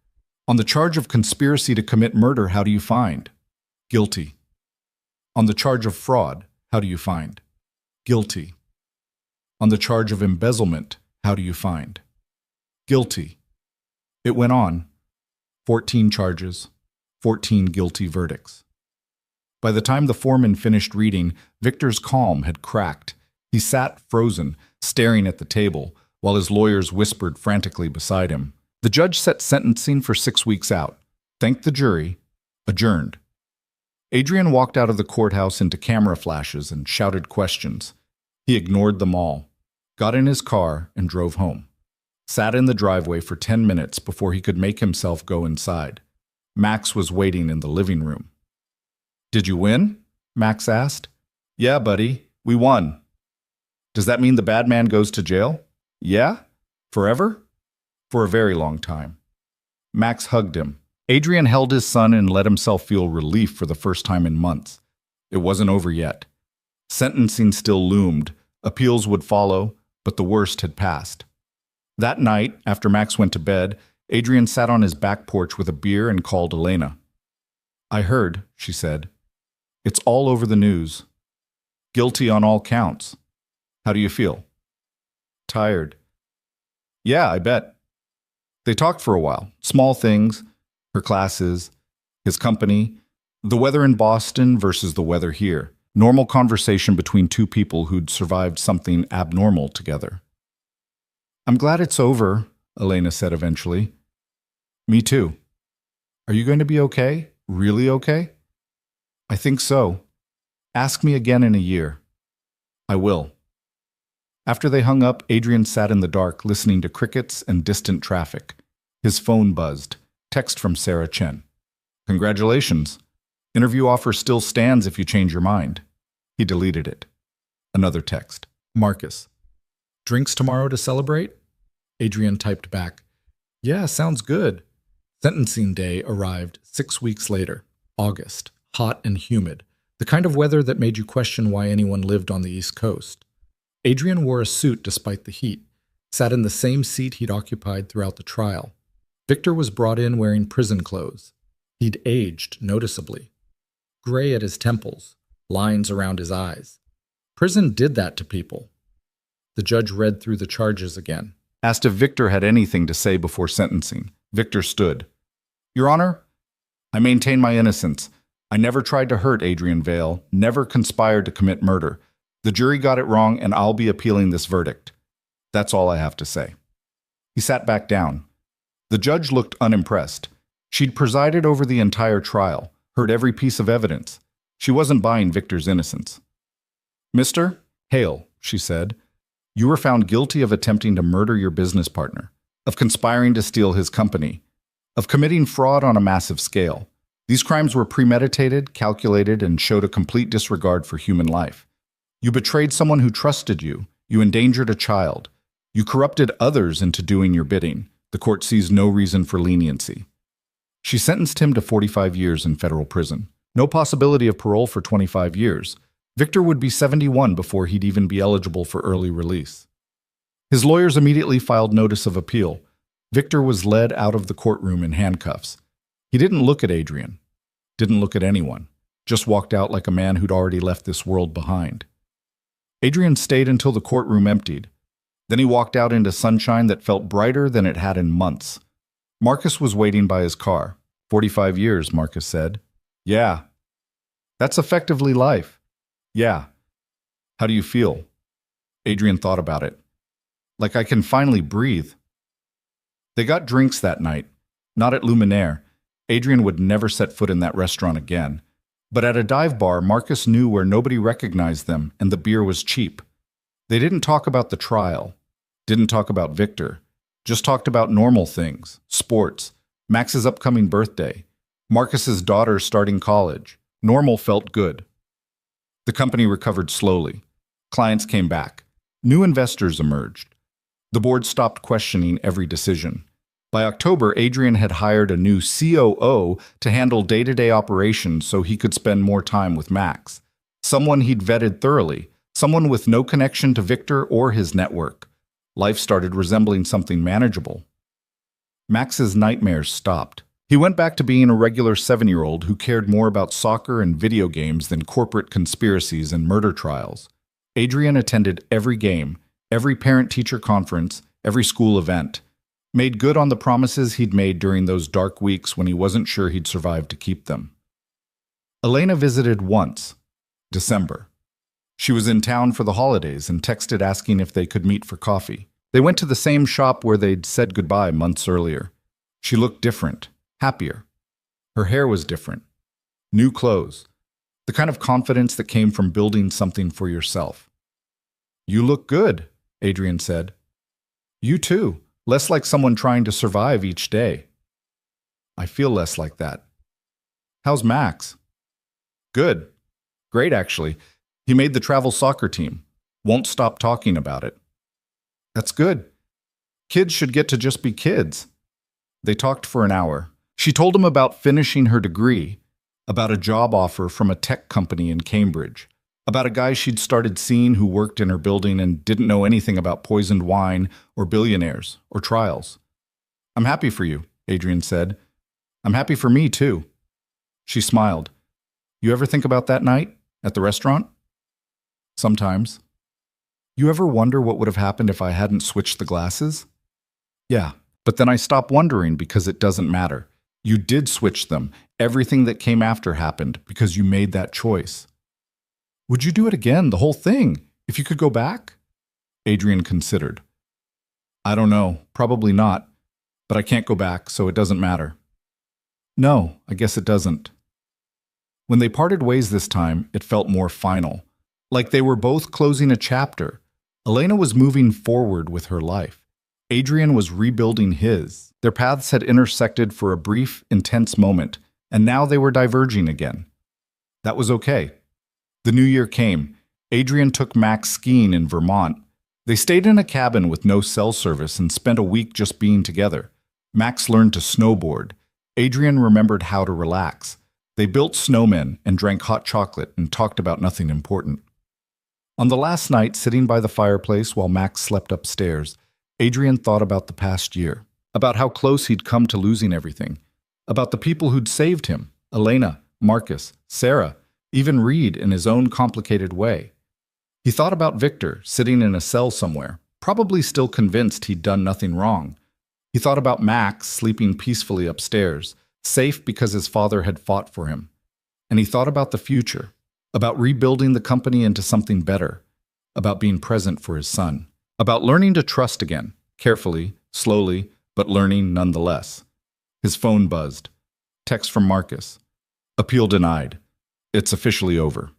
"On the charge of conspiracy to commit murder, how do you find?" "Guilty." "On the charge of fraud, how do you find?" "Guilty." "On the charge of embezzlement, how do you find?" "Guilty." It went on. 14 charges, 14 guilty verdicts. By the time the foreman finished reading, Victor's calm had cracked. He sat frozen, staring at the table, while his lawyers whispered frantically beside him. The judge set sentencing for 6 weeks out, thanked the jury, adjourned. Adrian walked out of the courthouse into camera flashes and shouted questions. He ignored them all, got in his car, and drove home. Sat in the driveway for 10 minutes before he could make himself go inside. Max was waiting in the living room. "Did you win?" Max asked. "Yeah, buddy, we won." "Does that mean the bad man goes to jail?" "Yeah? Forever?" "For a very long time." Max hugged him. Adrian held his son and let himself feel relief for the first time in months. It wasn't over yet. Sentencing still loomed. Appeals would follow, but the worst had passed. That night, after Max went to bed, Adrian sat on his back porch with a beer and called Elena. "I heard," she said. "It's all over the news. Guilty on all counts. How do you feel?" "Tired." "Yeah, I bet." They talked for a while. Small things, her classes, his company, the weather in Boston versus the weather here. Normal conversation between two people who'd survived something abnormal together. "I'm glad it's over," Elena said eventually. "Me too." "Are you going to be okay? Really okay?" "I think so. Ask me again in a year." "I will." After they hung up, Adrian sat in the dark listening to crickets and distant traffic. His phone buzzed. Text from Sarah Chen. "Congratulations. Interview offer still stands if you change your mind." He deleted it. Another text. "Marcus. Drinks tomorrow to celebrate?" Adrian typed back, "Yeah, sounds good." Sentencing day arrived 6 weeks later. August. Hot and humid. The kind of weather that made you question why anyone lived on the East Coast. Adrian wore a suit despite the heat, sat in the same seat he'd occupied throughout the trial. Victor was brought in wearing prison clothes. He'd aged noticeably. Gray at his temples, lines around his eyes. Prison did that to people. The judge read through the charges again. Asked if Victor had anything to say before sentencing. Victor stood. "Your Honor, I maintain my innocence. I never tried to hurt Adrian Vale, never conspired to commit murder. The jury got it wrong, and I'll be appealing this verdict. That's all I have to say." He sat back down. The judge looked unimpressed. She'd presided over the entire trial, heard every piece of evidence. She wasn't buying Victor's innocence. Mister Hale, she said, you were found guilty of attempting to murder your business partner, of conspiring to steal his company, of committing fraud on a massive scale. These crimes were premeditated, calculated, and showed a complete disregard for human life. You betrayed someone who trusted you. You endangered a child. You corrupted others into doing your bidding. The court sees no reason for leniency. She sentenced him to 45 years in federal prison. No possibility of parole for 25 years. Victor would be 71 before he'd even be eligible for early release. His lawyers immediately filed notice of appeal. Victor was led out of the courtroom in handcuffs. He didn't look at Adrian, didn't look at anyone, just walked out like a man who'd already left this world behind. Adrian stayed until the courtroom emptied. Then he walked out into sunshine that felt brighter than it had in months. Marcus was waiting by his car. 45 years, Marcus said. Yeah. That's effectively life. Yeah. How do you feel? Adrian thought about it. Like I can finally breathe. They got drinks that night. Not at Luminaire. Adrian would never set foot in that restaurant again. But at a dive bar, Marcus knew where nobody recognized them and the beer was cheap. They didn't talk about the trial, didn't talk about Victor, just talked about normal things, sports, Max's upcoming birthday, Marcus's daughter starting college. Normal felt good. The company recovered slowly. Clients came back. New investors emerged. The board stopped questioning every decision. By October, Adrian had hired a new COO to handle day-to-day operations so he could spend more time with Max. Someone he'd vetted thoroughly, someone with no connection to Victor or his network. Life started resembling something manageable. Max's nightmares stopped. He went back to being a regular 7-year-old who cared more about soccer and video games than corporate conspiracies and murder trials. Adrian attended every game, every parent-teacher conference, every school event. Made good on the promises he'd made during those dark weeks when he wasn't sure he'd survive to keep them. Elena visited once, December. She was in town for the holidays and texted asking if they could meet for coffee. They went to the same shop where they'd said goodbye months earlier. She looked different, happier. Her hair was different. New clothes. The kind of confidence that came from building something for yourself. You look good, Adrian said. You too. Less like someone trying to survive each day. I feel less like that. How's Max? Good. Great, actually. He made the travel soccer team. Won't stop talking about it. That's good. Kids should get to just be kids. They talked for an hour. She told him about finishing her degree, about a job offer from a tech company in Cambridge, about a guy she'd started seeing who worked in her building and didn't know anything about poisoned wine or billionaires or trials. I'm happy for you, Adrian said. I'm happy for me, too. She smiled. You ever think about that night at the restaurant? Sometimes. You ever wonder what would have happened if I hadn't switched the glasses? Yeah, but then I stopped wondering because it doesn't matter. You did switch them. Everything that came after happened because you made that choice. Would you do it again, the whole thing, if you could go back? Adrian considered. I don't know, probably not, but I can't go back, so it doesn't matter. No, I guess it doesn't. When they parted ways this time, it felt more final, like they were both closing a chapter. Elena was moving forward with her life. Adrian was rebuilding his. Their paths had intersected for a brief, intense moment, and now they were diverging again. That was okay. The new year came. Adrian took Max skiing in Vermont. They stayed in a cabin with no cell service and spent a week just being together. Max learned to snowboard. Adrian remembered how to relax. They built snowmen and drank hot chocolate and talked about nothing important. On the last night, sitting by the fireplace while Max slept upstairs, Adrian thought about the past year, about how close he'd come to losing everything, about the people who'd saved him, Elena, Marcus, Sarah, even Reed in his own complicated way. He thought about Victor, sitting in a cell somewhere, probably still convinced he'd done nothing wrong. He thought about Max sleeping peacefully upstairs, safe because his father had fought for him. And he thought about the future, about rebuilding the company into something better, about being present for his son, about learning to trust again, carefully, slowly, but learning nonetheless. His phone buzzed. Text from Marcus. Appeal denied. It's officially over.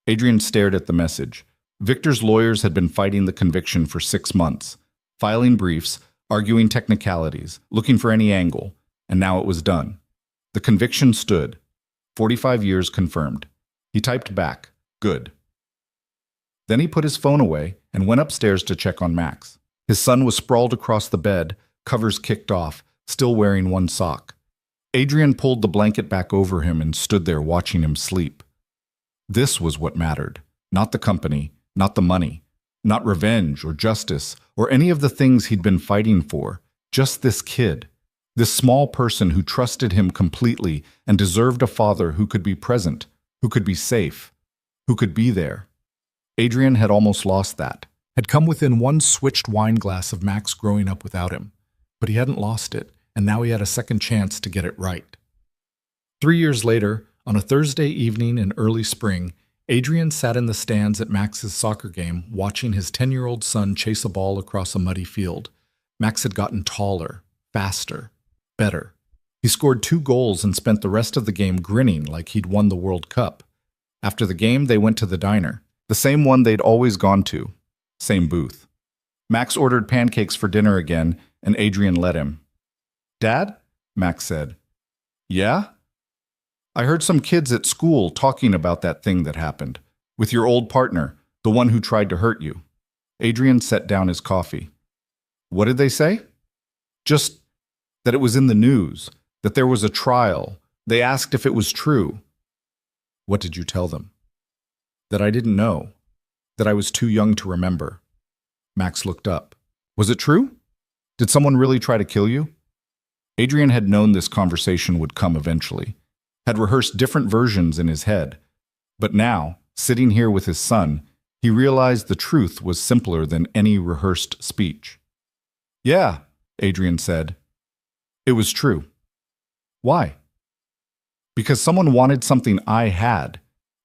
Adrian stared at the message. Victor's lawyers had been fighting the conviction for 6 months, filing briefs, arguing technicalities, looking for any angle, and now it was done. The conviction stood. 45 years confirmed. He typed back, "Good." Then he put his phone away and went upstairs to check on Max. His son was sprawled across the bed, covers kicked off, still wearing one sock. Adrian pulled the blanket back over him and stood there watching him sleep. This was what mattered, not the company, not the money, not revenge or justice or any of the things he'd been fighting for, just this kid, this small person who trusted him completely and deserved a father who could be present, who could be safe, who could be there. Adrian had almost lost that, had come within one switched wine glass of Max growing up without him, but he hadn't lost it, and now he had a second chance to get it right. 3 years later, on a Thursday evening in early spring, Adrian sat in the stands at Max's soccer game watching his 10-year-old son chase a ball across a muddy field. Max had gotten taller, faster, better. He scored 2 goals and spent the rest of the game grinning like he'd won the World Cup. After the game, they went to the diner, the same one they'd always gone to, same booth. Max ordered pancakes for dinner again, and Adrian let him. "Dad?" Max said. "Yeah? I heard some kids at school talking about that thing that happened, with your old partner, the one who tried to hurt you." Adrian set down his coffee. "What did they say?" "Just that it was in the news, that there was a trial. They asked if it was true." "What did you tell them?" "That I didn't know, that I was too young to remember." Max looked up. "Was it true? Did someone really try to kill you?" Adrian had known this conversation would come eventually, had rehearsed different versions in his head. But now, sitting here with his son, he realized the truth was simpler than any rehearsed speech. "Yeah," Adrian said. "It was true." "Why?" "Because someone wanted something I had,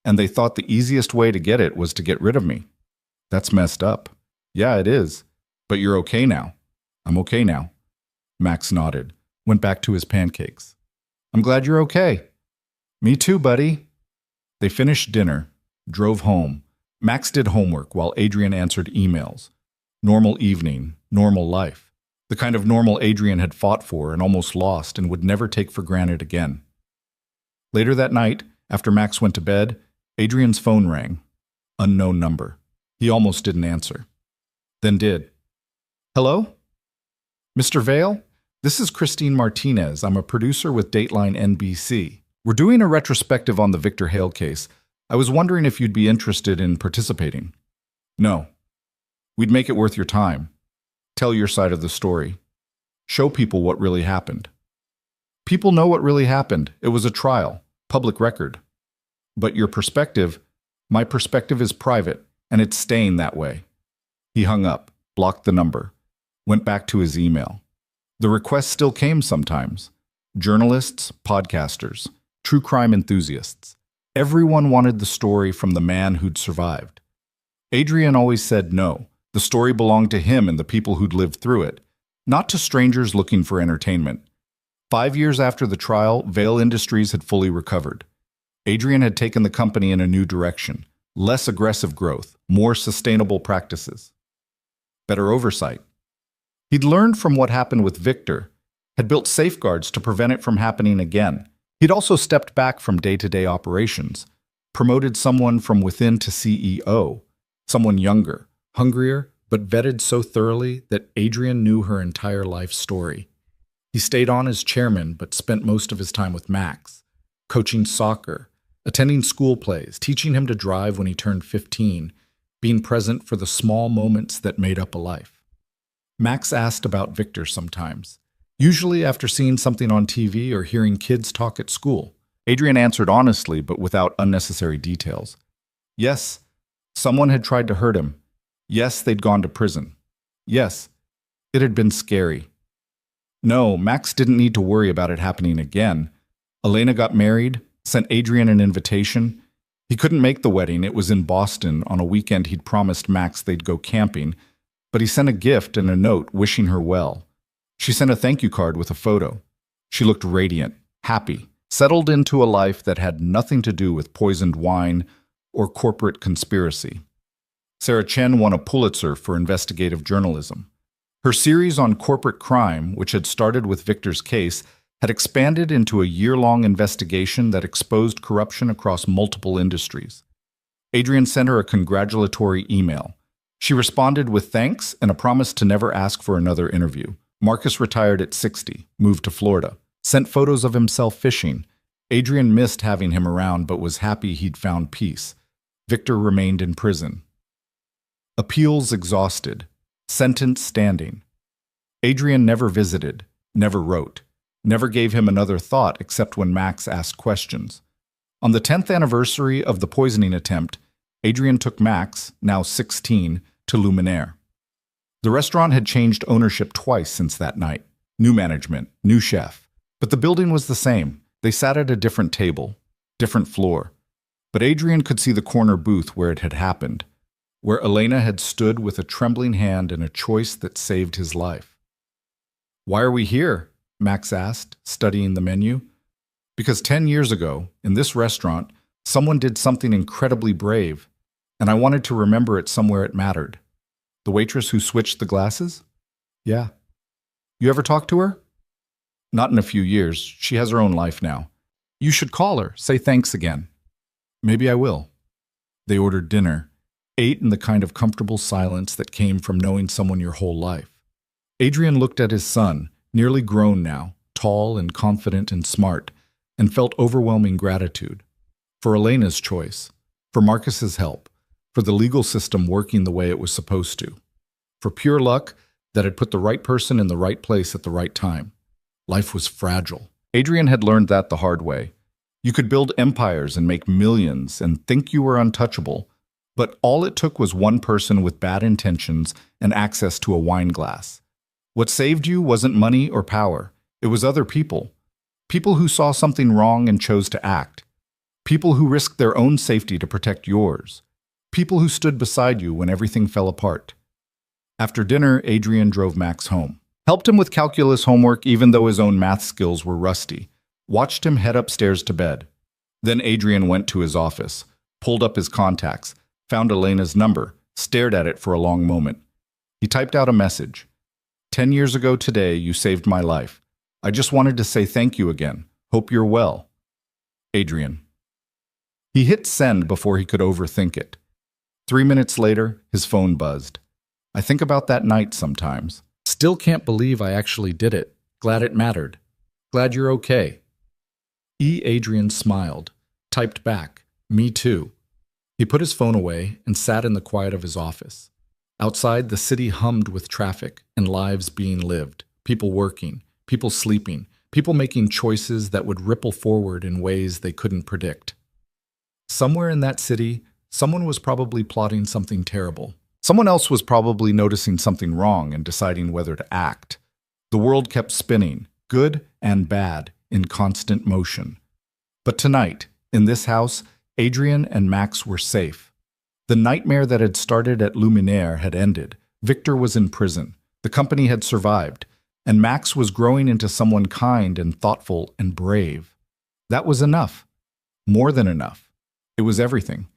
and they thought the easiest way to get it was to get rid of me." "That's messed up." "Yeah, it is. But you're okay now." "I'm okay now." Max nodded, went back to his pancakes. "I'm glad you're okay." "Me too, buddy." They finished dinner, drove home. Max did homework while Adrian answered emails. Normal evening, normal life. The kind of normal Adrian had fought for and almost lost and would never take for granted again. Later that night, after Max went to bed, Adrian's phone rang. Unknown number. He almost didn't answer. Then did. "Hello? Mr. Vale? This is Christine Martinez. I'm a producer with Dateline NBC. We're doing a retrospective on the Victor Hale case. I was wondering if you'd be interested in participating." "No. We'd make it worth your time. Tell your side of the story. Show people what really happened." "People know what really happened. It was a trial, public record. But your perspective, my perspective is private, and it's staying that way." He hung up, blocked the number, went back to his email. The requests still came sometimes. Journalists, podcasters, true crime enthusiasts. Everyone wanted the story from the man who'd survived. Adrian always said no. The story belonged to him and the people who'd lived through it, not to strangers looking for entertainment. 5 years after the trial, Vale Industries had fully recovered. Adrian had taken the company in a new direction. Less aggressive growth, more sustainable practices. Better oversight. He'd learned from what happened with Victor, had built safeguards to prevent it from happening again. He'd also stepped back from day-to-day operations, promoted someone from within to CEO, someone younger, hungrier, but vetted so thoroughly that Adrian knew her entire life story. He stayed on as chairman, but spent most of his time with Max, coaching soccer, attending school plays, teaching him to drive when he turned 15, being present for the small moments that made up a life. Max asked about Victor sometimes, usually after seeing something on TV or hearing kids talk at school. Adrian answered honestly, but without unnecessary details. Yes, someone had tried to hurt him. Yes, they'd gone to prison. Yes, it had been scary. No, Max didn't need to worry about it happening again. Elena got married, sent Adrian an invitation. He couldn't make the wedding. It was in Boston. On a weekend, he'd promised Max they'd go camping, but he sent a gift and a note wishing her well. She sent a thank you card with a photo. She looked radiant, happy, settled into a life that had nothing to do with poisoned wine, or corporate conspiracy. Sarah Chen won a Pulitzer for investigative journalism. Her series on corporate crime, which had started with Victor's case, had expanded into a year-long investigation that exposed corruption across multiple industries. Adrian sent her a congratulatory email. She responded with thanks and a promise to never ask for another interview. Marcus retired at 60, moved to Florida, sent photos of himself fishing. Adrian missed having him around but was happy he'd found peace. Victor remained in prison. Appeals exhausted. Sentence standing. Adrian never visited, never wrote, never gave him another thought except when Max asked questions. On the 10th anniversary of the poisoning attempt, Adrian took Max, now 16, to Luminaire. The restaurant had changed ownership twice since that night. New management, new chef. But the building was the same. They sat at a different table, different floor. But Adrian could see the corner booth where it had happened, where Elena had stood with a trembling hand in a choice that saved his life. "Why are we here?" Max asked, studying the menu. "Because 10 years ago, in this restaurant, someone did something incredibly brave, and I wanted to remember it somewhere it mattered." "The waitress who switched the glasses?" "Yeah." "You ever talk to her?" "Not in a few years. She has her own life now." "You should call her, say thanks again." "Maybe I will." They ordered dinner, ate in the kind of comfortable silence that came from knowing someone your whole life. Adrian looked at his son, nearly grown now, tall and confident and smart, and felt overwhelming gratitude. For Elena's choice, for Marcus's help, for the legal system working the way it was supposed to, for pure luck that had put the right person in the right place at the right time. Life was fragile. Adrian had learned that the hard way. You could build empires and make millions and think you were untouchable, but all it took was one person with bad intentions and access to a wine glass. What saved you wasn't money or power. It was other people. People who saw something wrong and chose to act. People who risked their own safety to protect yours. People who stood beside you when everything fell apart. After dinner, Adrian drove Max home. Helped him with calculus homework even though his own math skills were rusty. Watched him head upstairs to bed. Then Adrian went to his office, pulled up his contacts, found Elena's number, stared at it for a long moment. He typed out a message. 10 years ago today, you saved my life. I just wanted to say thank you again. Hope you're well. Adrian. He hit send before he could overthink it. 3 minutes later, his phone buzzed. I think about that night sometimes. Still can't believe I actually did it. Glad it mattered. Glad you're okay. Adrian smiled, typed back, me too. He put his phone away and sat in the quiet of his office. Outside, the city hummed with traffic and lives being lived, people working, people sleeping, people making choices that would ripple forward in ways they couldn't predict. Somewhere in that city, someone was probably plotting something terrible. Someone else was probably noticing something wrong and deciding whether to act. The world kept spinning, good and bad, in constant motion. But tonight, in this house, Adrian and Max were safe. The nightmare that had started at Luminaire had ended. Victor was in prison. The company had survived. And Max was growing into someone kind and thoughtful and brave. That was enough. More than enough. It was everything.